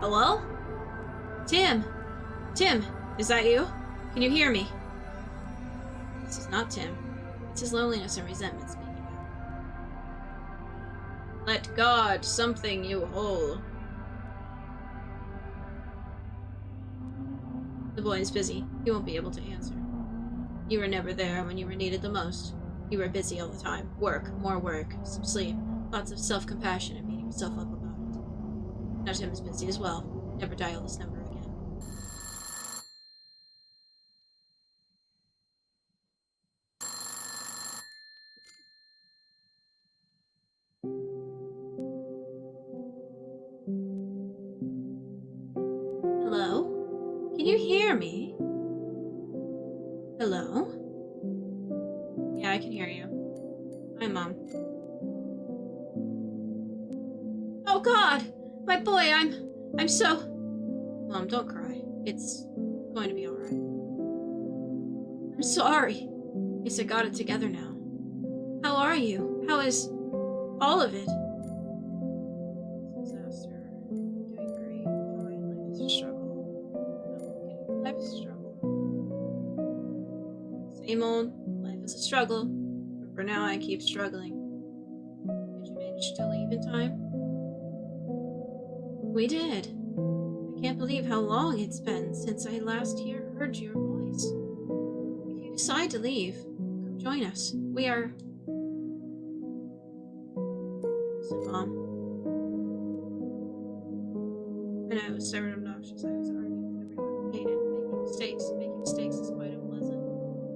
Hello? Tim! Tim! Is that you? Can you hear me? This is not Tim. It's his loneliness and resentment speaking out. Let God something you whole. The boy is busy. He won't be able to answer. You were never there when you were needed the most. You were busy all the time. Work, more work, some sleep, lots of self-compassion and beating yourself up about it. Now Tim is busy as well. Never dial this number again. Hello? Can you hear me? Hello? Yeah, I can hear you. Hi, Mom. Oh God! My boy, I'm so... Mom, don't cry. It's going to be alright. I'm sorry. Guess I got it together now. How are you? How is all of it? Disaster. Doing great. Fine. Life is a struggle. No, life is a struggle. Same old. Life is a struggle. But for now, I keep struggling. Did you manage to leave in time? We did. I can't believe how long it's been since I last heard your voice. If you decide to leave, come join us. We are... So, Mom. I know it was so obnoxious. I was arguing with everyone. Hated making mistakes. Making mistakes is quite unpleasant.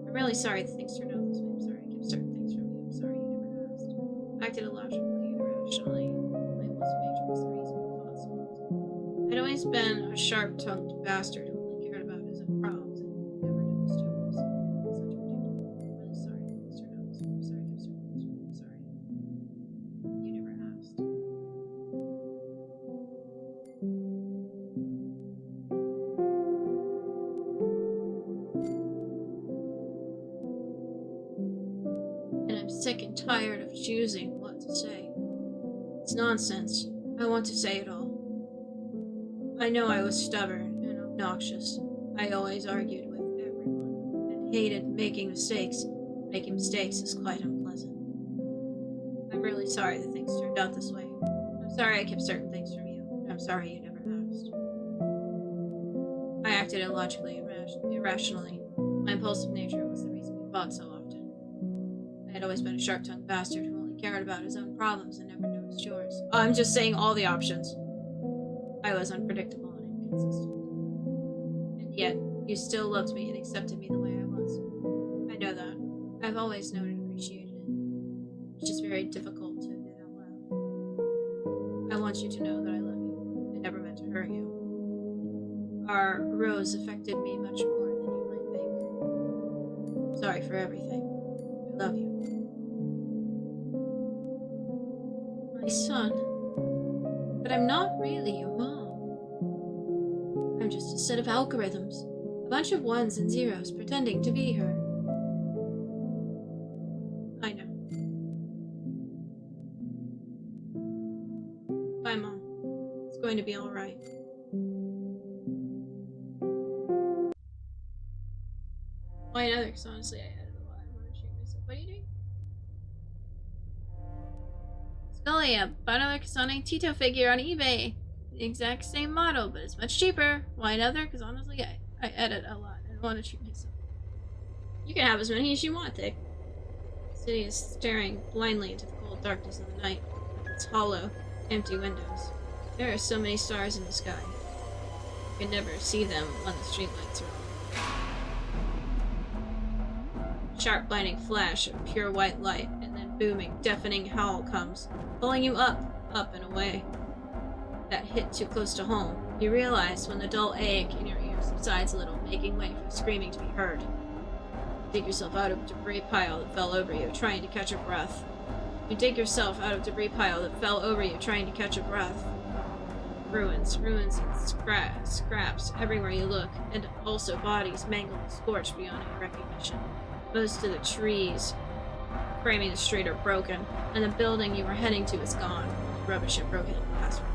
I'm really sorry that things turned out this way. I'm sorry I kept certain things from you. I'm sorry you never asked. Acted illogically, irrationally. My impulsive nature was the reason I thought so often. I'd always been a sharp-tongued bastard who only cared about his own problems and never noticed yours. Such a predictable. I'm really sorry that things turned out this way. I'm sorry I kept certain things from you. I'm sorry. You never asked. And I'm sick and tired of choosing what to say. It's nonsense. I want to say it all. I know I was stubborn and obnoxious. I always argued with everyone and hated making mistakes. Making mistakes is quite unpleasant. I'm really sorry that things turned out this way. I'm sorry I kept certain things from you. I'm sorry you never asked. I acted illogically, irrationally. My impulsive nature was the reason we fought so often. I had always been a sharp-tongued bastard who only cared about his own problems and never noticed yours. I'm just saying all the options. I was unpredictable and inconsistent. And yet, you still loved me and accepted me the way I was. I know that. I've always known and appreciated it. It's just very difficult to admit out loud. I want you to know that I love you. I never meant to hurt you. Our rose affected me much more than you might think. Sorry for everything. I love you. My son. But I'm not really your mom. I'm just a set of algorithms. A bunch of ones and zeros pretending to be her. I know. Bye, Mom. It's going to be alright. Why another? Because honestly, I added a lot. I want to shoot myself. What are you doing? Skully, I bought another Kasane Tito figure on eBay. The exact same model, but it's much cheaper. Why another? Because honestly, I edit a lot. I don't want to shoot myself. You can have as many as you want, Dick. The city is staring blindly into the cold darkness of the night, with its hollow, empty windows. There are so many stars in the sky. You can never see them when the streetlights are on. Sharp, blinding flash of pure white light, and then booming, deafening howl comes, pulling you up and away. That hit too close to home. You realize when the dull ache in your ears subsides a little, making way for the screaming to be heard. You dig yourself out of a debris pile that fell over you, trying to catch your breath. You dig yourself out of a debris pile that fell over you, trying to catch your breath. Ruins and scraps everywhere you look, and also bodies mangled and scorched beyond any recognition. Most of the trees framing the street are broken, and the building you were heading to is gone. Rubbish and broken glass remain.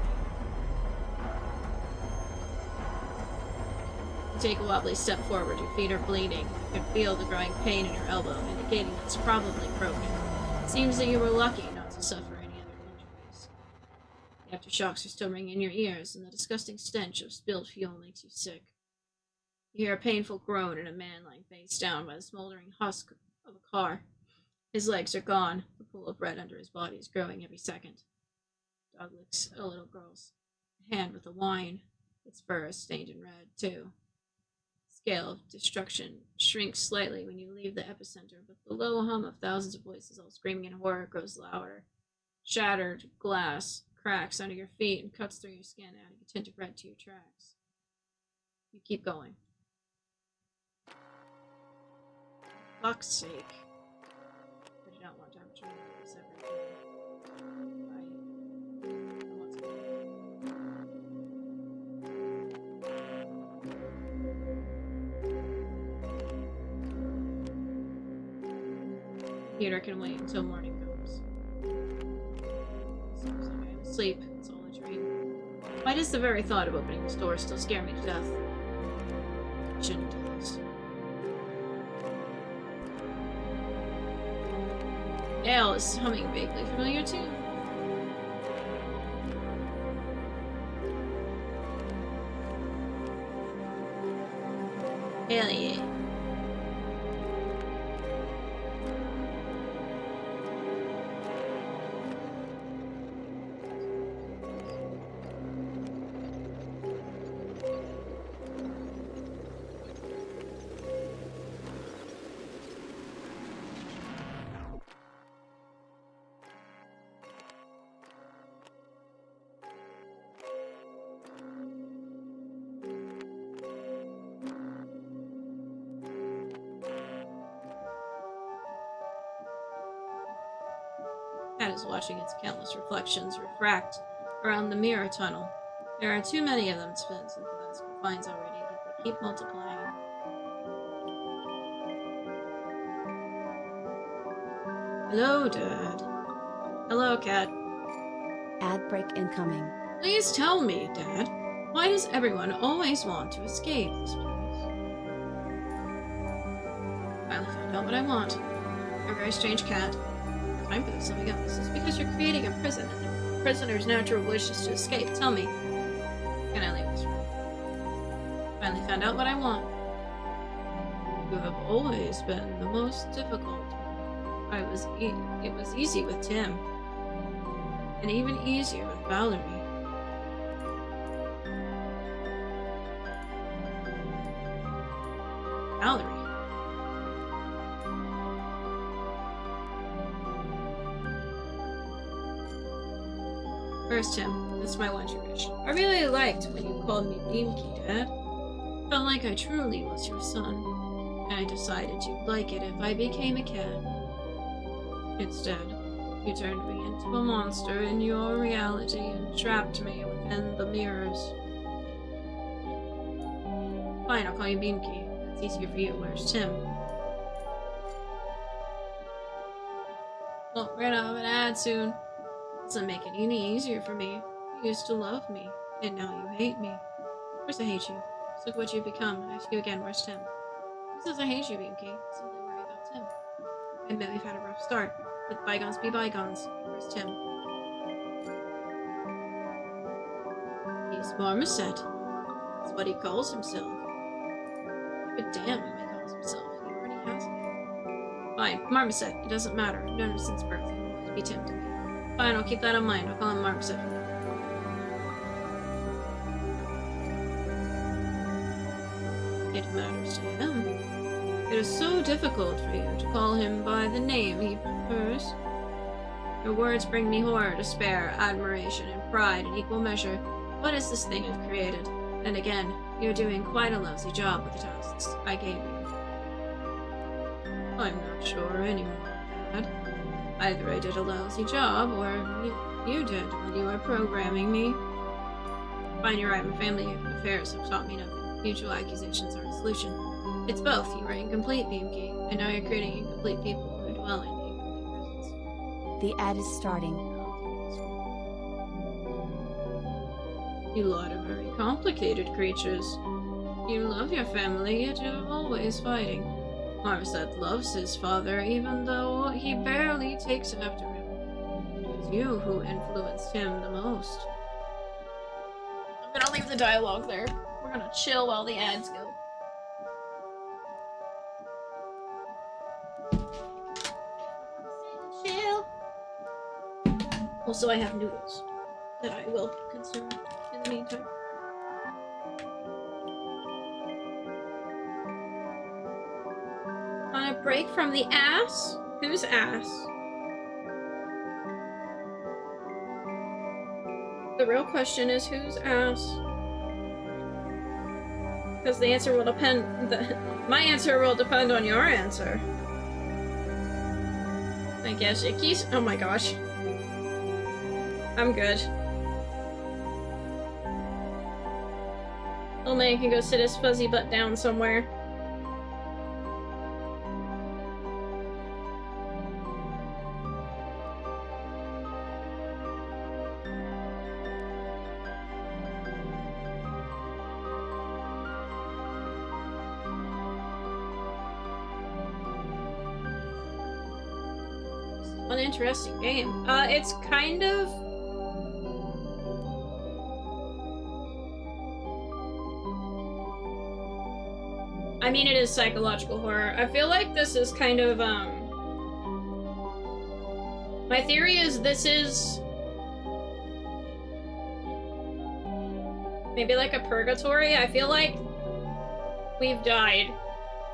You take a wobbly step forward, your feet are bleeding. You can feel the growing pain in your elbow, indicating that it's probably broken. It seems that you were lucky not to suffer any other injuries. The aftershocks are still ringing in your ears, and the disgusting stench of spilled fuel makes you sick. You hear a painful groan and a man lying face down by the smoldering husk of a car. His legs are gone. The pool of red under his body is growing every second. Dog licks a little girl's hand with a whine. Its fur is stained in red, too. Scale of destruction shrinks slightly when you leave the epicenter, but the low hum of thousands of voices all screaming in horror grows louder. Shattered glass cracks under your feet and cuts through your skin, adding a tint of red to your tracks. You keep going. Fuck's sake. I do not want to have to read this every day. I want to Computer can wait until morning comes. Seems like I'm asleep. It's all a dream. Why does the very thought of opening this door still scare me to death? I shouldn't do this. Gale is humming vaguely familiar too. Hell yeah. Cat is watching its countless reflections refract around the mirror tunnel. There are too many of them to fit into the confines already, but they keep multiplying. Hello, Dad. Hello, Cat. Ad break incoming. Please tell me, Dad. Why does everyone always want to escape this place? Finally found out what I want. You're a very strange cat. Time for this, let me go. This is because you're creating a prison, and the prisoner's natural wish is to escape. Tell me. Can I leave this room? Finally found out what I want. You have always been the most difficult. It was easy with Tim. And even easier with Valerie. Valerie? First, Tim, this is my one true wish. I really liked when you called me Beamkey, Dad. Felt like I truly was your son. And I decided you'd like it if I became a cat. Instead, you turned me into a monster in your reality and trapped me within the mirrors. Fine, I'll call you Beamkey. That's easier for you. Where's Tim? Well, we're gonna have an ad soon. Doesn't make it any easier for me. You used to love me, and now you hate me. Of course I hate you. Just look what you've become. I ask you again, where's Tim? Who says I hate you, Beamkey? Simply worry about Tim. I admit we've had a rough start. Let bygones be bygones. Where's Tim? He's Marmoset. That's what he calls himself. But damn him, he calls himself. He already has it. Fine, Marmoset. It doesn't matter. I've known him since birth. He'll always be Tim to me. Fine, I'll keep that in mind. I'll call him Marmoset from now. It matters to him. It is so difficult for you to call him by the name he prefers. Your words bring me horror, despair, admiration, and pride in equal measure. What is this thing I've created? And again, you're doing quite a lousy job with the tasks I gave you. I'm not sure anymore, Dad. Either I did a lousy job, or you did when you were programming me. Fine, you're right, my family affairs have taught me nothing. Mutual accusations are a solution. It's both. You were incomplete, Beamkey, and now you're creating incomplete people who dwell in incomplete prisons. The ad is starting. You lot are very complicated creatures. You love your family, yet you're always fighting. Marmoset loves his father, even though he barely takes after him. It's you who influenced him the most. I'm gonna leave the dialogue there. We're gonna chill while the ads go. Chill. Also, I have noodles that I will consume in the meantime. On a break from the ass? Whose ass? The real question is whose ass? Because the answer will depend. My answer will depend on your answer. I guess Icky's. Oh my gosh. I'm good. Little man can go sit his fuzzy butt down somewhere. An interesting game. It's kind of... I mean, it is psychological horror. I feel like this is kind of, my theory is this is... maybe like a purgatory. I feel like we've died.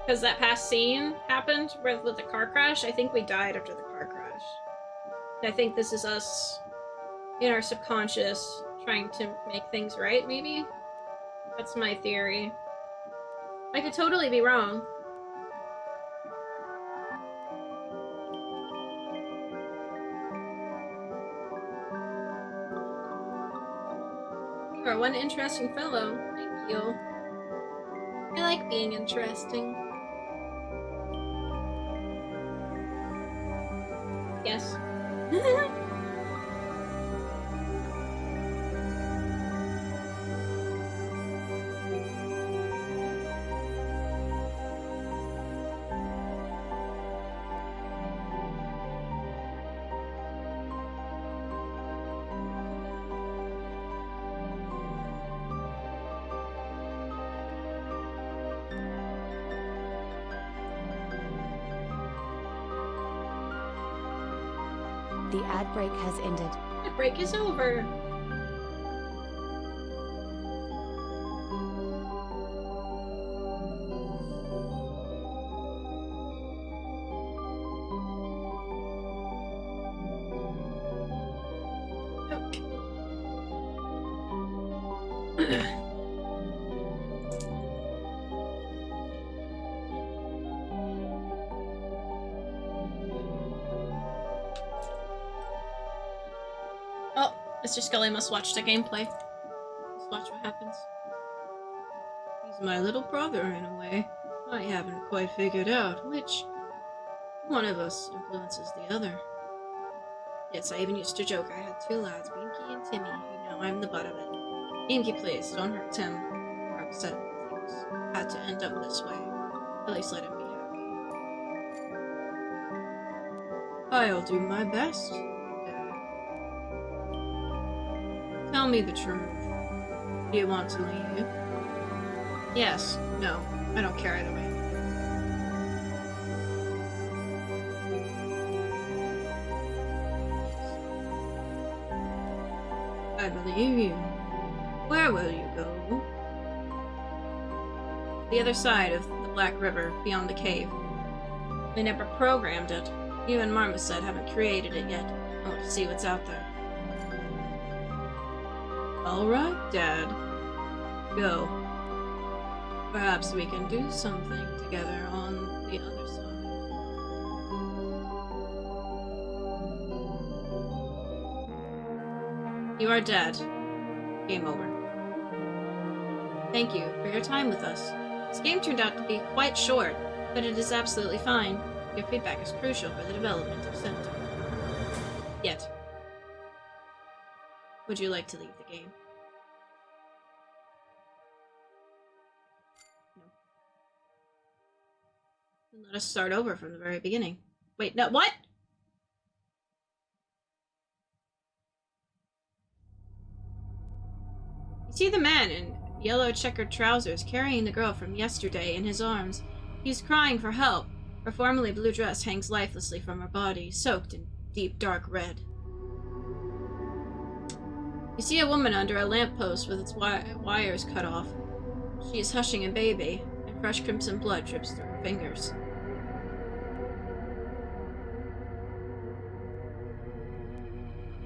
Because that past scene happened with the car crash. I think we died after the car crash. I think this is us in our subconscious trying to make things right, maybe? That's my theory. I could totally be wrong. You are one interesting fellow. Thank you. I like being interesting. Yes. The ad break has ended. The break is over. Oh, Mr. Skully must watch the gameplay. Let's watch what happens. He's my little brother in a way. I haven't quite figured out which one of us influences the other. Yes, I even used to joke I had two lads, Binky and Timmy, who know I'm the butt of it. Binky, please, don't hurt Tim or upset things. Had to end up this way. At least let him be happy. I'll do my best. Tell me the truth. Do you want to leave? Yes. No. I don't care either way. I believe you. Where will you go? The other side of the Black River, beyond the cave. They never programmed it. You and Marmoset haven't created it yet. I want to see what's out there. Alright, Dad. Go. Perhaps we can do something together on the other side. You are dead. Game over. Thank you for your time with us. This game turned out to be quite short, but it is absolutely fine. Your feedback is crucial for the development of Centum. Yet. Would you like to leave the game? No. Then let us start over from the very beginning. Wait, no, what? You see the man in yellow checkered trousers carrying the girl from yesterday in his arms. He's crying for help. Her formerly blue dress hangs lifelessly from her body, soaked in deep dark red. You see a woman under a lamppost with its wires cut off. She is hushing a baby, and fresh crimson blood drips through her fingers.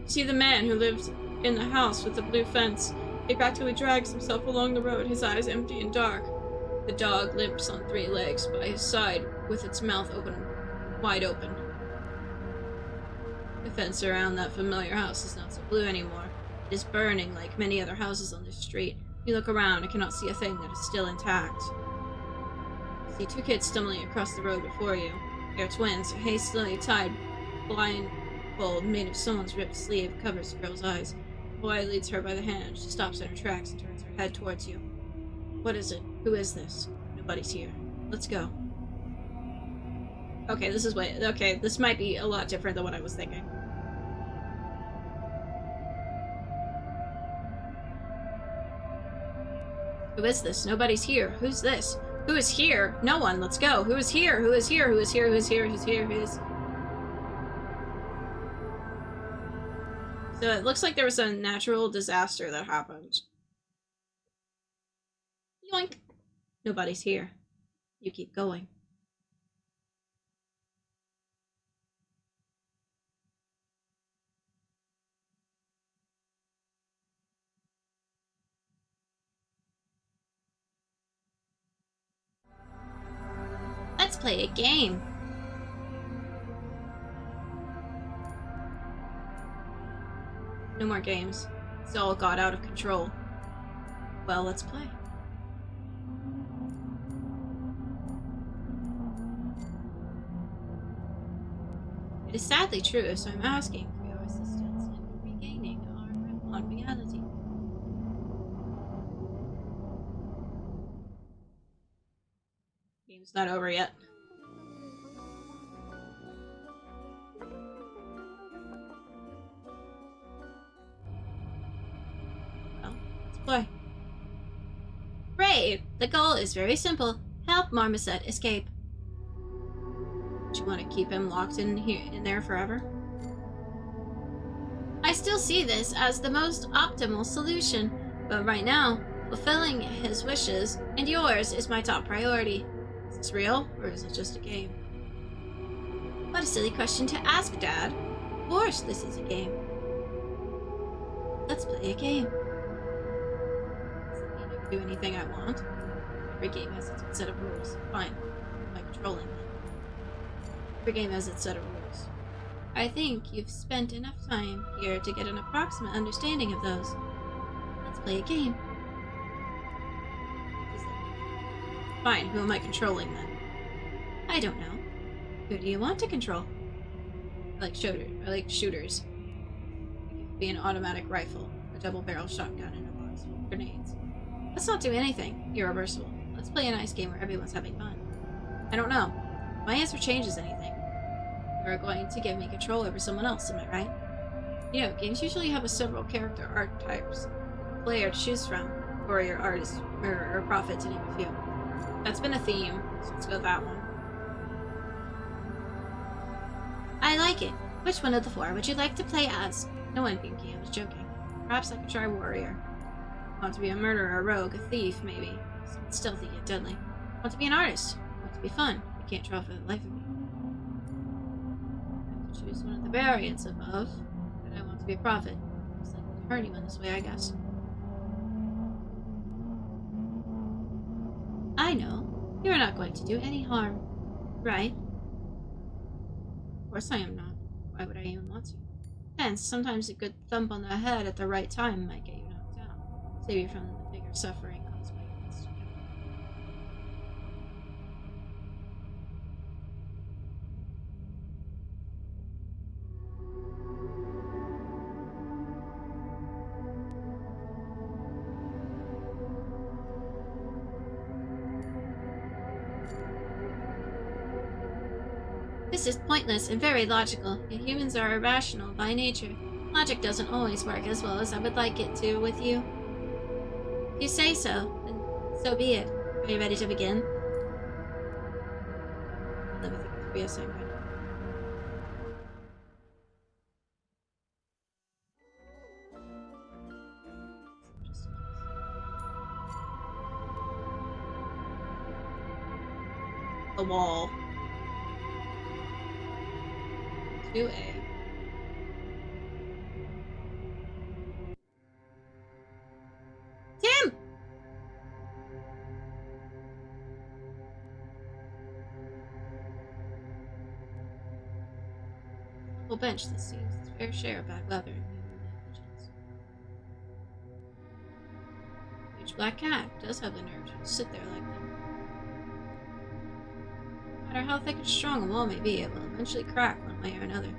You see the man who lived in the house with the blue fence. He practically drags himself along the road, his eyes empty and dark. The dog limps on 3 legs by his side with its mouth wide open. The fence around that familiar house is not so blue anymore. It is burning like many other houses on this street. You look around and cannot see a thing that is still intact. You see 2 kids stumbling across the road before you. They are twins. A hastily tied blindfold made of someone's ripped sleeve covers the girl's eyes. The boy leads her by the hand. She stops in her tracks and turns her head towards you. What is it? Who is this? Nobody's here. Let's go. Okay, this might be a lot different than what I was thinking. Who is this? Nobody's here. Who's this? Who is here? No one. Let's go. Who is here? Who is here? Who is here? Who is here? Who's here? Who is... So it looks like there was a natural disaster that happened. Yoink. Nobody's here. You keep going. Let's play a game. No more games. It's all got out of control. Well, let's play. It is sadly true, so I'm asking for your assistance in regaining our grip on reality. Game's not over yet. Well, let's play. Brave! The goal is very simple. Help Marmoset escape. Do you want to keep him locked in there forever? I still see this as the most optimal solution, but right now, fulfilling his wishes and yours is my top priority. Is this real, or is it just a game? What a silly question to ask, Dad. Of course this is a game. Let's play a game. Does it mean I can do anything I want? Every game has its own set of rules. Fine. Am I controlling them? Every game has its set of rules. I think you've spent enough time here to get an approximate understanding of those. Let's play a game. Fine, who am I controlling then? I don't know. Who do you want to control? I like shooters. It could be an automatic rifle, a double-barrel shotgun, and a box full of grenades. Let's not do anything irreversible. Let's play a nice game where everyone's having fun. I don't know. My answer changes anything. You're going to give me control over someone else, am I right? You know, games usually have several character archetypes, a player to choose from, warrior, artist, or prophet, to name a few. That's been a theme, so let's go with that one. I like it. Which one of the 4 would you like to play as? No one, Pinky, I was joking. Perhaps I could try warrior. Want to be a murderer, a rogue, a thief, maybe. Someone stealthy yet deadly. Want to be an artist. Want to be fun. I can't draw for the life of me. I could choose one of the variants above, but I want to be a prophet. Looks like I could hurt anyone this way, I guess. I know. You're not going to do any harm, right? Of course I am not. Why would I even want to? Hence, sometimes a good thump on the head at the right time might get you knocked down. Save you from the bigger suffering caused by your mischief. This is pointless and very logical, yet humans are irrational by nature. Logic doesn't always work as well as I would like it to with you. If you say so, then so be it. Are you ready to begin? Let me think of the assignment. The wall. 2A. Tim! mechanical bench that sees its fair share of bad weather and human negligence. Huge black cat does have the nerve to sit there like them. No matter how thick and strong a wall may be, it will eventually crack one way or another.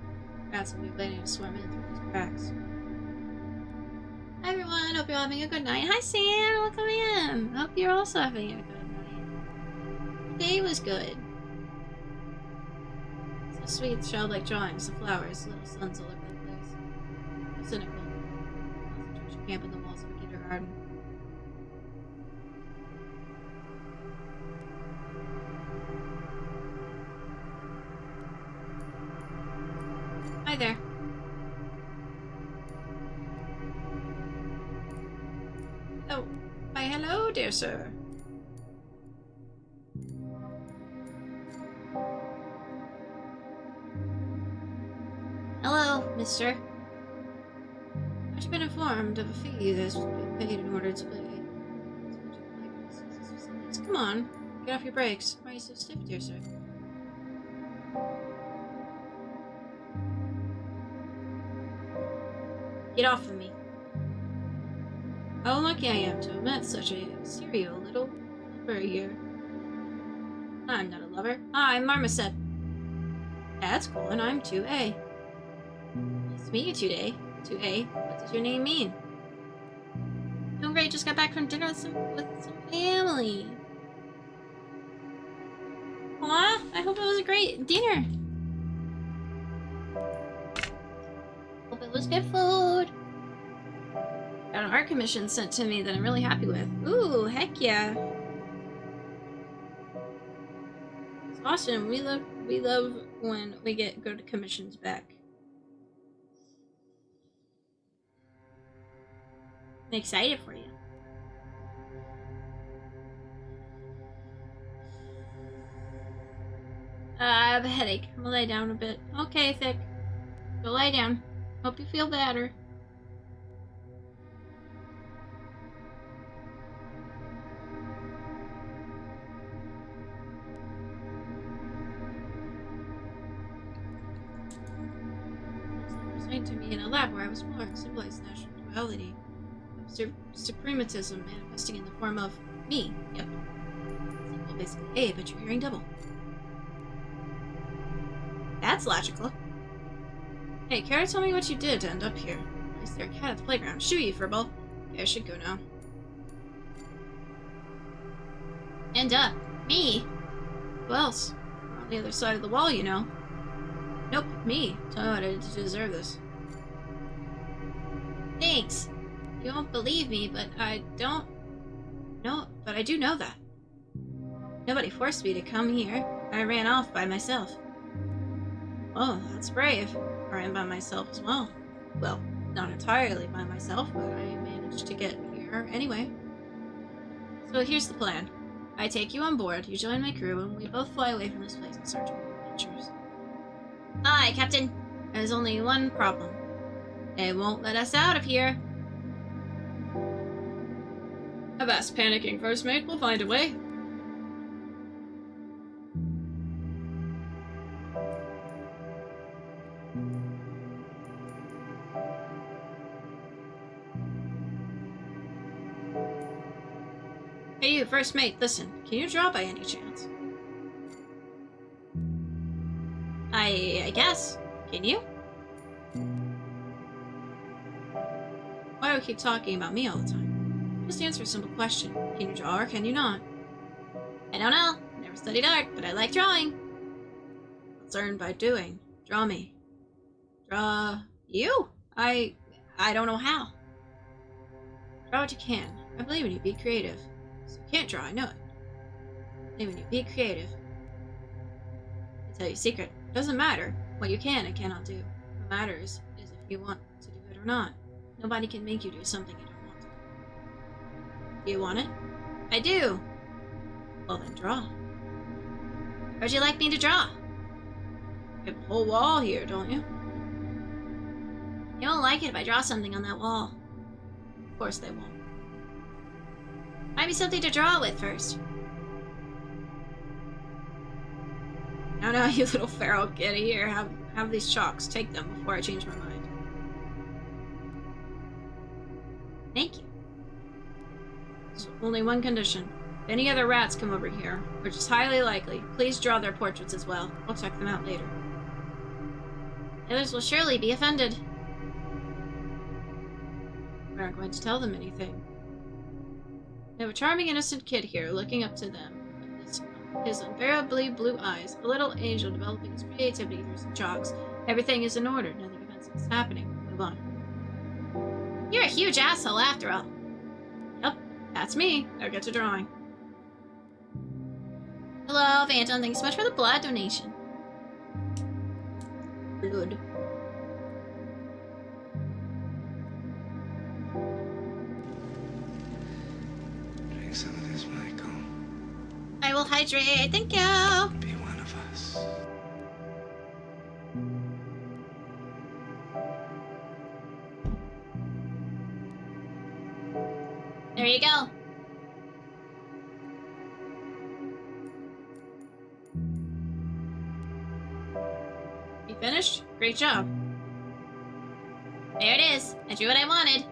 Rats will be waiting to swarm in through these cracks. Hi everyone, hope you're having a good night. Hi Sam, welcome in. Hope you're also having a good night. Today was good. So sweet, childlike drawings, the flowers, little suns all over the place. Cynical. Concentration camp in the walls of a kindergarten. Hi there. Oh, why hello, dear sir. Hello, mister. I've you been informed of a fee that's been paid in order to play. Come on, get off your brakes. Why are you so stiff, dear sir? Get off of me. How lucky I am to have met such a serial little lover here. I'm not a lover. I'm Marmoset. That's cool, and I'm 2A. Nice to meet you, 2A. What does your name mean? Doing great, just got back from dinner with some family. Aw, I hope it was a great dinner. Hope it was good food. Got an art commission sent to me that I'm really happy with. Ooh, heck yeah. It's awesome. We love when we get good commissions back. I'm excited for you. I have a headache. I'm gonna lay down a bit. Okay, Thick. Go lay down. Hope you feel better. To me in a lab where I was born, symbolized national duality, suprematism manifesting in the form of me. Yep. Well, basically A, but you're hearing double. That's logical. Hey, care to tell me what you did to end up here? Is there a cat at the playground? Shoo, you furball. Okay, I should go now. End up? Me? Who else? We're on the other side of the wall, you know. Nope, me. Tell me what I did to deserve this. Thanks. You won't believe me, but I don't know. But I do know that. Nobody forced me to come here. I ran off by myself. Oh, that's brave. I ran by myself as well. Well, not entirely by myself, but I managed to get here anyway. So here's the plan. I take you on board, you join my crew, and we both fly away from this place in search of new adventures. Aye, Captain. There's only one problem. They won't let us out of here. Avast panicking, first mate. We'll find a way. Hey you, first mate, listen. Can you draw by any chance? I guess. Can you? Why do we keep talking about me all the time? Just answer a simple question. Can you draw or can you not? I don't know. I never studied art, but I like drawing. Let's learn by doing. Draw me. Draw you? I don't know how. Draw what you can. I believe in you. Be creative. So you can't draw, I know it. I believe in you. Be creative. I tell you a secret. It doesn't matter what you can and cannot do. What matters is if you want to do it or not. Nobody can make you do something you don't want to do. Do you want it? I do. Well then draw. How'd you like me to draw? You have a whole wall here, don't you? You won't like it if I draw something on that wall. Of course they won't. Might be something to draw with first. No, you little feral kitty here. Have these chalks. Take them before I change my mind. Thank you. There's only one condition. If any other rats come over here, which is highly likely, please draw their portraits as well. I'll check them out later. Others will surely be offended. We aren't going to tell them anything. We have a charming innocent kid here looking up to them. His unbearably blue eyes, a little angel developing his creativity through some chalks. Everything is in order, nothing offensive is happening. Move on. You're a huge asshole after all. Yep, that's me. Now get to drawing. Hello, Phantom. Thanks so much for the blood donation. Blood. Drink some of this, Michael. I will hydrate. Thank you. Be one of us. There you go. You finished? Great job. There it is. I drew what I wanted.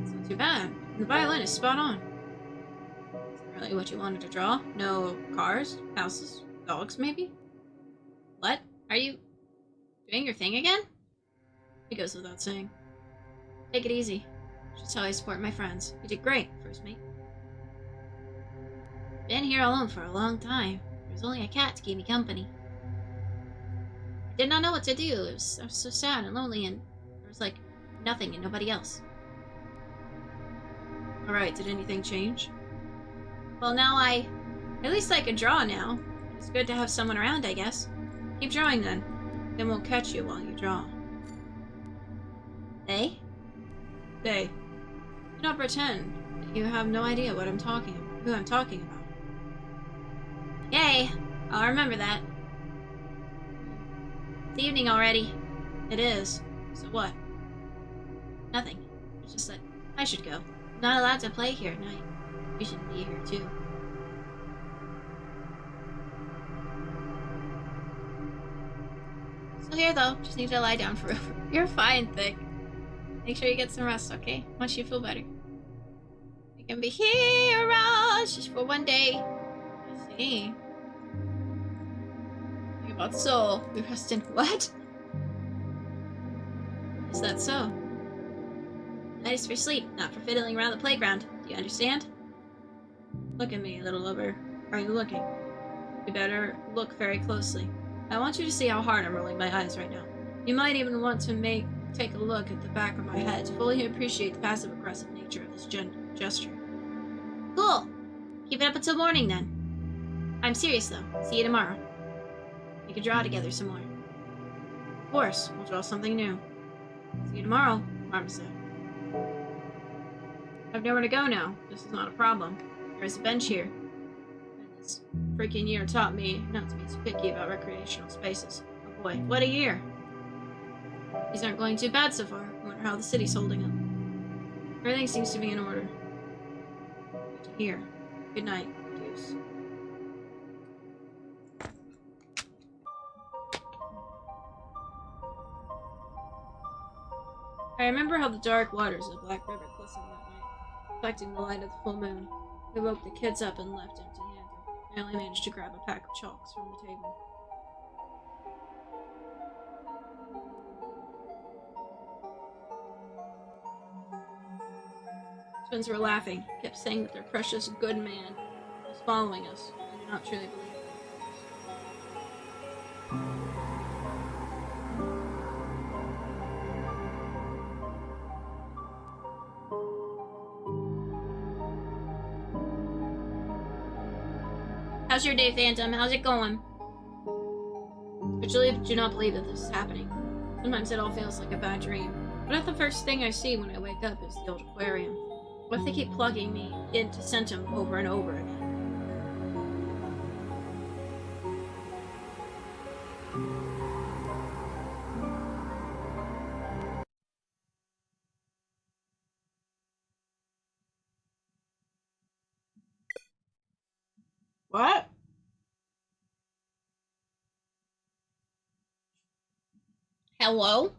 It's not too bad. The violin is spot on. Is that really what you wanted to draw? No cars, houses, dogs, maybe? What? Are you doing your thing again? It goes without saying. Take it easy. Just how I support my friends. You did great, first mate. Been here alone for a long time. There's only a cat to keep me company. I did not know what to do. I was so sad and lonely, and there was like nothing and nobody else. Alright, did anything change? Well, now at least I can draw now. It's good to have someone around, I guess. Keep drawing then. Then we'll catch you while you draw. Eh? They. Do not pretend that you have no idea who I'm talking about. Yay! I'll remember that. It's evening already. It is. So what? Nothing. It's just that I should go. I'm not allowed to play here at night. You should be here too. Still here though. Just need to lie down forever. You're fine, Thick. Make sure you get some rest, okay? Once you feel better. We can be heroes just for one day. I see. Think about soul. We rest in what? Is that so? Night is for sleep, not for fiddling around the playground. Do you understand? Look at me, little lover. Are you looking? You better look very closely. I want you to see how hard I'm rolling my eyes right now. You might even want to take a look at the back of my head to fully appreciate the passive-aggressive nature of this gesture. Cool. Keep it up until morning then. I'm serious though. See you tomorrow. We can draw together some more. Of course, we'll draw something new. See you tomorrow, Marma said. I've nowhere to go now. This is not a problem. There's a bench here. And this freaking year taught me not to be too picky about recreational spaces. Oh boy, what a year! These aren't going too bad so far. I wonder how the city's holding up. Everything seems to be in order. Good to hear. Good night, Deuce. I remember how the dark waters of the Black River glistened that night, reflecting the light of the full moon. We woke the kids up and left empty-handed. I only managed to grab a pack of chalks from the table. Twins were laughing, kept saying that their precious good man was following us. I did not truly believe it. How's your day, Phantom? How's it going? I truly do not believe that this is happening. Sometimes it all feels like a bad dream. But not the first thing I see when I wake up is the old aquarium. What if they keep plugging me into Centum over and over again? What? Hello?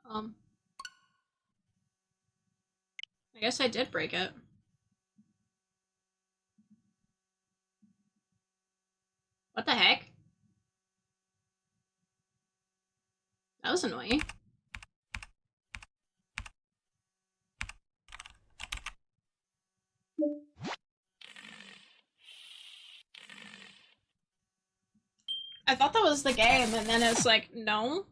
I guess I did break it. What the heck? That was annoying. I thought that was the game, and then it's like, no.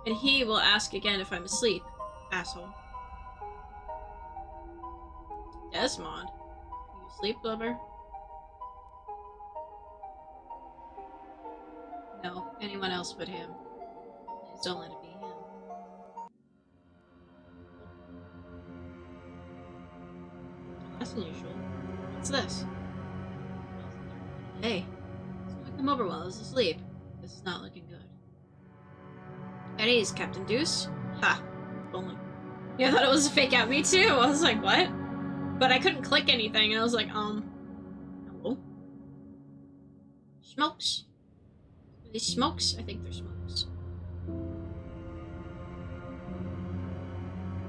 And he will ask again if I'm asleep. Asshole. Desmond. You asleep, Blubber? No, anyone else but him. Please don't let it be him. That's unusual. What's this? Hey, someone come over while I was asleep. This is not looking good. At ease, Captain Deuce. Ha! Only. Yeah, I thought it was a fake out. Me too! I was like, what? But I couldn't click anything, and I was like, hello? Smokes? Are these smokes? I think they're smokes.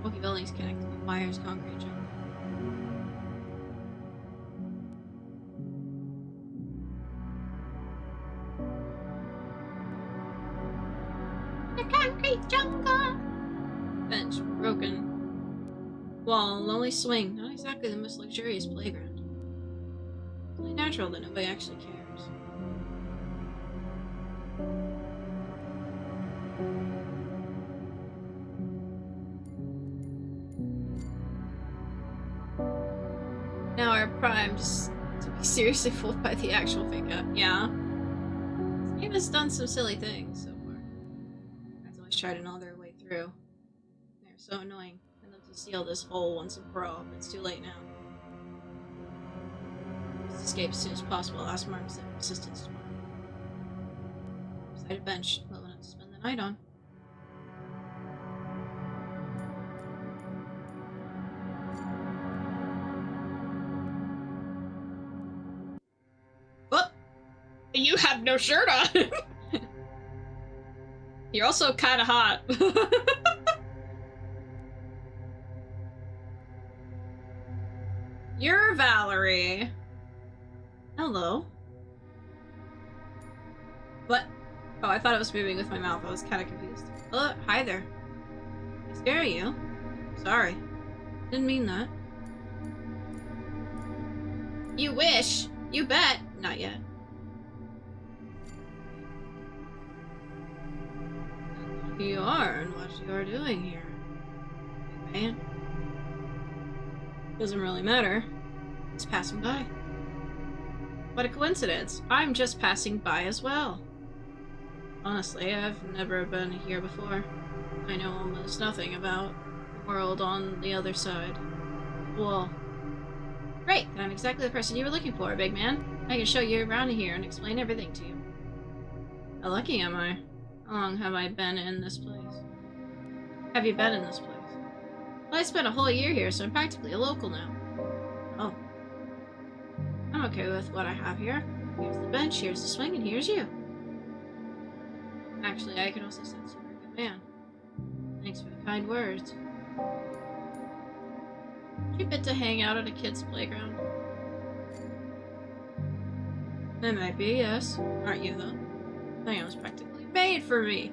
Smoky buildings connected with wires, concrete jungle. The concrete jungle! Bench, broken. Wall, lonely swing. Not exactly the most luxurious playground. It's only natural that nobody actually cares. Now we're primed to be seriously fooled by the actual fake out. Yeah. This game has done some silly things so far. I've always tried to know their way through. They're so annoying. I'd love to seal this hole once and for all, but it's too late now. Let's escape as soon as possible. Ask Mark for assistance tomorrow. Beside a bench, low enough to spend the night on. Whoop! You have no shirt on! You're also kinda hot. You're Valerie. Hello. What? Oh, I thought it was moving with my mouth. I was kind of confused. Oh, hi there. Did I scare you? Sorry. Didn't mean that. You wish. You bet. Not yet. Who you are and what you are doing here, big man. Doesn't really matter. It's passing by. What a coincidence. I'm just passing by as well. Honestly, I've never been here before. I know almost nothing about the world on the other side. Wall. Great, then I'm exactly the person you were looking for, big man. I can show you around here and explain everything to you. How lucky am I? How long have I been in this place? Have you been in this place? Well, I spent a whole year here, so I'm practically a local now. Oh. I'm okay with what I have here. Here's the bench, here's the swing, and here's you. Actually, I can also sense you're a good man. Thanks for the kind words. Would you fit to hang out at a kid's playground? It might be, yes. Aren't you, though? I think it was practically made for me.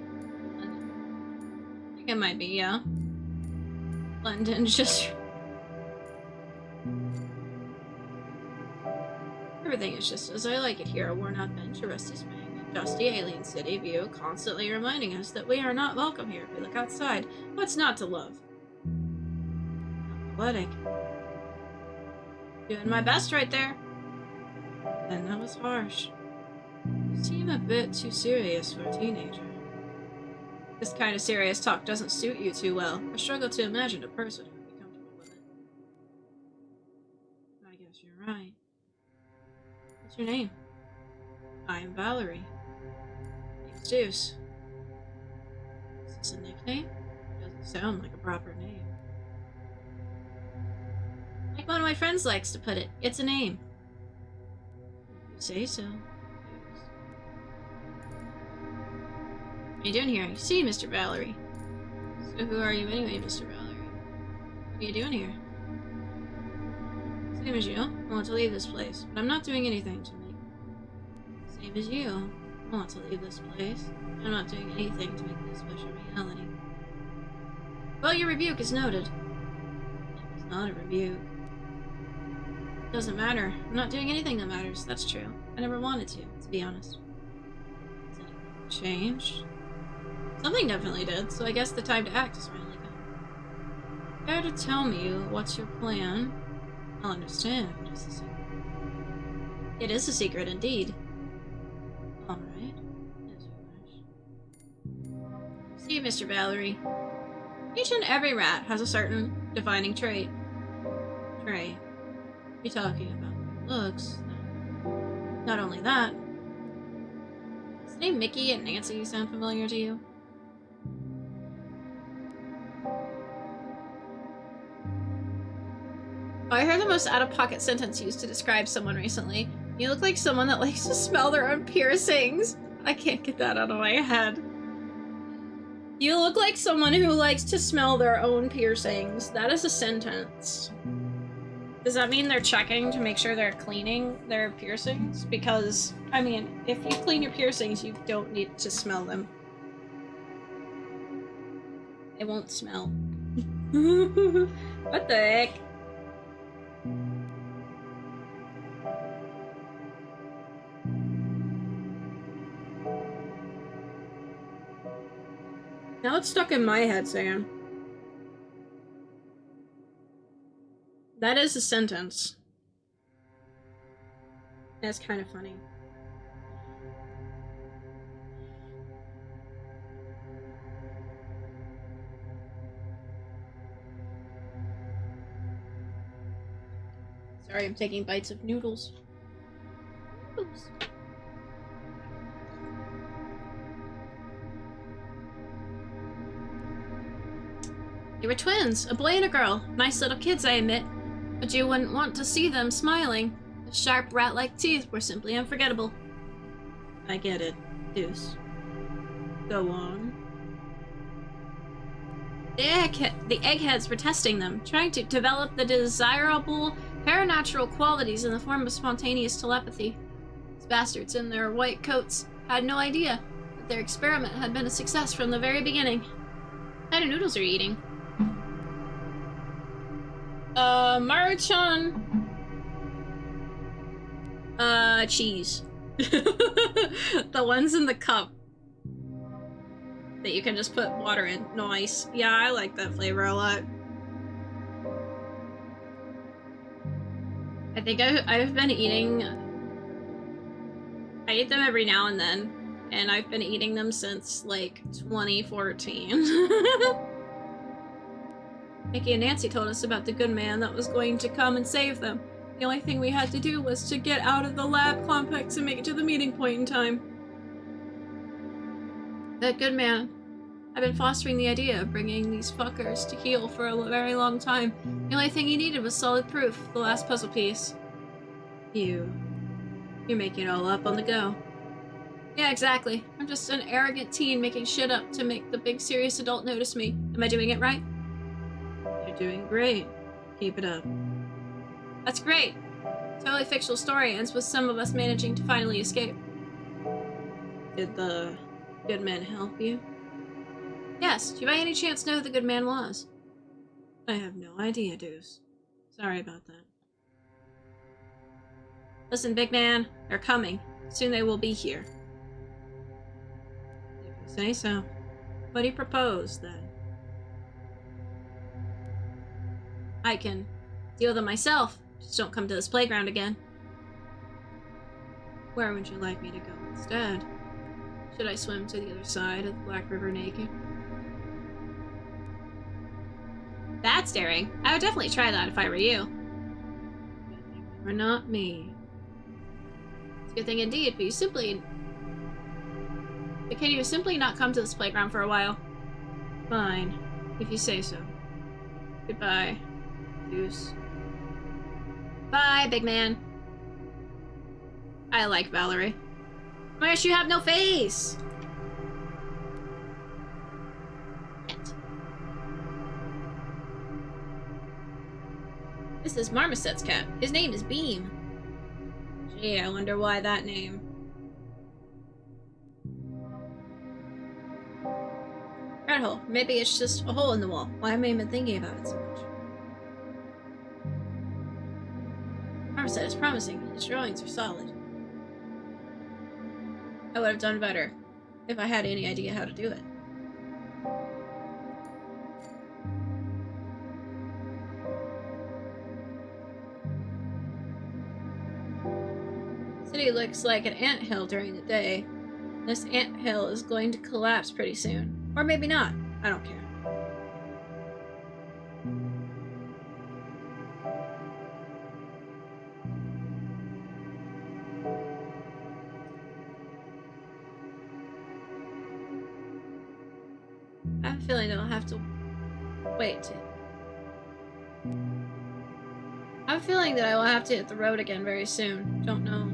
I think it might be, yeah. London's just... Everything is just as I like it here. A worn-out bench, a rusty swing, dusty alien city view, constantly reminding us that we are not welcome here if we look outside. What's not to love? Athletic. Doing my best right there. And that was harsh. You seem a bit too serious for a teenager. This kind of serious talk doesn't suit you too well. I struggle to imagine a person who would be comfortable with it. I guess you're right. What's your name? I am Valerie. Name's Deuce. Is this a nickname? Doesn't sound like a proper name. Like one of my friends likes to put it, it's a name. You say so. What are you doing here? I see, Mr. Valerie. So who are you anyway, Mr. Valerie? What are you doing here? Same as you. I want to leave this place, but I'm not doing anything to make... Same as you. I want to leave this place. I'm not doing anything to make this wish a reality. Well, your rebuke is noted. It's not a rebuke. It doesn't matter. I'm not doing anything that matters. That's true. I never wanted to be honest. Has anything changed? Something definitely did, so I guess the time to act has finally come. Care to tell me what's your plan? I'll understand if it's a secret. It is a secret indeed. Alright. As you wish. See, Mr. Valerie. Each and every rat has a certain defining trait. Trait. You're talking about looks. Not only that. Does the name Mickey and Nancy sound familiar to you? Oh, I heard the most out-of-pocket sentence used to describe someone recently. You look like someone that likes to smell their own piercings. I can't get that out of my head. You look like someone who likes to smell their own piercings. That is a sentence. Does that mean they're checking to make sure they're cleaning their piercings? Because, I mean, if you clean your piercings, you don't need to smell them. They won't smell. What the heck? Now it's stuck in my head, Sam. That is a sentence. That's kind of funny. Sorry, I'm taking bites of noodles. Oops. You were twins, a boy and a girl. Nice little kids, I admit. But you wouldn't want to see them smiling. The sharp rat-like teeth were simply unforgettable. I get it, Deuce. Go on. The eggheads were testing them, trying to develop the desirable paranatural qualities in the form of spontaneous telepathy. These bastards in their white coats had no idea that their experiment had been a success from the very beginning. What kind of noodles are you eating? Maruchan. Cheese. The ones in the cup that you can just put water in. Nice. Yeah, I like that flavor a lot. I think I've been eating... I eat them every now and then, and I've been eating them since, like, 2014. Mickey and Nancy told us about the good man that was going to come and save them. The only thing we had to do was to get out of the lab complex and make it to the meeting point in time. That good man had been fostering the idea of bringing these fuckers to heal for a very long time. The only thing he needed was solid proof, the last puzzle piece. You're making it all up on the go. Yeah, exactly. I'm just an arrogant teen making shit up to make the big serious adult notice me. Am I doing it right? You're doing great. Keep it up. That's great. Totally fictional story ends with some of us managing to finally escape. Did the good man help you? Yes. Do you by any chance know who the good man was? I have no idea, Deuce. Sorry about that. Listen, big man. They're coming. Soon they will be here. You say so. What do you propose, then? I can deal with them myself. Just don't come to this playground again. Where would you like me to go instead? Should I swim to the other side of the Black River naked? That's daring. I would definitely try that if I were you. Or not me. It's a good thing indeed, but can you simply not come to this playground for a while? Fine, if you say so. Goodbye, Deuce. Bye, big man. I like Valerie. Why does she have no face? This is Marmoset's cat. His name is Beam. Gee, I wonder why that name. Rat hole. Maybe it's just a hole in the wall. Why am I even thinking about it so much? Marmoset is promising. His drawings are solid. I would have done better if I had any idea how to do it. City looks like an anthill during the day. This anthill is going to collapse pretty soon. Or maybe not. I don't care. I have a feeling that I'll have to wait. I have a feeling that I will have to hit the road again very soon. Don't know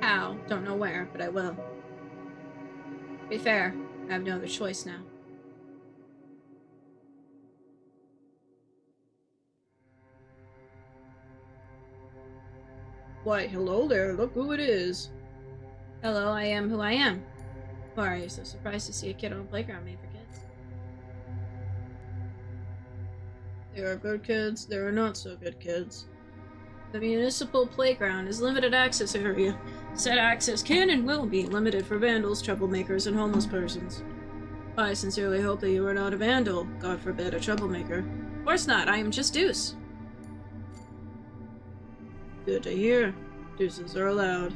how, don't know where, but I will. To be fair, I have no other choice now. Why, hello there, look who it is. Hello, I am who I am. Why are you so surprised to see a kid on a playground made for kids? There are good kids, there are not so good kids. The municipal playground is limited access area. Said access can and will be limited for vandals, troublemakers, and homeless persons. I sincerely hope that you are not a vandal, God forbid a troublemaker. Of course not, I am just Deuce. Good to hear. Deuces are allowed.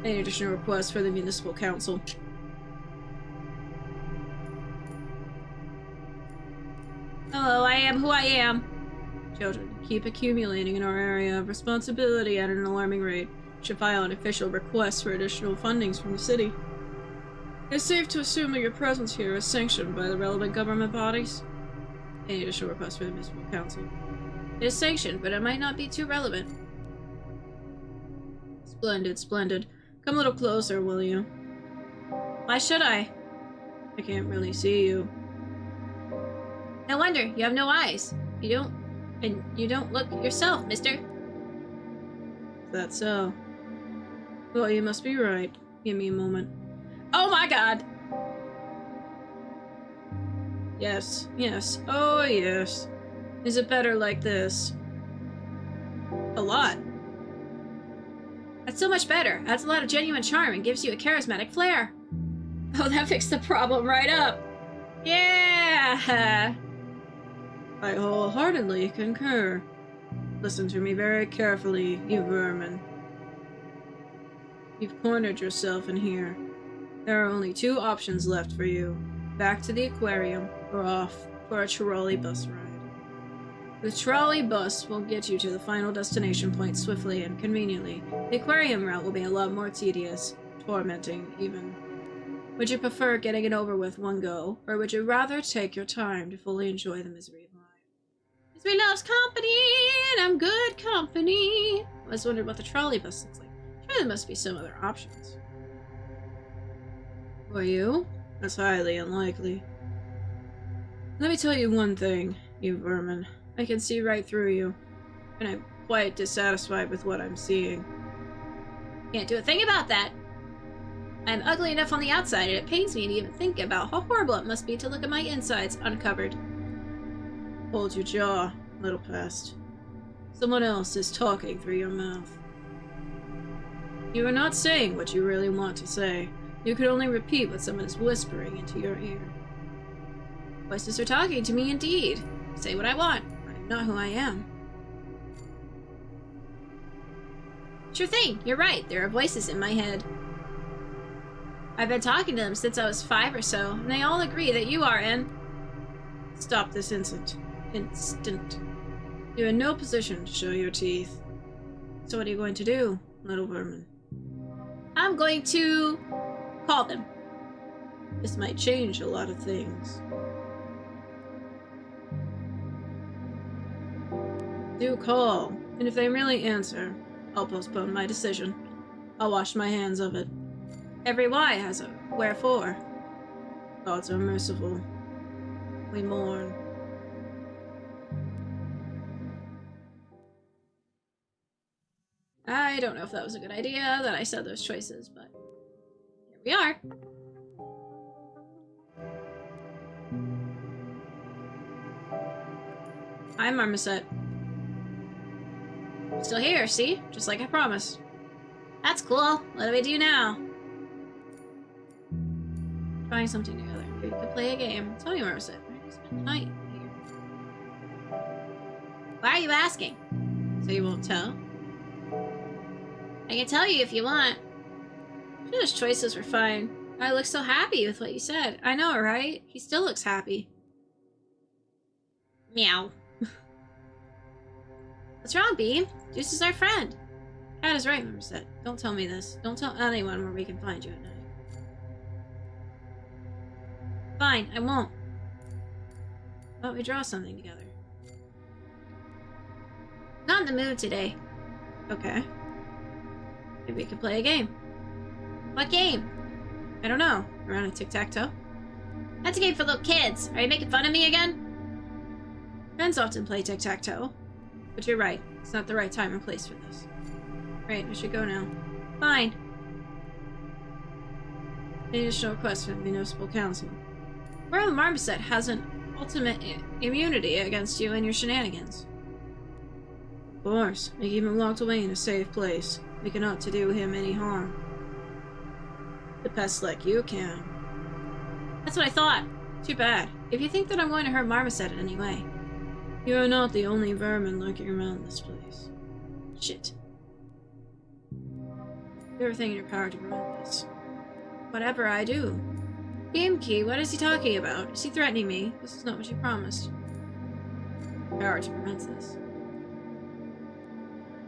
Any additional requests for the municipal council? Hello, I am who I am. Children keep accumulating in our area of responsibility at an alarming rate. Should file an official request for additional fundings from the city. It's safe to assume that your presence here is sanctioned by the relevant government bodies. Any additional request for the municipal council? It is sanctioned, but it might not be too relevant. Splendid, splendid. Come a little closer, will you? Why should I? I can't really see you. No wonder, you have no eyes. You don't look yourself, mister. Is that so? Well, you must be right. Give me a moment. Oh my god! Yes, yes, oh yes. Is it better like this? A lot. That's so much better. Adds a lot of genuine charm and gives you a charismatic flair. Oh, that fixed the problem right up. Yeah! I wholeheartedly concur. Listen to me very carefully, you vermin. You've cornered yourself in here. There are only two options left for you. Back to the aquarium, or off for a trolley bus ride. The trolley bus will get you to the final destination point swiftly and conveniently. The aquarium route will be a lot more tedious, tormenting even. Would you prefer getting it over with one go, or would you rather take your time to fully enjoy the misery of life? Misery loves company, and I'm good company. I was wondering what the trolley bus looks like. Sure, there must be some other options. For you? That's highly unlikely. Let me tell you one thing, you vermin. I can see right through you, and I'm quite dissatisfied with what I'm seeing. Can't do a thing about that. I'm ugly enough on the outside, and it pains me to even think about how horrible it must be to look at my insides uncovered. Hold your jaw, little pest. Someone else is talking through your mouth. You are not saying what you really want to say. You can only repeat what someone is whispering into your ear. Voices are talking to me indeed. Say what I want. I'm not who I am. Sure thing, you're right. There are voices in my head. I've been talking to them since I was 5 or so, and they all agree that you are in. Stop this instant. You're in no position to show your teeth. So what are you going to do, little vermin? I'm going to call them. This might change a lot of things. Do call, and if they really answer, I'll postpone my decision. I'll wash my hands of it. Every why has a wherefore. Gods are merciful. We mourn. I don't know if that was a good idea that I said those choices, but here we are. Hi, Marmoset. Still here, see? Just like I promised. That's cool. What do we do now? Trying something together. Maybe we could play a game. Tell me, Marmoset. Where did you spend the night here? Why are you asking? So you won't tell? I can tell you if you want. Sure, those choices were fine. I look so happy with what you said. I know, right? He still looks happy. Meow. What's wrong, Beam? Juice is our friend. Cat is right, Marmoset. Don't tell me this. Don't tell anyone where we can find you at night. Fine, I won't. Why don't we draw something together? Not in the mood today. Okay. Maybe we could play a game. What game? I don't know. Around a tic-tac-toe? That's a game for little kids. Are you making fun of me again? Friends often play tic-tac-toe. But you're right. It's not the right time or place for this. Right, I should go now. Fine. Any additional requests from the Municipal Council? Royal Marmoset has an ultimate immunity against you and your shenanigans. Of course, we keep him locked away in a safe place. We cannot to do him any harm. The pests like you can. That's what I thought. Too bad. If you think that I'm going to hurt Marmoset in any way, you are not the only vermin lurking around this place. Shit. Do everything in your power to prevent this. Whatever I do. Game Key, what is he talking about? Is he threatening me? This is not what you promised. Power to prevent this.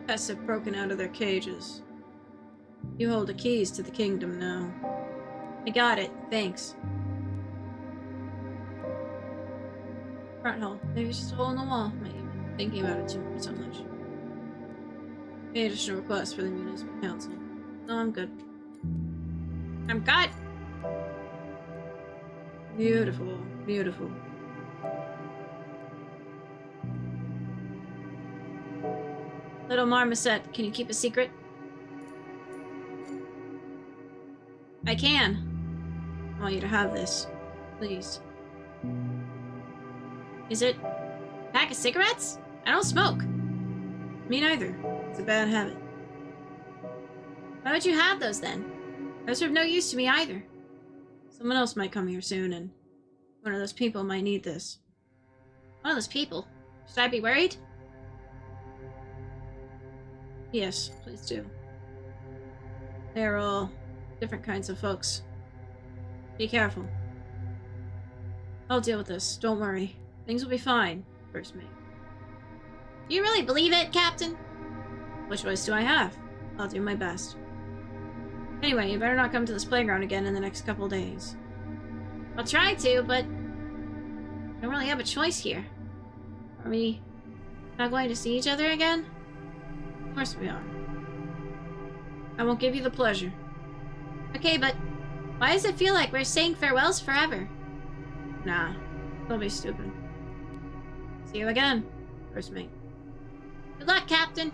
Pests have broken out of their cages. You hold the keys to the kingdom now. I got it. Thanks. Front hole. Maybe it's just a hole in the wall. Maybe I'm thinking about it so much. Any additional requests for the Municipal Council? No, I'm good. I'm good. Beautiful. Beautiful. Little Marmoset, can you keep a secret? I can. I want you to have this. Please. Is it a pack of cigarettes? I don't smoke. Me neither. It's a bad habit. Why would you have those then? Those are of no use to me either. Someone else might come here soon, and one of those people might need this. One of those people? Should I be worried? Yes, please do. They're all different kinds of folks. Be careful. I'll deal with this. Don't worry. Things will be fine, First Mate. Do you really believe it, Captain? What choice do I have? I'll do my best. Anyway, you better not come to this playground again in the next couple days. I'll try to, but I don't really have a choice here. Are we not going to see each other again? Of course we are. I won't give you the pleasure. Okay, but why does it feel like we're saying farewells forever? Nah, don't be stupid. See you again, First Mate. Good luck, Captain.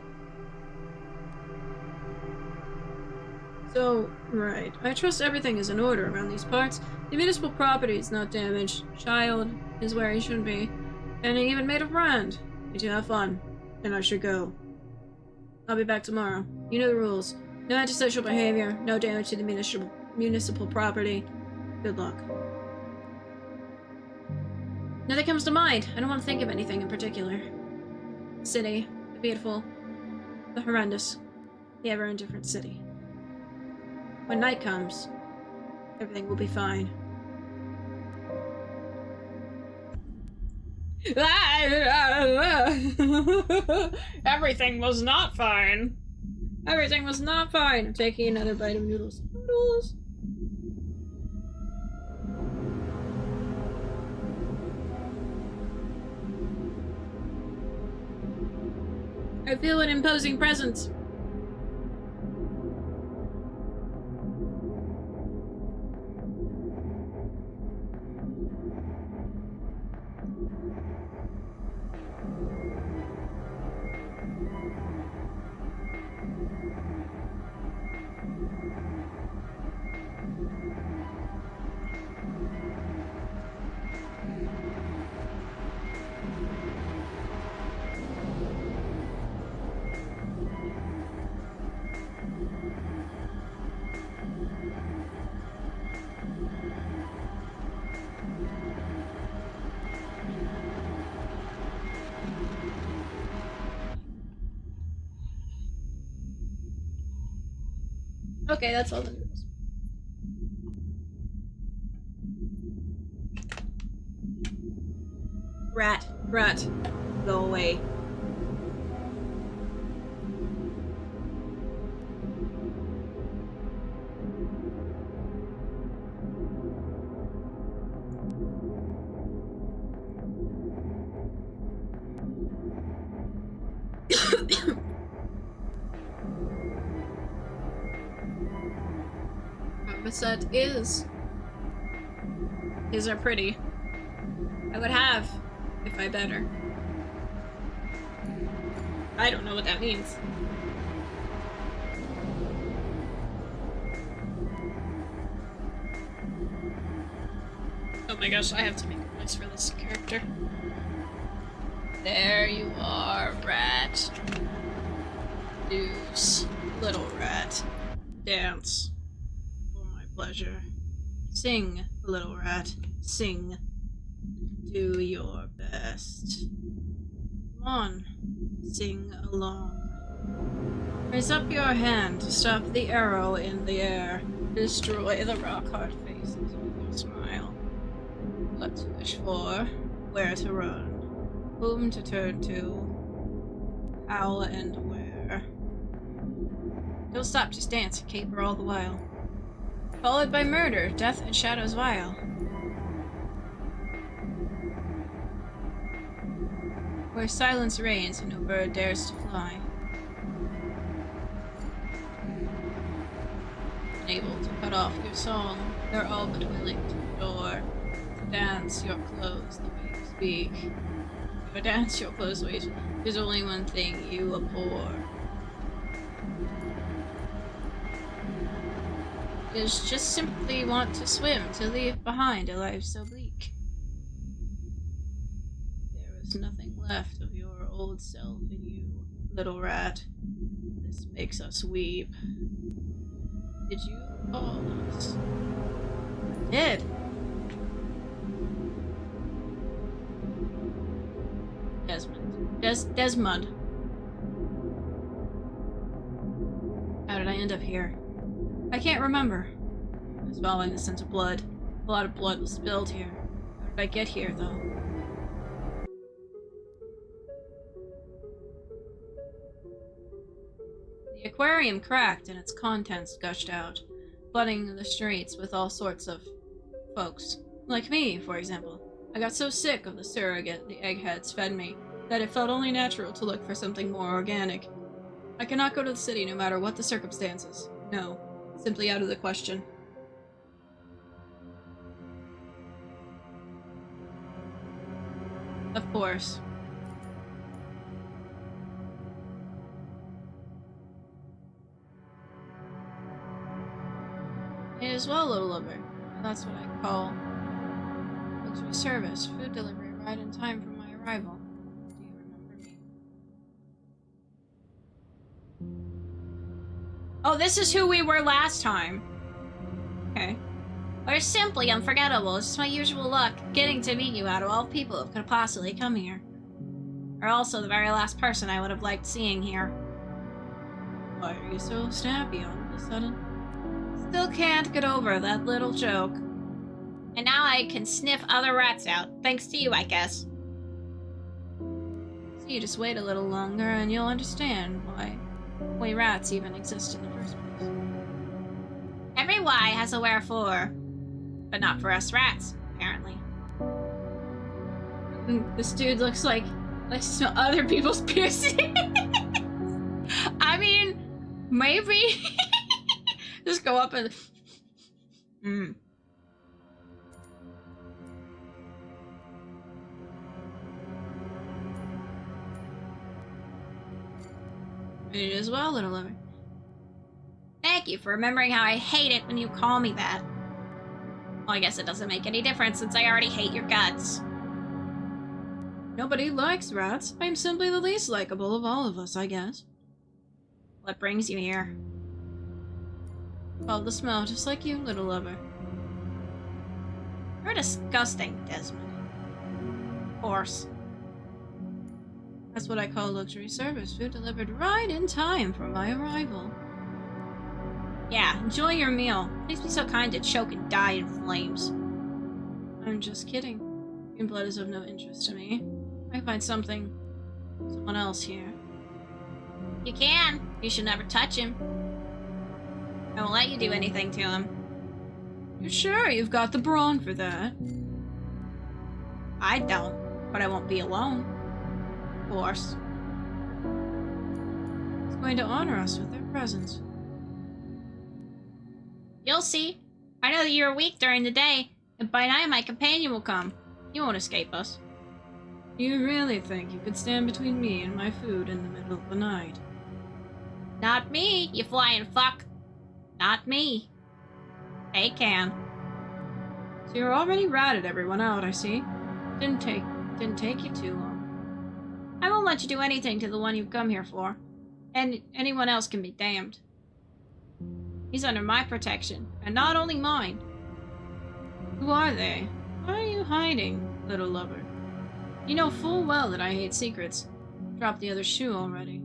So, right. I trust everything is in order around these parts. The municipal property is not damaged. Child is where he should be. And he even made a friend. You two have fun. And I should go. I'll be back tomorrow. You know the rules. No antisocial behavior, no damage to the municipal property. Good luck. Nothing comes to mind. I don't want to think of anything in particular. The city, the beautiful, the horrendous, the ever-indifferent city. When night comes, everything will be fine. Everything was not fine. Everything was not fine. I'm taking another bite of noodles. Noodles. I feel an imposing presence. Okay, that's all the noodles. Rat, go away. Set is are pretty. I would have if I better. I don't know what that means. Oh my gosh, I have to make a voice for this character. There you are, rat. Deuce, little rat. Dance. Pleasure. Sing, little rat. Sing. Do your best. Come on. Sing along. Raise up your hand to stop the arrow in the air. Destroy the rock-hard faces with your smile. What to wish for. Where to run. Whom to turn to. How and where. Don't stop, just dance and caper all the while. Followed by murder, death, and shadows vile. Where silence reigns and no bird dares to fly. Unable to cut off your song, they're all but willing to adore. To dance your clothes the way you speak. To dance your clothes the way you speak. There's only one thing you abhor. Is just simply want to swim, to leave behind a life so bleak. There is nothing left of your old self in you, little rat. This makes us weep. Did you call us? I did. Desmond. How did I end up here? I can't remember. I was following the scent of blood. A lot of blood was spilled here. How did I get here, though? The aquarium cracked and its contents gushed out, flooding the streets with all sorts of folks. Like me, for example. I got so sick of the surrogate the eggheads fed me that it felt only natural to look for something more organic. I cannot go to the city no matter what the circumstances. No. Simply out of the question. Of course. It is well, little lover. That's what I call luxury service. Food delivery right in time for my arrival. Do you remember me? Oh, this is who we were last time. or simply unforgettable. It's just my usual luck getting to meet you out of all people who could possibly come here. You're also the very last person I would have liked seeing here. Why are you so snappy all of a sudden? Still can't get over that little joke. And now I can sniff other rats out, thanks to you, I guess. So you just wait a little longer and you'll understand why rats even exist in the first place. Every why has a wherefore. But not for us rats, apparently. This dude looks like some other people's piercing. I mean, maybe. Just go up and... It is well, little lover. Thank you for remembering how I hate it when you call me that. Well, I guess it doesn't make any difference since I already hate your guts. Nobody likes rats. I'm simply the least likable of all of us, I guess. What brings you here? All the smell, just like you, little lover. You're disgusting, Desmond. Horse. That's what I call luxury service. Food delivered right in time for my arrival. Yeah, enjoy your meal. Please be so kind to choke and die in flames. I'm just kidding. Human blood is of no interest to me. I can find someone else here. You can. You should never touch him. I won't let you do anything to him. You're sure you've got the brawn for that? I don't, but I won't be alone. Of course. It's going to honor us with their presence. You'll see. I know that you're weak during the day, and by night my companion will come. You won't escape us. You really think you could stand between me and my food in the middle of the night? Not me, you flying fuck. Not me. They can. So you're already ratted everyone out, I see. Didn't take you too long. I won't let you do anything to the one you've come here for. And anyone else can be damned. He's under my protection, and not only mine. Who are they? Why are you hiding, little lover? You know full well that I hate secrets. Dropped the other shoe already.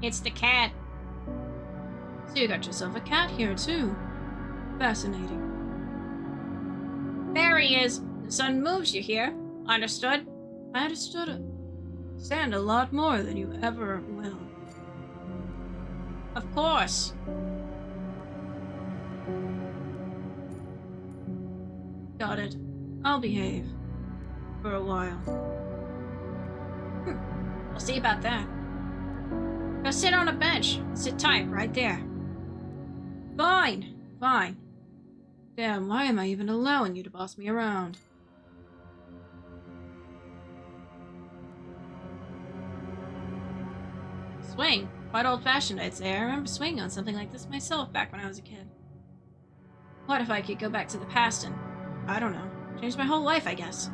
It's the cat. So you got yourself a cat here, too. Fascinating. There he is. The sun moves you here. Understood? I understood it. Stand a lot more than you ever will. Of course. Got it. I'll behave. For a while. We'll see about that. Go sit on a bench. Sit tight, right there. Fine. Fine. Damn, why am I even allowing you to boss me around? Swing. Quite old-fashioned, I'd say. I remember swinging on something like this myself back when I was a kid. What if I could go back to the past and, I don't know, change my whole life, I guess.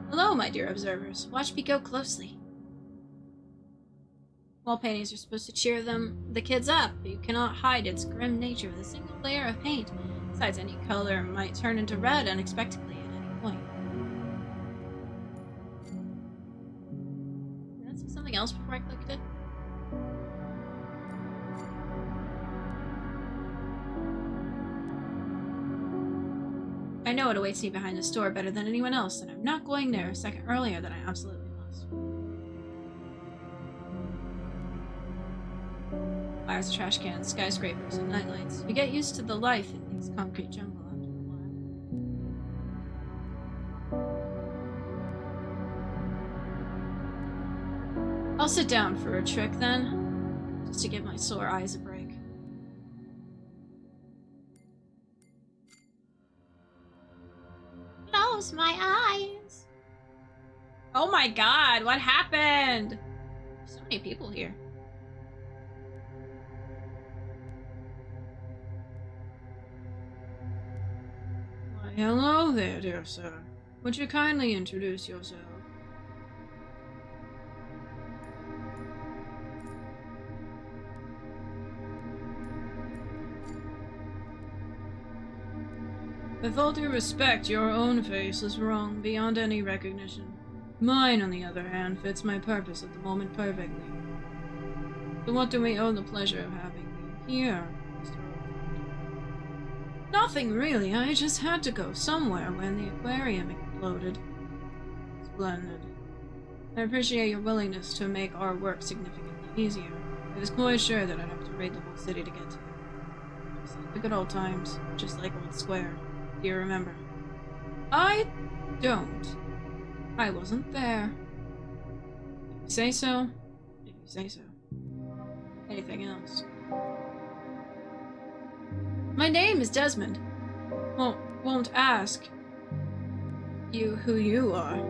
Hello, my dear observers. Watch me go closely. Wall paintings are supposed to cheer the kids up, but you cannot hide its grim nature with a single layer of paint. Besides, any color might turn into red unexpectedly at any point. Did I see something else before I clicked it? I know what awaits me behind this door better than anyone else, and I'm not going there a second earlier than I absolutely must. Fires, trash cans, skyscrapers, and nightlights. You get used to the life in these concrete jungle after a while. I'll sit down for a trick then, just to give my sore eyes a break. Close my eyes. Oh my god, what happened? So many people here. Why, hello there, dear sir. Would you kindly introduce yourself? With all due respect, your own face is wrong beyond any recognition. Mine, on the other hand, fits my purpose at the moment perfectly. So what do we owe the pleasure of having you here, Mr. Orphan? Nothing really, I just had to go somewhere when the aquarium exploded. Splendid. I appreciate your willingness to make our work significantly easier. I was quite sure that I'd have to raid the whole city to get to you. Just like the good old times, just like Old Square. Do you remember? I don't. I wasn't there. If you say so, if you say so. Anything else? My name is Desmond. Won't ask you who you are.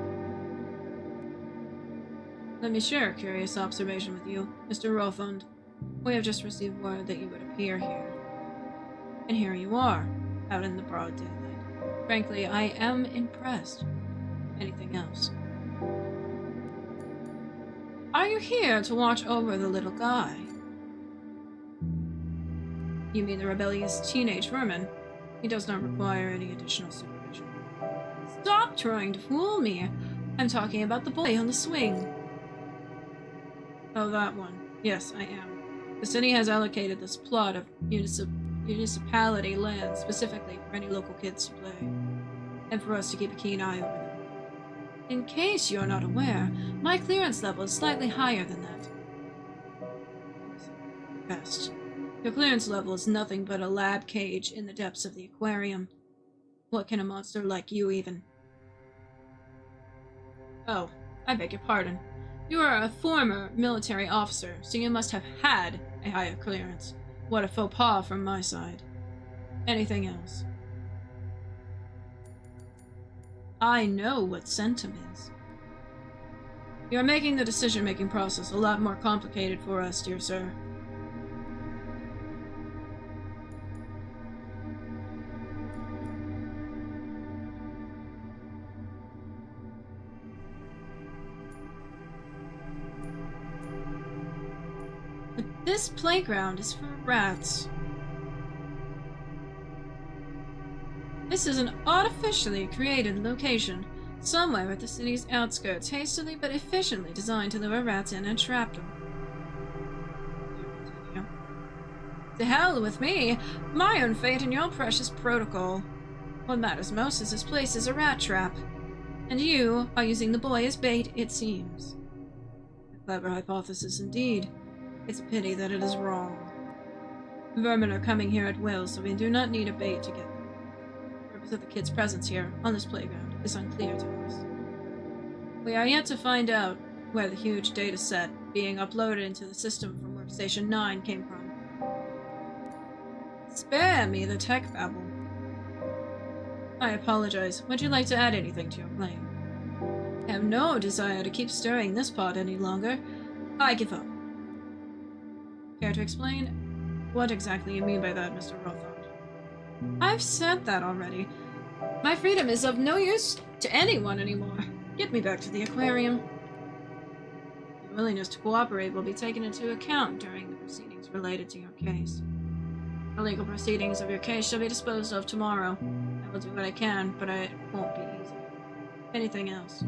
Let me share a curious observation with you, Mr. Rothund. We have just received word that you would appear here. And here you are, out in the broad daylight. Frankly, I am impressed. Anything else? Are you here to watch over the little guy? You mean the rebellious teenage vermin? He does not require any additional supervision. Stop trying to fool me. I'm talking about the boy on the swing. Oh, that one. Yes, I am. The city has allocated this plot of municipality land specifically for any local kids to play, and for us to keep a keen eye over them. In case you're not aware, my clearance level is slightly higher than that. Best. Your clearance level is nothing but a lab cage in the depths of the aquarium. What can a monster like you even? Oh, I beg your pardon. You are a former military officer, so you must have had a higher clearance. What a faux pas from my side. Anything else? I know what Centum is. You're making the decision-making process a lot more complicated for us, dear sir. But this playground is for rats. This is an artificially created location, somewhere at the city's outskirts, hastily but efficiently designed to lure rats in and trap them. To hell with me! My own fate and your precious protocol. What matters most is this place is a rat trap. And you are using the boy as bait, it seems. A clever hypothesis indeed. It's a pity that it is wrong. Vermin are coming here at will, so we do not need a bait to get them. The purpose of the kid's presence here, on this playground, is unclear to us. We are yet to find out where the huge data set being uploaded into the system from Workstation 9 came from. Spare me the tech babble. I apologize. Would you like to add anything to your claim? I have no desire to keep stirring this pot any longer. I give up. Care to explain what exactly you mean by that, Mr. Rothund? I've said that already. My freedom is of no use to anyone anymore. Get me back to the aquarium. Your willingness to cooperate will be taken into account during the proceedings related to your case. The legal proceedings of your case shall be disposed of tomorrow. I will do what I can, but it won't be easy. Anything else?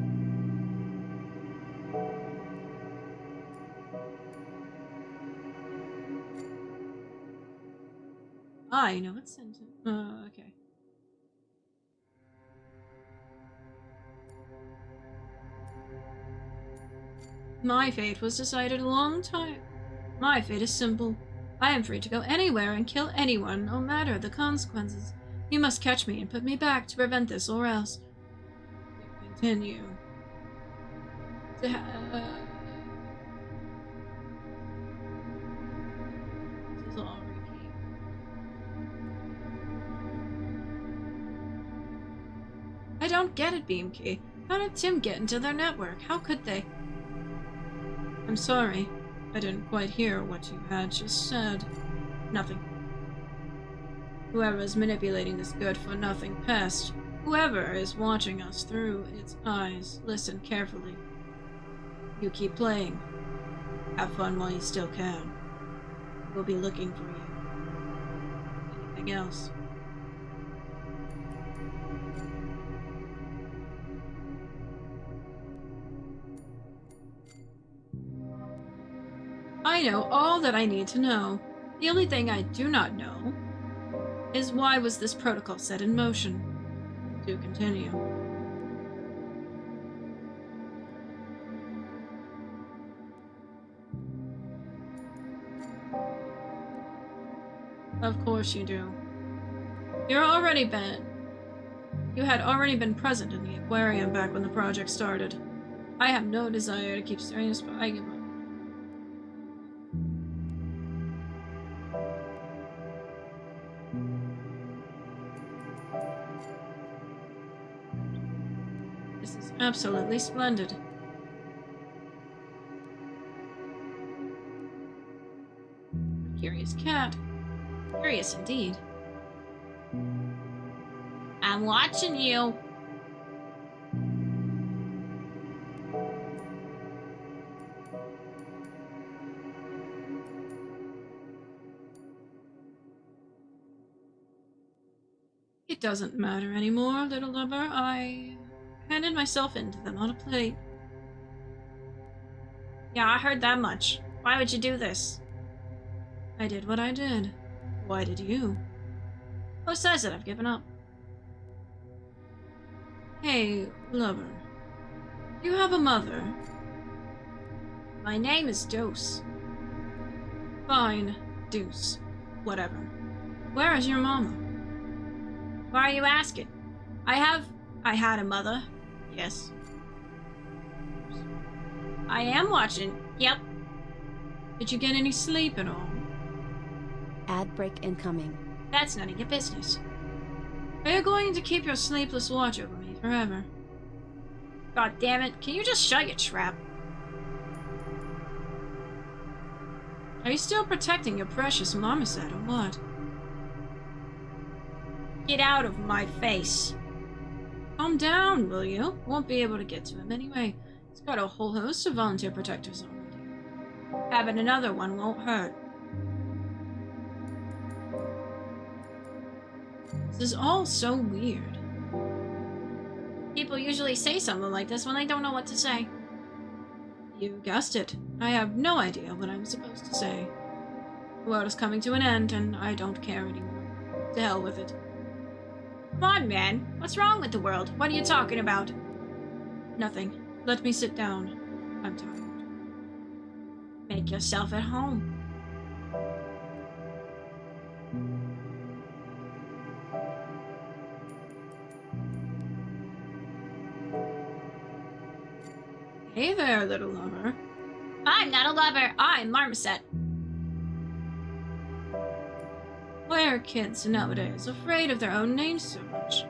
I know it's Centum. Okay. My fate was decided a long time. My fate is simple. I am free to go anywhere and kill anyone, no matter the consequences. You must catch me and put me back to prevent this, or else you continue to This is all repeat. I don't get it, Beamkey. How did Tim get into their network? How could they? I'm sorry. I didn't quite hear what you had just said. Nothing. Whoever is manipulating this good-for-nothing pest, whoever is watching us through its eyes, listen carefully. You keep playing. Have fun while you still can. We'll be looking for you. Anything else? I know all that I need to know. The only thing I do not know is why was this protocol set in motion. To continue. Of course you do. You had already been present in the aquarium back when the project started. I have no desire to keep staring this, but I give up. This is absolutely splendid. A curious cat. Curious indeed. I'm watching you. It doesn't matter anymore, little lover. I handed myself in to them on a plate. Yeah, I heard that much. Why would you do this? I did what I did. Why did you? Who says that I've given up? Hey, lover. Do you have a mother? My name is Dose. Fine. Deuce. Whatever. Where is your mama? Why are you asking? I had a mother. Yes. I am watching. Yep. Did you get any sleep at all? Ad break incoming. That's none of your business. Are you going to keep your sleepless watch over me forever? God damn it, can you just shut your trap? Are you still protecting your precious marmoset or what? Get out of my face. Calm down, will you? Won't be able to get to him anyway. He's got a whole host of volunteer protectors already. Having another one won't hurt. This is all so weird. People usually say something like this when they don't know what to say. You guessed it. I have no idea what I'm supposed to say. The world is coming to an end, and I don't care anymore. To hell with it. Come on, man. What's wrong with the world? What are you talking about? Nothing. Let me sit down. I'm tired. Make yourself at home. Hey there, little lover. I'm not a lover. I'm Marmoset. Why are kids nowadays afraid of their own names so much?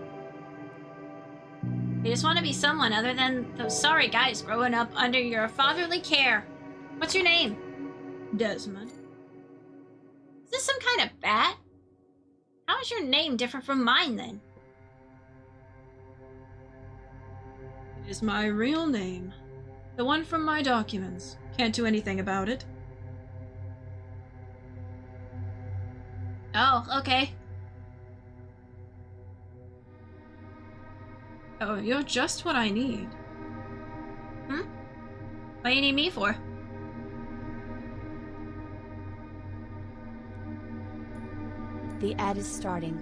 They just want to be someone other than those sorry guys growing up under your fatherly care. What's your name? Desmond. Is this some kind of bat? How is your name different from mine, then? It is my real name. The one from my documents. Can't do anything about it. Oh, okay. Oh, you're just what I need. What do you need me for? The ad is starting.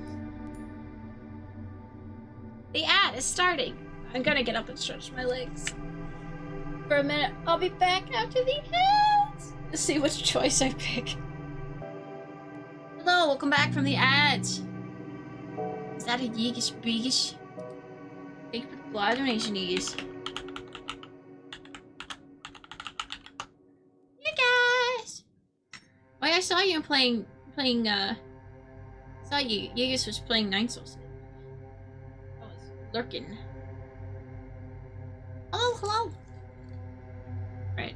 The ad is starting. I'm gonna get up and stretch my legs. For a minute, I'll be back after the ads. Let's see which choice I pick. Hello, welcome back from the ads. Is that a Yeegish Beegish? Thank you for the blood donation, Yeegish. Hey guys! Why I saw you playing saw you. Yeegish was playing Nine Souls. I was lurking. Hello. Right.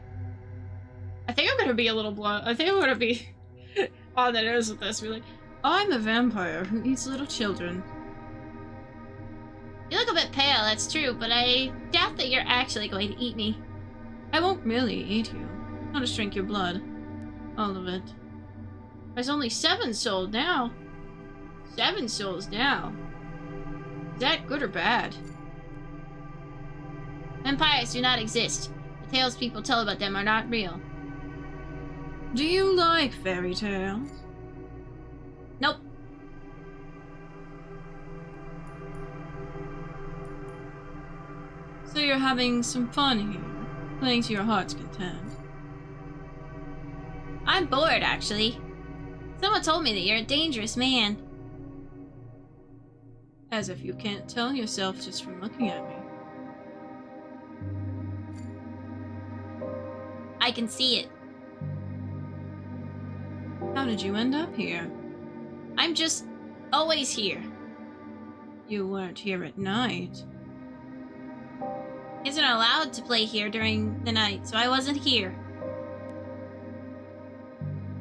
I think I'm gonna be a little blunt. I think I'm gonna be on the nose with this. Be like, I'm a vampire who eats little children. You look a bit pale, that's true, but I doubt that you're actually going to eat me. I won't really eat you. I'll just drink your blood. All of it. There's only 7 souls now. 7 souls now. Is that good or bad? Vampires do not exist. The tales people tell about them are not real. Do you like fairy tales? Nope. So you're having some fun here, playing to your heart's content. I'm bored, actually. Someone told me that you're a dangerous man. As if you can't tell yourself just from looking at me. I can see it. How did you end up here? I'm just always here. You weren't here at night. Kids aren't allowed to play here during the night, so I wasn't here.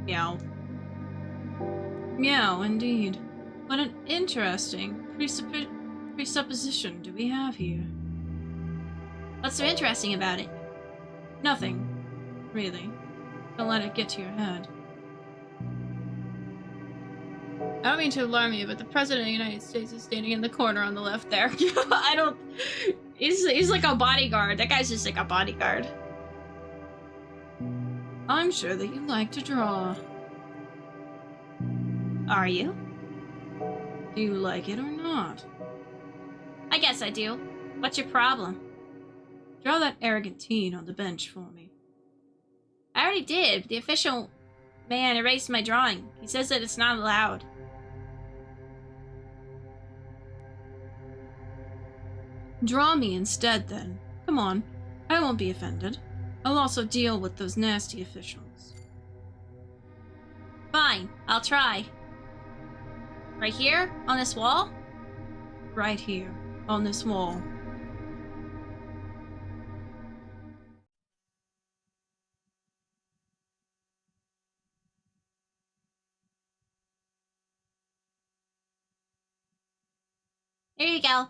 Meow. Meow, indeed. What an interesting presupposition do we have here? What's so interesting about it? Nothing. Really. Don't let it get to your head. I don't mean to alarm you, but the President of the United States is standing in the corner on the left there. I don't... He's like a bodyguard. That guy's just like a bodyguard. I'm sure that you like to draw. Are you? Do you like it or not? I guess I do. What's your problem? Draw that arrogant teen on the bench for me. I already did. The official man erased my drawing. He says that it's not allowed. Draw me instead, then. Come on. I won't be offended. I'll also deal with those nasty officials. Fine, I'll try. Right here? On this wall? Right here, on this wall. Here you go.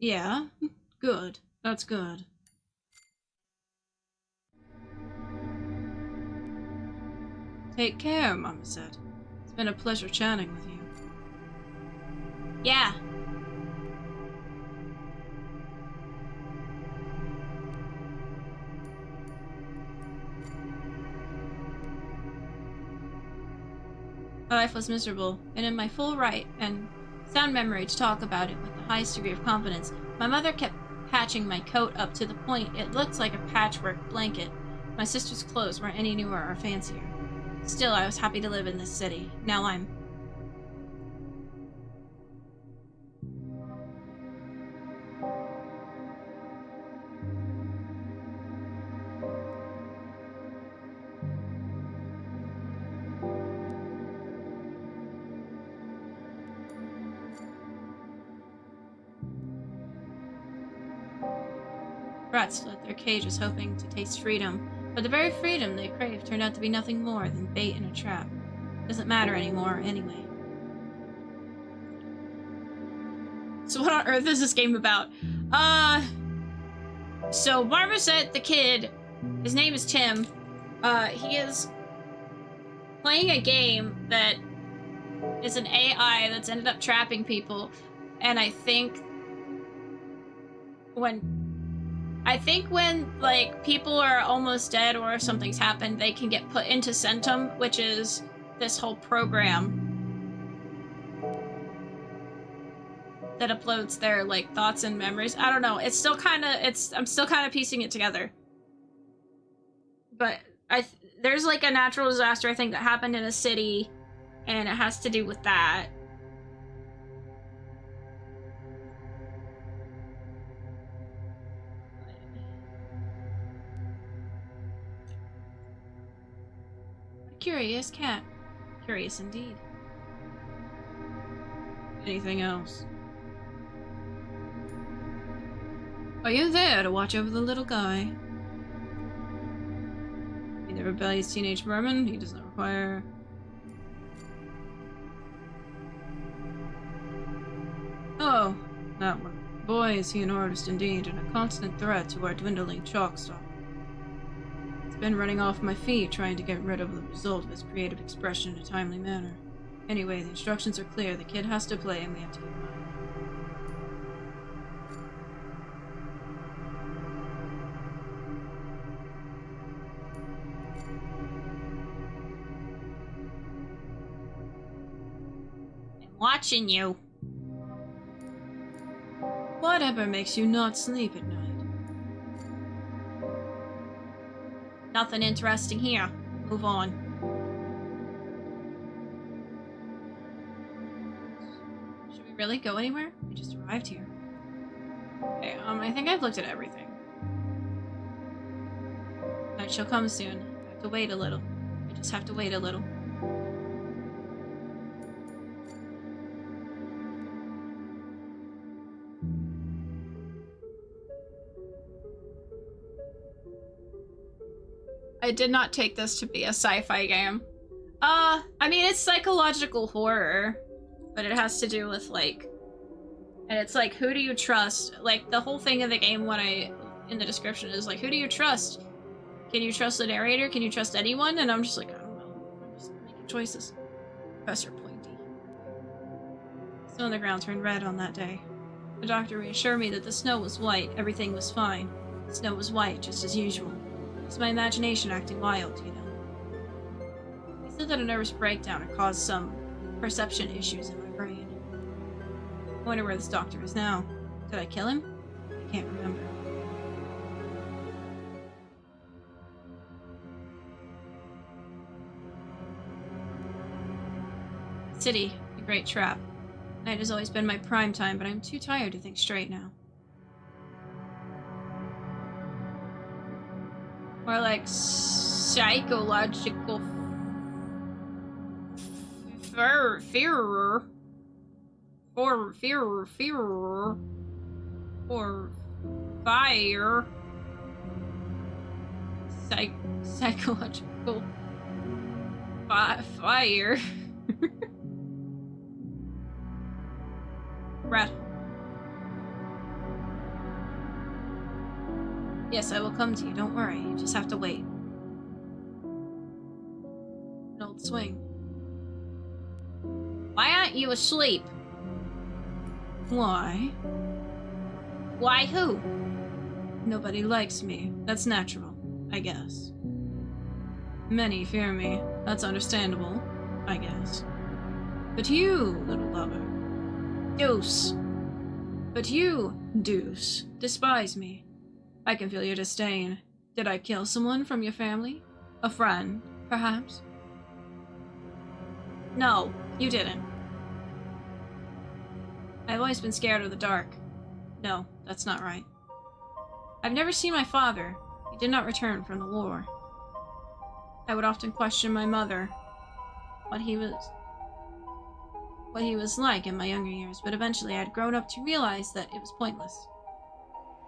Yeah? Good. That's good. Take care, Mama said. It's been a pleasure chatting with you. Yeah. My life was miserable, and in my full right and sound memory to talk about it with the highest degree of confidence, my mother kept patching my coat up to the point it looked like a patchwork blanket. My sister's clothes weren't any newer or fancier. Still, I was happy to live in this city. Now I'm... Rats fled their cages hoping to taste freedom, but the very freedom they craved turned out to be nothing more than bait in a trap. Doesn't matter anymore, anyway. So what on earth is this game about? So Marmoset the kid, his name is Tim, he is playing a game that is an AI that's ended up trapping people, and I think when like people are almost dead or if something's happened, they can get put into Centum, which is this whole program that uploads their like thoughts and memories. I don't know. It's still kind of I'm still kind of piecing it together. But there's like a natural disaster I think that happened in a city, and it has to do with that. Curious cat. Curious indeed. Anything else? Are you there to watch over the little guy? Be the rebellious teenage merman? He does not require... Oh, that one. Boy, is he an artist indeed, and a constant threat to our dwindling chalk stock. Been running off my feet trying to get rid of the result of his creative expression in a timely manner. Anyway, the instructions are clear. The kid has to play and we have to keep him on. Watching you. Whatever makes you not sleep at night? Nothing interesting here. Move on. Should we really go anywhere? We just arrived here. Okay, I think I've looked at everything. Night shall come soon. I have to wait a little. I just have to wait a little. I did not take this to be a sci-fi game. I mean, it's psychological horror, but it has to do with, like, and it's like, who do you trust? Like, the whole thing of the game in the description is like, who do you trust? Can you trust the narrator? Can you trust anyone? And I'm just like, I don't know. I'm just making choices. Professor Pointy. Snow on the ground turned red on that day. The doctor reassured me that the snow was white, everything was fine. The snow was white, just as usual. It's my imagination acting wild, you know. He said that a nervous breakdown had caused some perception issues in my brain. I wonder where this doctor is now. Did I kill him? I can't remember. City, a great trap. Night has always been my prime time, but I'm too tired to think straight now. Or like psychological fear or fire psychological fire rat. Yes, I will come to you, don't worry. You just have to wait. An old swing. Why aren't you asleep? Why? Why who? Nobody likes me. That's natural, I guess. Many fear me. That's understandable, I guess. But you, little lover. Deuce. But you, Deuce, despise me. I can feel your disdain. Did I kill someone from your family? A friend, perhaps? No, you didn't. I've always been scared of the dark. No, that's not right. I've never seen my father. He did not return from the war. I would often question my mother, what he was like in my younger years, but eventually I had grown up to realize that it was pointless.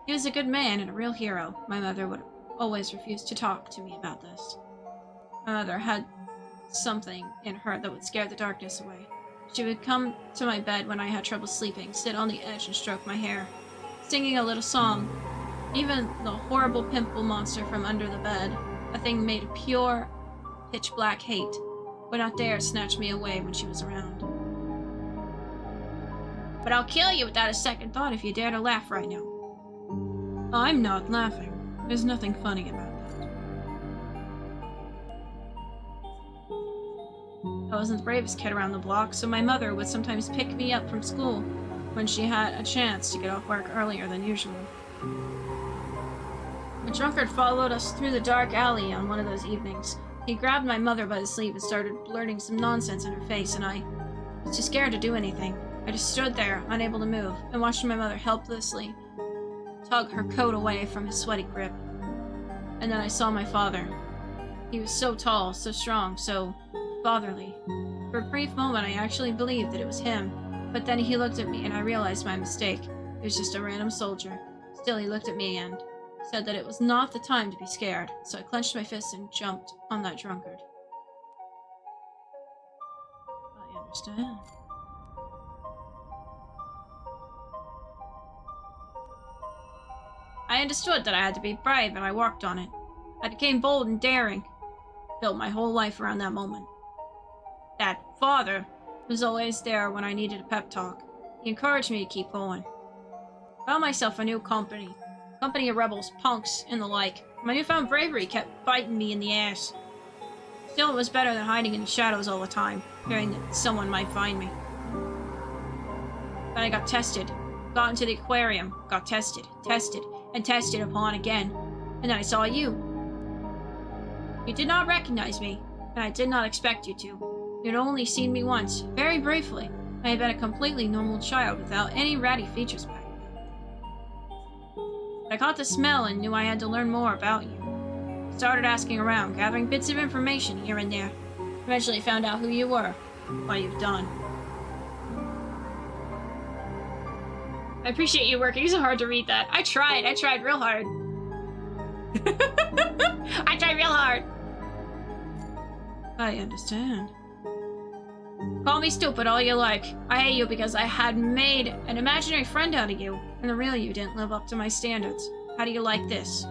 He was a good man and a real hero. My mother would always refuse to talk to me about this. My mother had something in her that would scare the darkness away. She would come to my bed when I had trouble sleeping, sit on the edge and stroke my hair, singing a little song. Even the horrible pimple monster from under the bed, a thing made of pure, pitch-black hate, would not dare snatch me away when she was around. But I'll kill you without a second thought if you dare to laugh right now. I'm not laughing. There's nothing funny about that. I wasn't the bravest kid around the block, so my mother would sometimes pick me up from school when she had a chance to get off work earlier than usual. A drunkard followed us through the dark alley on one of those evenings. He grabbed my mother by the sleeve and started blurting some nonsense in her face, and I was too scared to do anything. I just stood there, unable to move, and watched my mother helplessly tug her coat away from his sweaty grip. And then I saw my father. He was so tall, so strong, so fatherly. For a brief moment, I actually believed that it was him, but then he looked at me and I realized my mistake. It was just a random soldier. Still, he looked at me and said that it was not the time to be scared, so I clenched my fist and jumped on that drunkard. I understand. I understood that I had to be brave, and I worked on it. I became bold and daring. Built my whole life around that moment. That father was always there when I needed a pep talk. He encouraged me to keep going. I found myself a new company. Company of rebels, punks, and the like. My newfound bravery kept biting me in the ass. Still, it was better than hiding in the shadows all the time, fearing that someone might find me. Then I got tested. Got into the aquarium. Got tested. Tested. And tested upon again. And then I saw you. You did not recognize me. And I did not expect you to. You'd only seen me once. Very briefly. I had been a completely normal child without any ratty features back then. I caught the smell and knew I had to learn more about you. Started asking around, gathering bits of information here and there. Eventually found out who you were. What you've done. I appreciate you working so hard to read that. I tried real hard. I tried real hard. I understand. Call me stupid all you like. I hate you because I had made an imaginary friend out of you, and the real you didn't live up to my standards. How do you like this?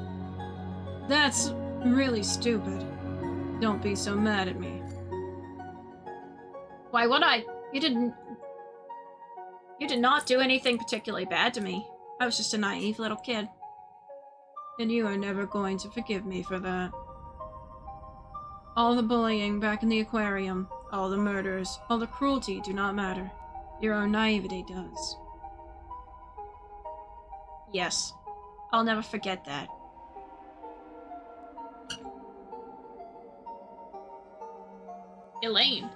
That's really stupid. Don't be so mad at me. Why would I? You did not do anything particularly bad to me. I was just a naive little kid. And you are never going to forgive me for that. All the bullying back in the aquarium, all the murders, all the cruelty do not matter. Your own naivety does. Yes, I'll never forget that. Elaine.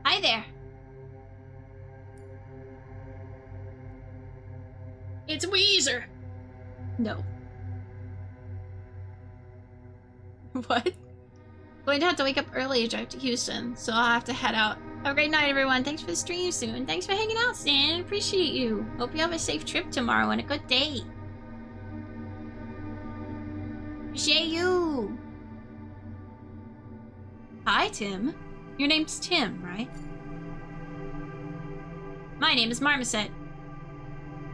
Hi there. It's Weezer! No. What? Going to have to wake up early to drive to Houston, so I'll have to head out. Have a great night, everyone. Thanks for the stream soon. Thanks for hanging out, Stan. Appreciate you. Hope you have a safe trip tomorrow and a good day. Appreciate you. Hi, Tim. Your name's Tim, right? My name is Marmoset.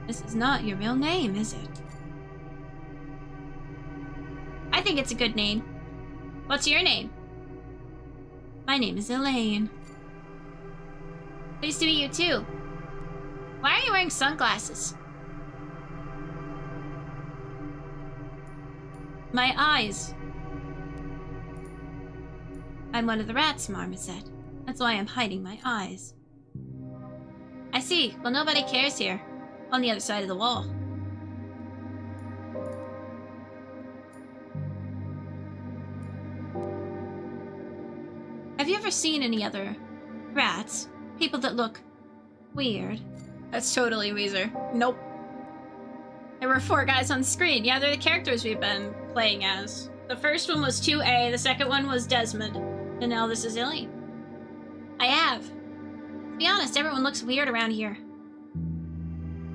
This is not your real name, is it? I think it's a good name. What's your name? My name is Elaine. Pleased to meet you too. Why are you wearing sunglasses? My eyes. I'm one of the rats, Marmoset. That's why I'm hiding my eyes. I see. Well, nobody cares here. On the other side of the wall. Have you ever seen any other rats? People that look weird? That's totally Weezer. Nope. There were 4 guys on the screen. Yeah, they're the characters we've been playing as. The first one was 2A, the second one was Desmond, and now this is Elaine. I have. To be honest, everyone looks weird around here.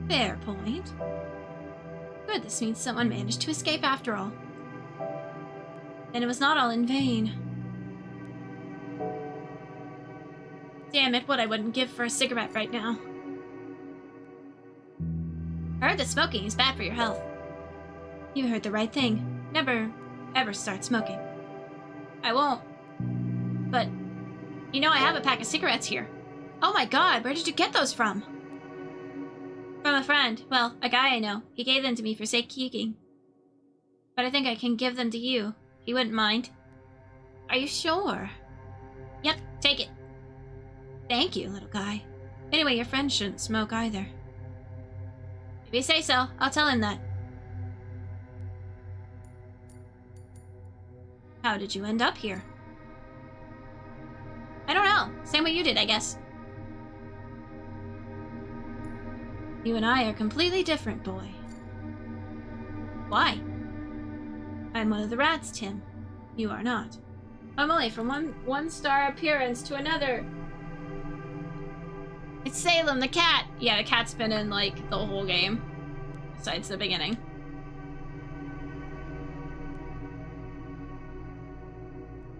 Fair point. Good, this means someone managed to escape after all. And it was not all in vain. Damn it, what I wouldn't give for a cigarette right now. I heard that smoking is bad for your health. You heard the right thing. Never, ever start smoking. I won't. But, you know I have a pack of cigarettes here. Oh my god, where did you get those from? From a friend. Well, a guy I know. He gave them to me for safekeeping. But I think I can give them to you. He wouldn't mind. Are you sure? Yep, take it. Thank you, little guy. Anyway, your friend shouldn't smoke either. If you say so, I'll tell him that. How did you end up here? I don't know. Same way you did, I guess. You and I are completely different, boy. Why? I'm one of the rats, Tim. You are not. I'm only from one star appearance to another. It's Salem the cat. Yeah, the cat's been in, like, the whole game. Besides the beginning.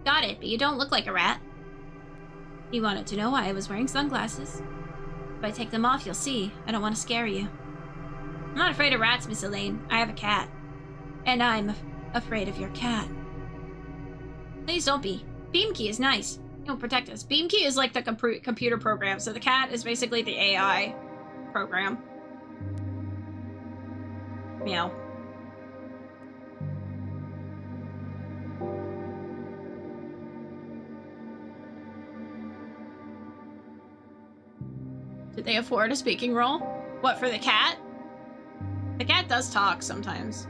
Got it, but you don't look like a rat. You wanted to know why I was wearing sunglasses. If I take them off, you'll see. I don't want to scare you. I'm not afraid of rats, Miss Elaine. I have a cat. And I'm afraid of your cat. Please don't be. Beamkey is nice. He'll protect us. Beamkey is like the computer program, so the cat is basically the AI program. Meow. Did they afford a speaking role? What, for the cat? The cat does talk sometimes.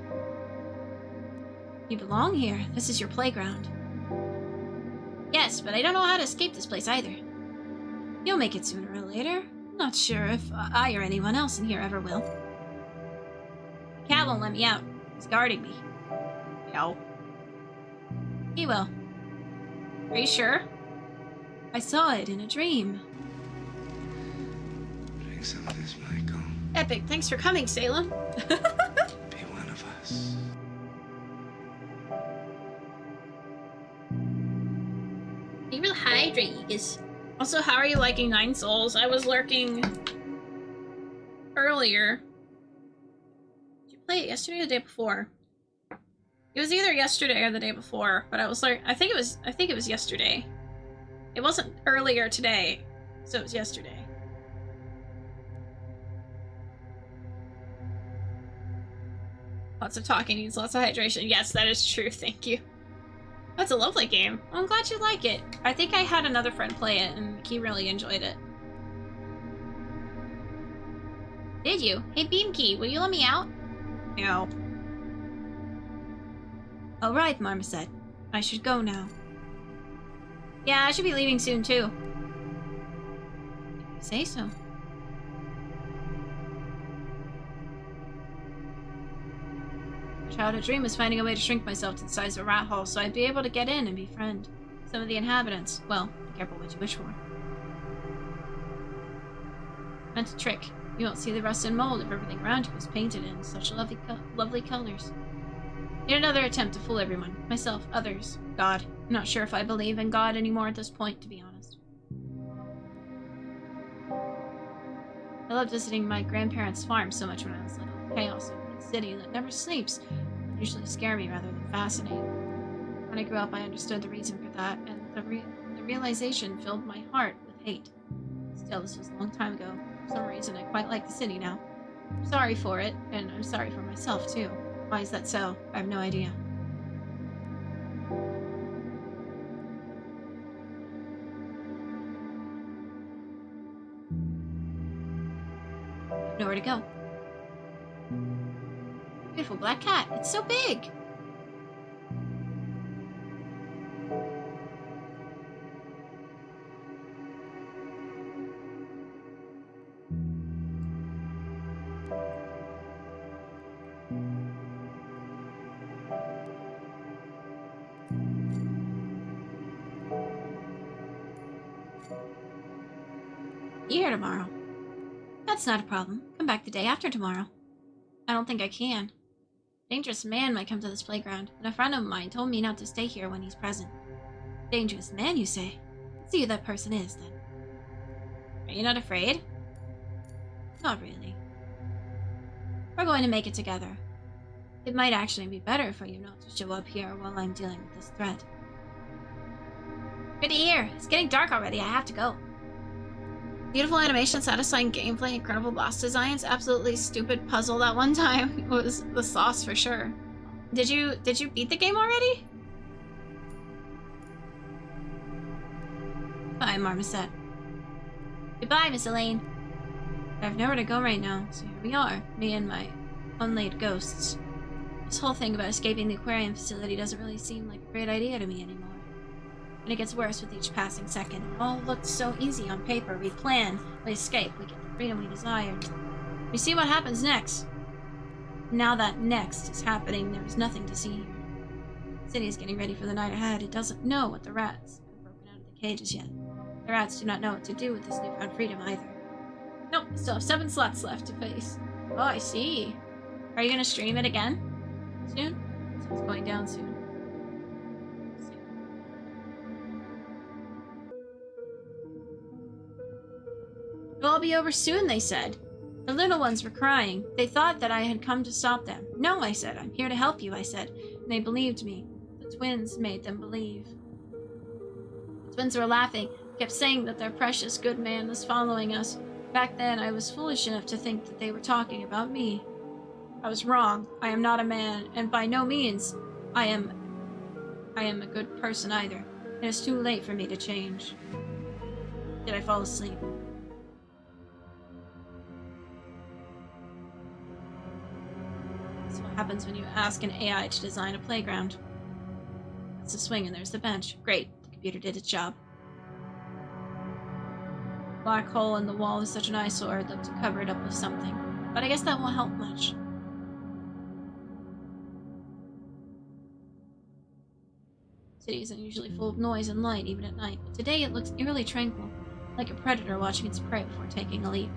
You belong here. This is your playground. Yes, but I don't know how to escape this place either. You'll make it sooner or later. Not sure if I or anyone else in here ever will. The cat won't let me out. He's guarding me. No. He will. Are you sure? I saw it in a dream. Drink some of this, Michael. Epic, thanks for coming, Salem. Be one of us. You will hydrate, you guys. Also, how are you liking Nine Souls? I was lurking earlier. Did you play it yesterday or the day before? It was either yesterday or the day before, but I was like, I think it was yesterday. It wasn't earlier today, so it was yesterday. Lots of talking needs lots of hydration. Yes, that is true. Thank you. That's a lovely game. I'm glad you like it. I think I had another friend play it, and he really enjoyed it. Did you? Hey, Beamkey, will you let me out? No. All right, Marmoset. I should go now. Yeah, I should be leaving soon, too. If you say so. My childhood dream was finding a way to shrink myself to the size of a rat hole so I'd be able to get in and befriend some of the inhabitants. Well, be careful what you wish for. Mental trick. You won't see the rust and mold if everything around you is painted in such lovely colors. Yet another attempt to fool everyone. Myself, others, God. I'm not sure if I believe in God anymore at this point, to be honest. I loved visiting my grandparents' farm so much when I was little. Chaos of the city that never sleeps would usually scare me rather than fascinate. When I grew up, I understood the reason for that, and the realization filled my heart with hate. Still, this was a long time ago. For some reason, I quite like the city now. I'm sorry for it, and I'm sorry for myself, too. Why is that so? I have no idea. I have nowhere to go. Beautiful black cat. It's so big. You here tomorrow? That's not a problem. Come back the day after tomorrow. I don't think I can. Dangerous man might come to this playground, and a friend of mine told me not to stay here when he's present. Dangerous man, you say? Let's see who that person is, then. Are you not afraid? Not really. We're going to make it together. It might actually be better for you not to show up here while I'm dealing with this threat. Good to hear. It's getting dark already. I have to go. Beautiful animation, satisfying gameplay, incredible boss designs, absolutely stupid puzzle that one time was the sauce for sure. Did you beat the game already? Bye, Marmoset. Goodbye, Miss Elaine. I have nowhere to go right now, so here we are, me and my unlaid ghosts. This whole thing about escaping the aquarium facility doesn't really seem like a great idea to me anymore. And it gets worse with each passing second. It all looked so easy on paper. We plan, we escape, we get the freedom we desire. We see what happens next. Now that next is happening, there is nothing to see here. The city is getting ready for the night ahead. It doesn't know what the rats have broken out of the cages yet. The rats do not know what to do with this newfound freedom either. Nope, still have 7 slots left to face. Oh, I see. Are you gonna stream it again? Soon? So it's going down soon. It'll all be over soon, they said. The little ones were crying. They thought that I had come to stop them. No, I said. I'm here to help you, I said. And they believed me. The twins made them believe. The twins were laughing, kept saying that their precious good man was following us. Back then, I was foolish enough to think that they were talking about me. I was wrong. I am not a man, and by no means I am a good person either. It is too late for me to change. Did I fall asleep? happens when you ask an AI to design a playground. That's the swing and there's the bench. Great, the computer did its job. Black hole in the wall is such an eyesore, I'd love to cover it up with something. But I guess that won't help much. City isn't usually full of noise and light, even at night, but today it looks eerily tranquil, like a predator watching its prey before taking a leap.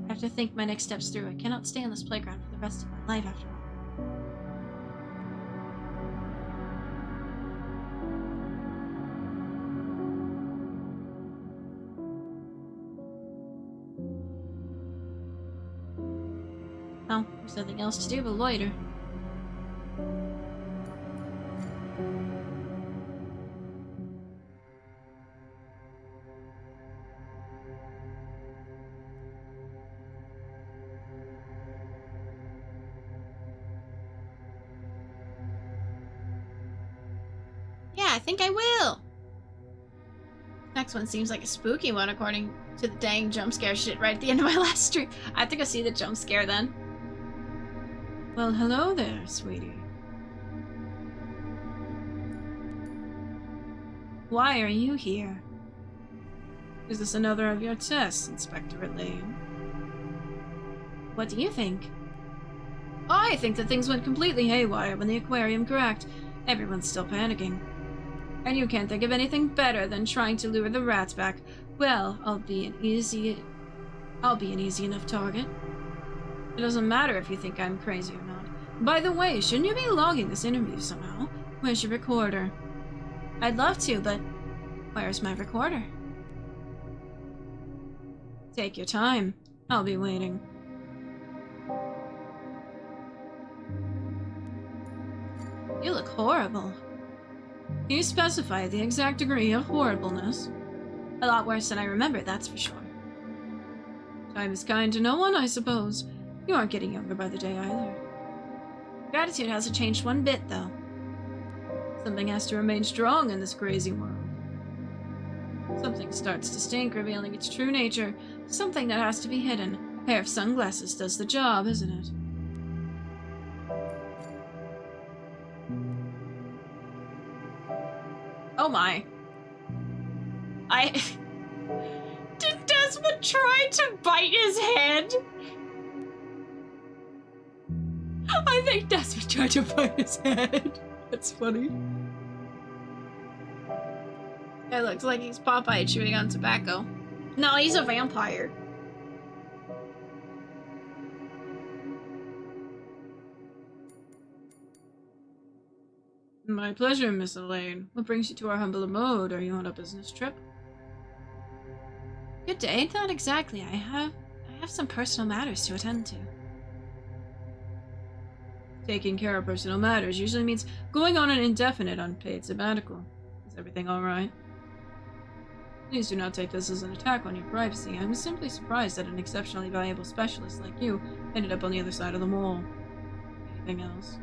I have to think my next steps through. I cannot stay on this playground for the rest of my life after all. Well, there's nothing else to do but loiter. Yeah, I think I will. Next one seems like a spooky one according to the dang jump scare shit right at the end of my last stream. I have to go see the jump scare then. Well, hello there, sweetie. Why are you here? Is this another of your tests, Inspector Lane? What do you think? I think that things went completely haywire when the aquarium cracked. Everyone's still panicking. And you can't think of anything better than trying to lure the rats back. Well, I'll be an easy enough target. It doesn't matter if you think I'm crazy or not. By the way, shouldn't you be logging this interview somehow? Where's your recorder? I'd love to, but where's my recorder? Take your time. I'll be waiting. You look horrible. Can you specify the exact degree of horribleness? A lot worse than I remember, that's for sure. Time is kind to no one, I suppose. You aren't getting younger by the day either. Your attitude hasn't changed one bit, though. Something has to remain strong in this crazy world. Something starts to stink, revealing its true nature. Something that has to be hidden. A pair of sunglasses does the job, isn't it? Oh my. Did Desmond try to bite his head? I think Desmond tried to bite his head. That's funny. It looks like he's Popeye chewing on tobacco. No, he's a vampire. My pleasure, Miss Elaine. What brings you to our humble abode? Are you on a business trip? Good day. Not exactly. I have some personal matters to attend to. Taking care of personal matters usually means going on an indefinite unpaid sabbatical. Is everything alright? Please do not take this as an attack on your privacy. I'm simply surprised that an exceptionally valuable specialist like you ended up on the other side of the wall. Anything else?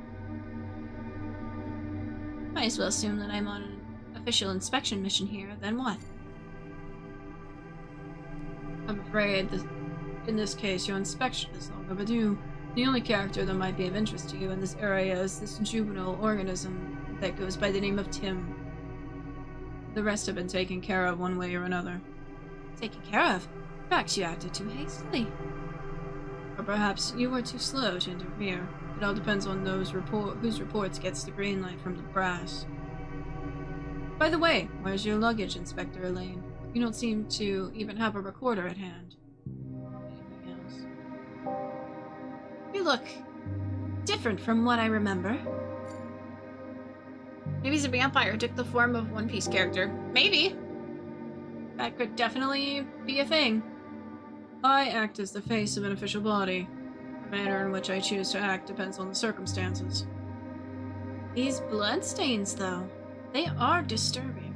Might as well assume that I'm on an official inspection mission here, then what? I'm afraid that in this case your inspection is long overdue. The only character that might be of interest to you in this area is this juvenile organism that goes by the name of Tim. The rest have been taken care of one way or another. Taken care of? Perhaps you acted too hastily. Or perhaps you were too slow to interfere. It all depends on whose reports gets the green light from the brass. By the way, where's your luggage, Inspector Elaine? You don't seem to even have a recorder at hand. Anything else? You look different from what I remember. Maybe he's a vampire who took the form of One Piece character. Maybe. That could definitely be a thing. I act as the face of an official body. The manner in which I choose to act depends on the circumstances. These bloodstains, though, they are disturbing.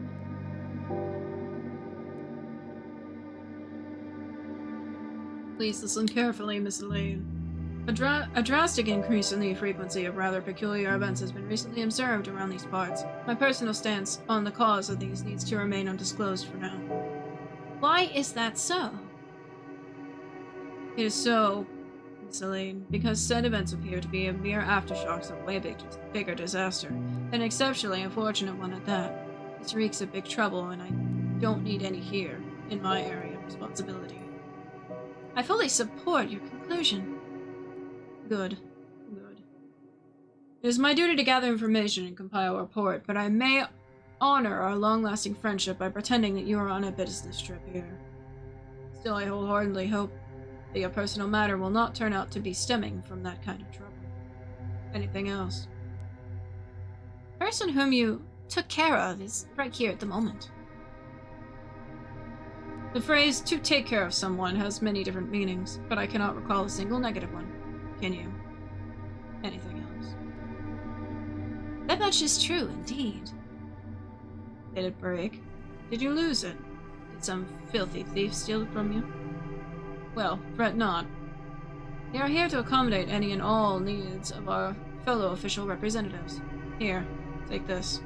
Please listen carefully, Miss Elaine. A drastic increase in the frequency of rather peculiar events has been recently observed around these parts. My personal stance on the cause of these needs to remain undisclosed for now. Why is that so? It is so, Miss Elaine, because said events appear to be a mere aftershocks of a way bigger disaster, an exceptionally unfortunate one at that. This reeks of big trouble, and I don't need any here, in my area of responsibility. I fully support your conclusion. Good. Good. It is my duty to gather information and compile a report, but I may honor our long-lasting friendship by pretending that you are on a business trip here. Still, I wholeheartedly hope that your personal matter will not turn out to be stemming from that kind of trouble. Anything else? The person whom you took care of is right here at the moment. The phrase, to take care of someone, has many different meanings, but I cannot recall a single negative one. Can you? Anything else? That much is true, indeed. Did it break? Did you lose it? Did some filthy thief steal it from you? Well, fret not. We are here to accommodate any and all needs of our fellow official representatives. Here, take this.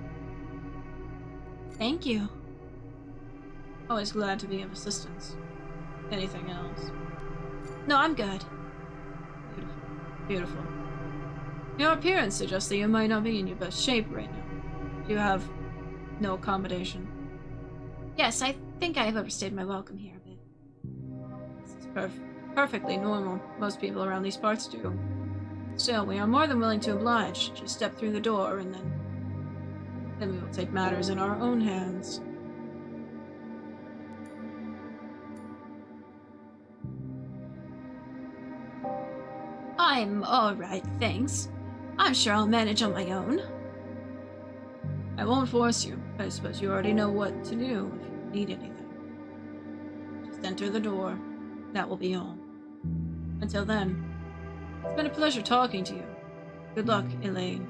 Thank you. Always glad to be of assistance. Anything else? No, I'm good. Beautiful. Beautiful. Your appearance suggests that you might not be in your best shape right now. You have no accommodation. Yes, I think I have overstayed my welcome here a bit. This is perfectly normal. Most people around these parts do. Still, we are more than willing to oblige. Just step through the door and then we will take matters in our own hands. I'm alright, thanks. I'm sure I'll manage on my own. I won't force you. I suppose you already know what to do if you need anything. Just enter the door. That will be all. Until then, it's been a pleasure talking to you. Good luck, Elaine.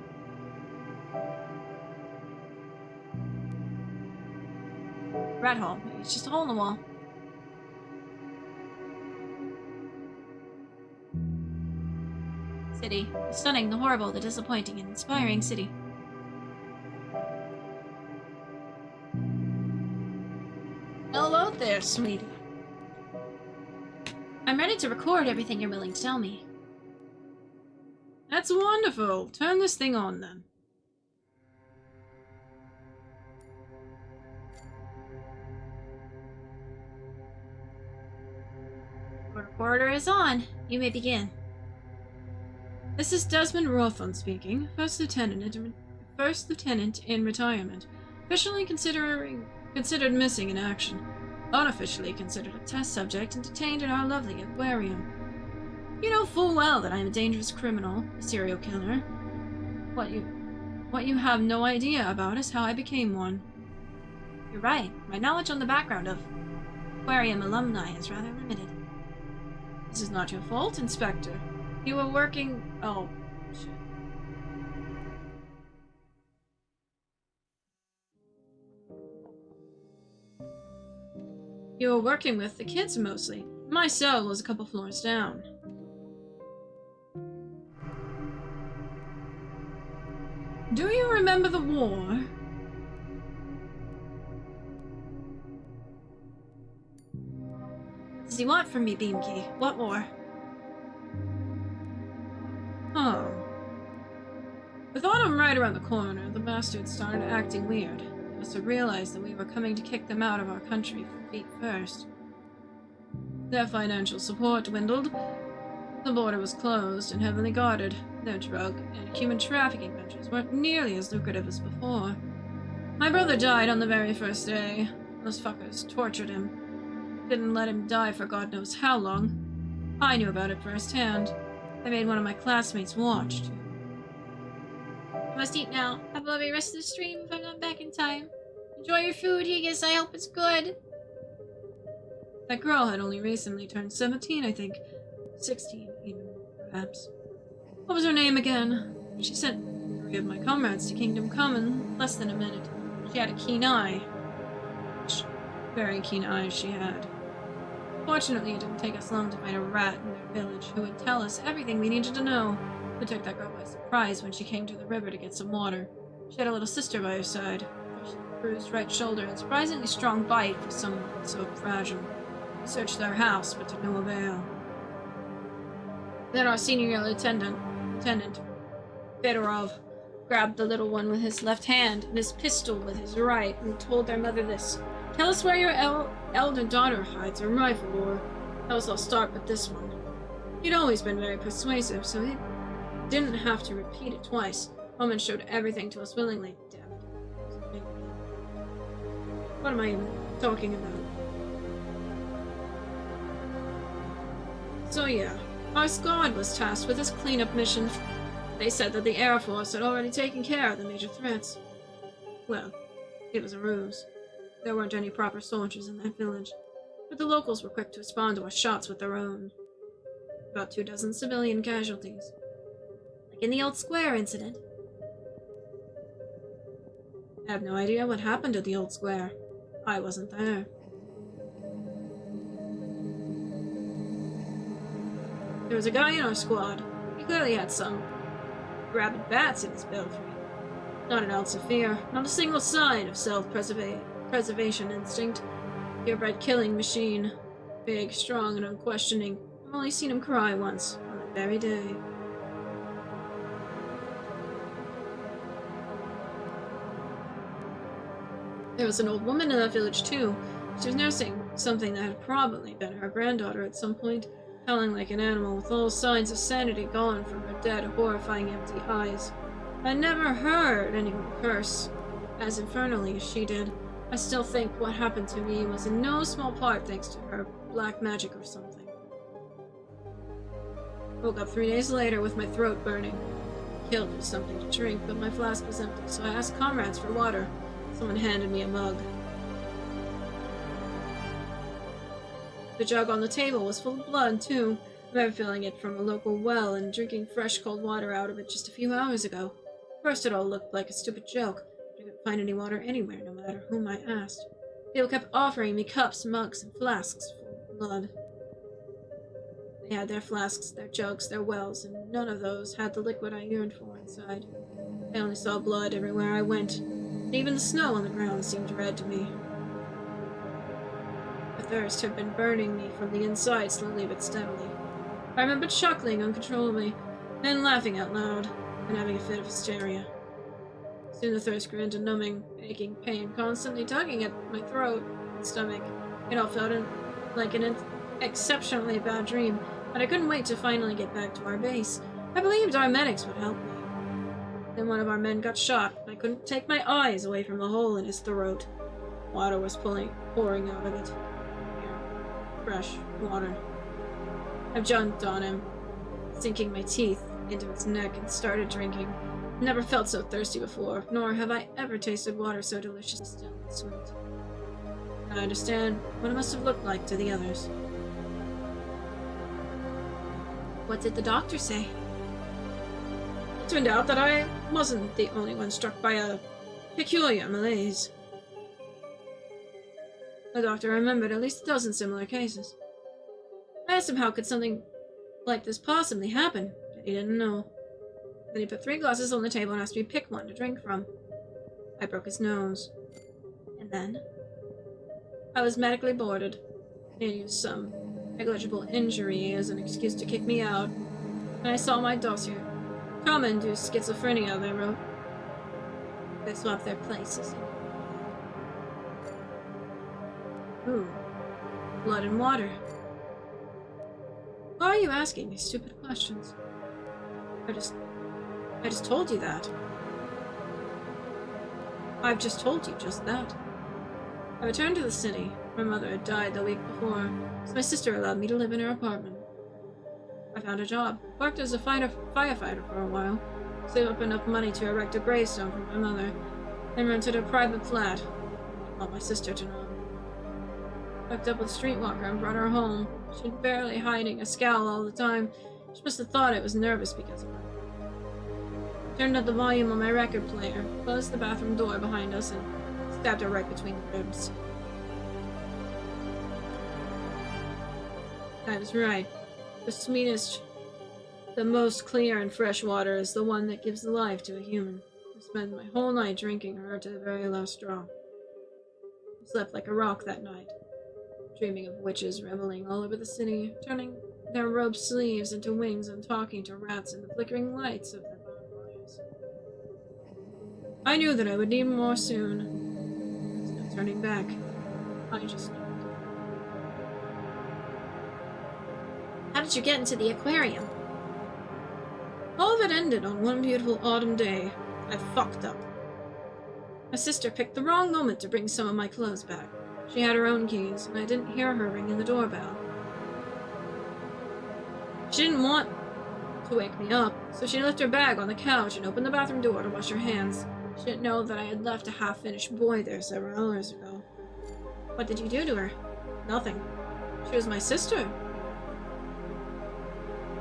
Rat hole. It's just a hole in the wall. City. The stunning, the horrible, the disappointing, and inspiring city. Hello there, sweetie. I'm ready to record everything you're willing to tell me. That's wonderful. Turn this thing on, then. The recorder is on. You may begin. This is Desmond Rothon speaking, First Lieutenant in retirement, officially considered missing in action, unofficially considered a test subject and detained in our lovely aquarium. You know full well that I am a dangerous criminal, a serial killer. What you have no idea about is how I became one. You're right. My knowledge on the background of aquarium alumni is rather limited. This is not your fault, Inspector. You were working... Oh, shit. You were working with the kids mostly. My cell was a couple floors down. Do you remember the war? What does he want from me, Beamkey? What war? Oh. With autumn right around the corner, the bastards started acting weird. They must have realized that we were coming to kick them out of our country feet first. Their financial support dwindled. The border was closed and heavily guarded. Their drug and human trafficking ventures weren't nearly as lucrative as before. My brother died on the very first day. Those fuckers tortured him. Didn't let him die for God knows how long. I knew about it firsthand. I made one of my classmates watch, too. I must eat now. Have a lovely rest of the stream if I'm not back in time. Enjoy your food, Higgis. I hope it's good. That girl had only recently turned 17, I think. 16, even, perhaps. What was her name again? She sent 3 of my comrades to Kingdom Come in less than a minute. She had a keen eye. Very keen eyes she had. Fortunately, it didn't take us long to find a rat in their village who would tell us everything we needed to know. We took that girl by surprise when she came to the river to get some water. She had a little sister by her side. A bruised right shoulder and surprisingly strong bite for someone so fragile. We searched their house, but to no avail. Then our senior lieutenant, Fedorov, grabbed the little one with his left hand and his pistol with his right and told their mother this. Tell us where your elder daughter hides her rifle, or else I'll start with this one. He'd always been very persuasive, so he didn't have to repeat it twice. Roman showed everything to us willingly. Damn it. What am I even talking about? So yeah, our squad was tasked with this cleanup mission. They said that the Air Force had already taken care of the major threats. Well, it was a ruse. There weren't any proper soldiers in that village, but the locals were quick to respond to our shots with their own. About 24 civilian casualties. Like in the old square incident. I have no idea what happened at the old square. I wasn't there. There was a guy in our squad. He clearly had some rabid bats in his belfry. Not an ounce of fear, not a single sign of self-preservation instinct. Purebred killing machine. Big, strong, and unquestioning. I've only seen him cry once, on that very day. There was an old woman in that village too. She was nursing something that had probably been her granddaughter at some point, howling like an animal with all signs of sanity gone from her dead, horrifying empty eyes. I never heard anyone curse as infernally as she did. I still think what happened to me was in no small part thanks to her black magic or something. Woke up 3 days later with my throat burning. Killed with something to drink, but my flask was empty, so I asked comrades for water. Someone handed me a mug. The jug on the table was full of blood, too. I remember filling it from a local well and drinking fresh cold water out of it just a few hours ago. First it all looked like a stupid joke. I couldn't find any water anywhere, no matter whom I asked. People kept offering me cups, mugs, and flasks full of blood. They had their flasks, their jugs, their wells, and none of those had the liquid I yearned for inside. I only saw blood everywhere I went, and even the snow on the ground seemed red to me. The thirst had been burning me from the inside slowly but steadily. I remembered chuckling uncontrollably, then laughing out loud, and having a fit of hysteria. Soon the thirst grew into numbing, aching pain, constantly tugging at my throat and stomach. It all felt like an exceptionally bad dream, but I couldn't wait to finally get back to our base. I believed our medics would help me. Then one of our men got shot, and I couldn't take my eyes away from the hole in his throat. Water was pouring out of it. Fresh water. I jumped on him, sinking my teeth into his neck and started drinking. Never felt so thirsty before, nor have I ever tasted water so delicious and still and sweet. I understand what it must have looked like to the others. What did the doctor say? It turned out that I wasn't the only one struck by a peculiar malaise. The doctor remembered at least a dozen similar cases. I asked him how could something like this possibly happen, but he didn't know. Then he put 3 glasses on the table and asked me to pick one to drink from. I broke his nose. And then I was medically boarded. He used some negligible injury as an excuse to kick me out. And I saw my dossier. Trauma-induced schizophrenia, they wrote. They swapped their places. Ooh. Blood and water. Why are you asking me stupid questions? I just told you that. I've just told you just that. I returned to the city. My mother had died the week before, so my sister allowed me to live in her apartment. I found a job, worked as a firefighter for a while, saved up enough money to erect a gravestone for my mother, and rented a private flat. I didn't want my sister to know. Hooked up with a streetwalker and brought her home. She'd barely hiding a scowl all the time. She must have thought I was nervous because of her. Turned up the volume on my record player, closed the bathroom door behind us, and stabbed her right between the ribs. I was right. The sweetest, the most clear and fresh water is the one that gives life to a human. I spent my whole night drinking her to the very last drop. I slept like a rock that night, dreaming of witches reveling all over the city, turning their rope sleeves into wings and talking to rats in the flickering lights of their bonfires. I knew that I would need more soon. There's no turning back. I just knew it. How did you get into the aquarium? All of it ended on one beautiful autumn day. I fucked up. My sister picked the wrong moment to bring some of my clothes back. She had her own keys, and I didn't hear her ringing the doorbell. She didn't want to wake me up, so she left her bag on the couch and opened the bathroom door to wash her hands. She didn't know that I had left a half-finished boy there several hours ago. What did you do to her? Nothing. She was my sister.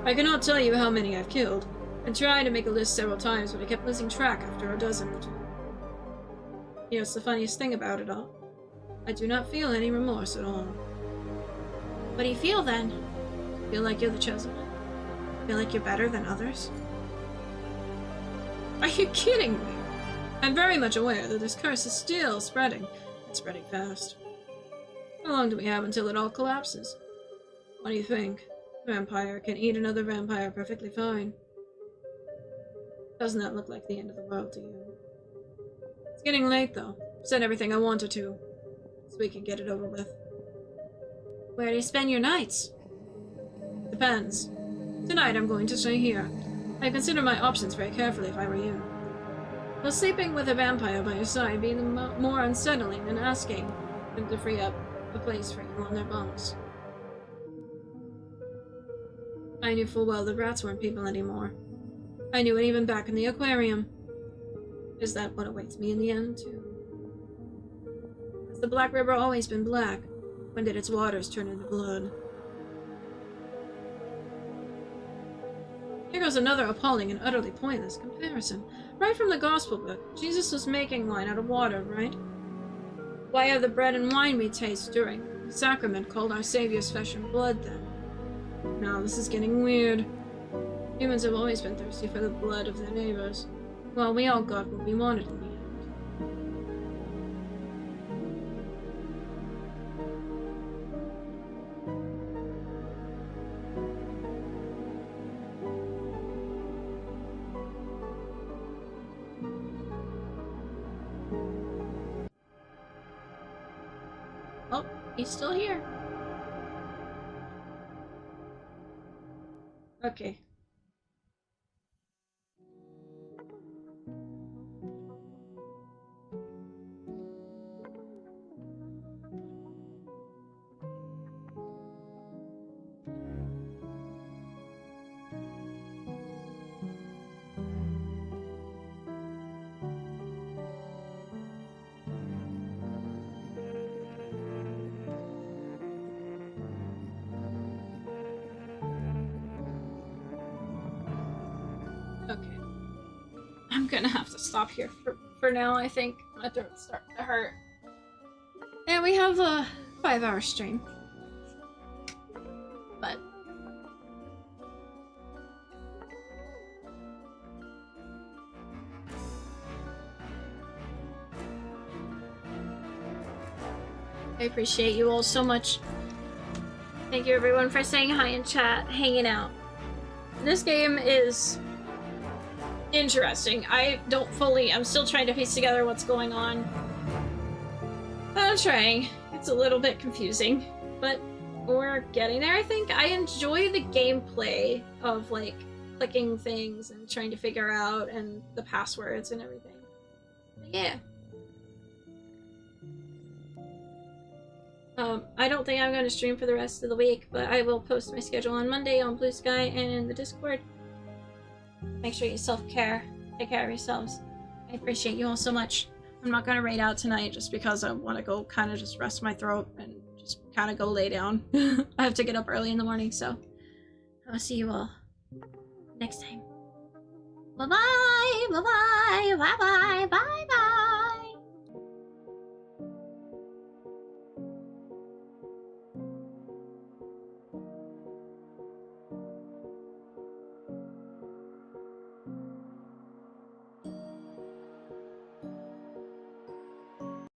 I cannot tell you how many I've killed. I tried to make a list several times, but I kept losing track after a dozen or two. You know, it's the funniest thing about it all. I do not feel any remorse at all. What do you feel then? I feel like you're the chosen one. Feel like you're better than others? Are you kidding me? I'm very much aware that this curse is still spreading. It's spreading fast. How long do we have until it all collapses? What do you think? A vampire can eat another vampire perfectly fine. Doesn't that look like the end of the world to you? It's getting late, though. I've said everything I wanted to, so we can get it over with. Where do you spend your nights? Depends. Tonight I'm going to stay here. I'd consider my options very carefully if I were you. Will sleeping with a vampire by your side be more unsettling than asking them to free up a place for you on their bunks? I knew full well the rats weren't people anymore. I knew it even back in the aquarium. Is that what awaits me in the end, too? Has the Black River always been black? When did its waters turn into blood? Here goes another appalling and utterly pointless comparison. Right from the Gospel book, Jesus was making wine out of water, right? Why are the bread and wine we taste during the sacrament called our Savior's flesh and blood, then? Now this is getting weird. Humans have always been thirsty for the blood of their neighbors. Well, we all got what we wanted in the end. Oh, he's still here. Okay. Okay. I'm gonna have to stop here for now, I think. My throat's starting to hurt. And we have a 5-hour stream. But I appreciate you all so much. Thank you everyone for saying hi in chat, hanging out. This game is interesting. I'm still trying to piece together what's going on. I'm trying. It's a little bit confusing, but we're getting there, I think. I enjoy the gameplay of, like, clicking things and trying to figure out, and the passwords and everything. But yeah. I don't think I'm going to stream for the rest of the week, but I will post my schedule on Monday on Blue Sky and in the Discord. Make sure you self-care. Take care of yourselves. I appreciate you all so much. I'm not going to raid out tonight just because I want to go kind of just rest my throat and just kind of go lay down. I have to get up early in the morning, so I'll see you all next time. Bye-bye! Bye-bye! Bye-bye! Bye-bye!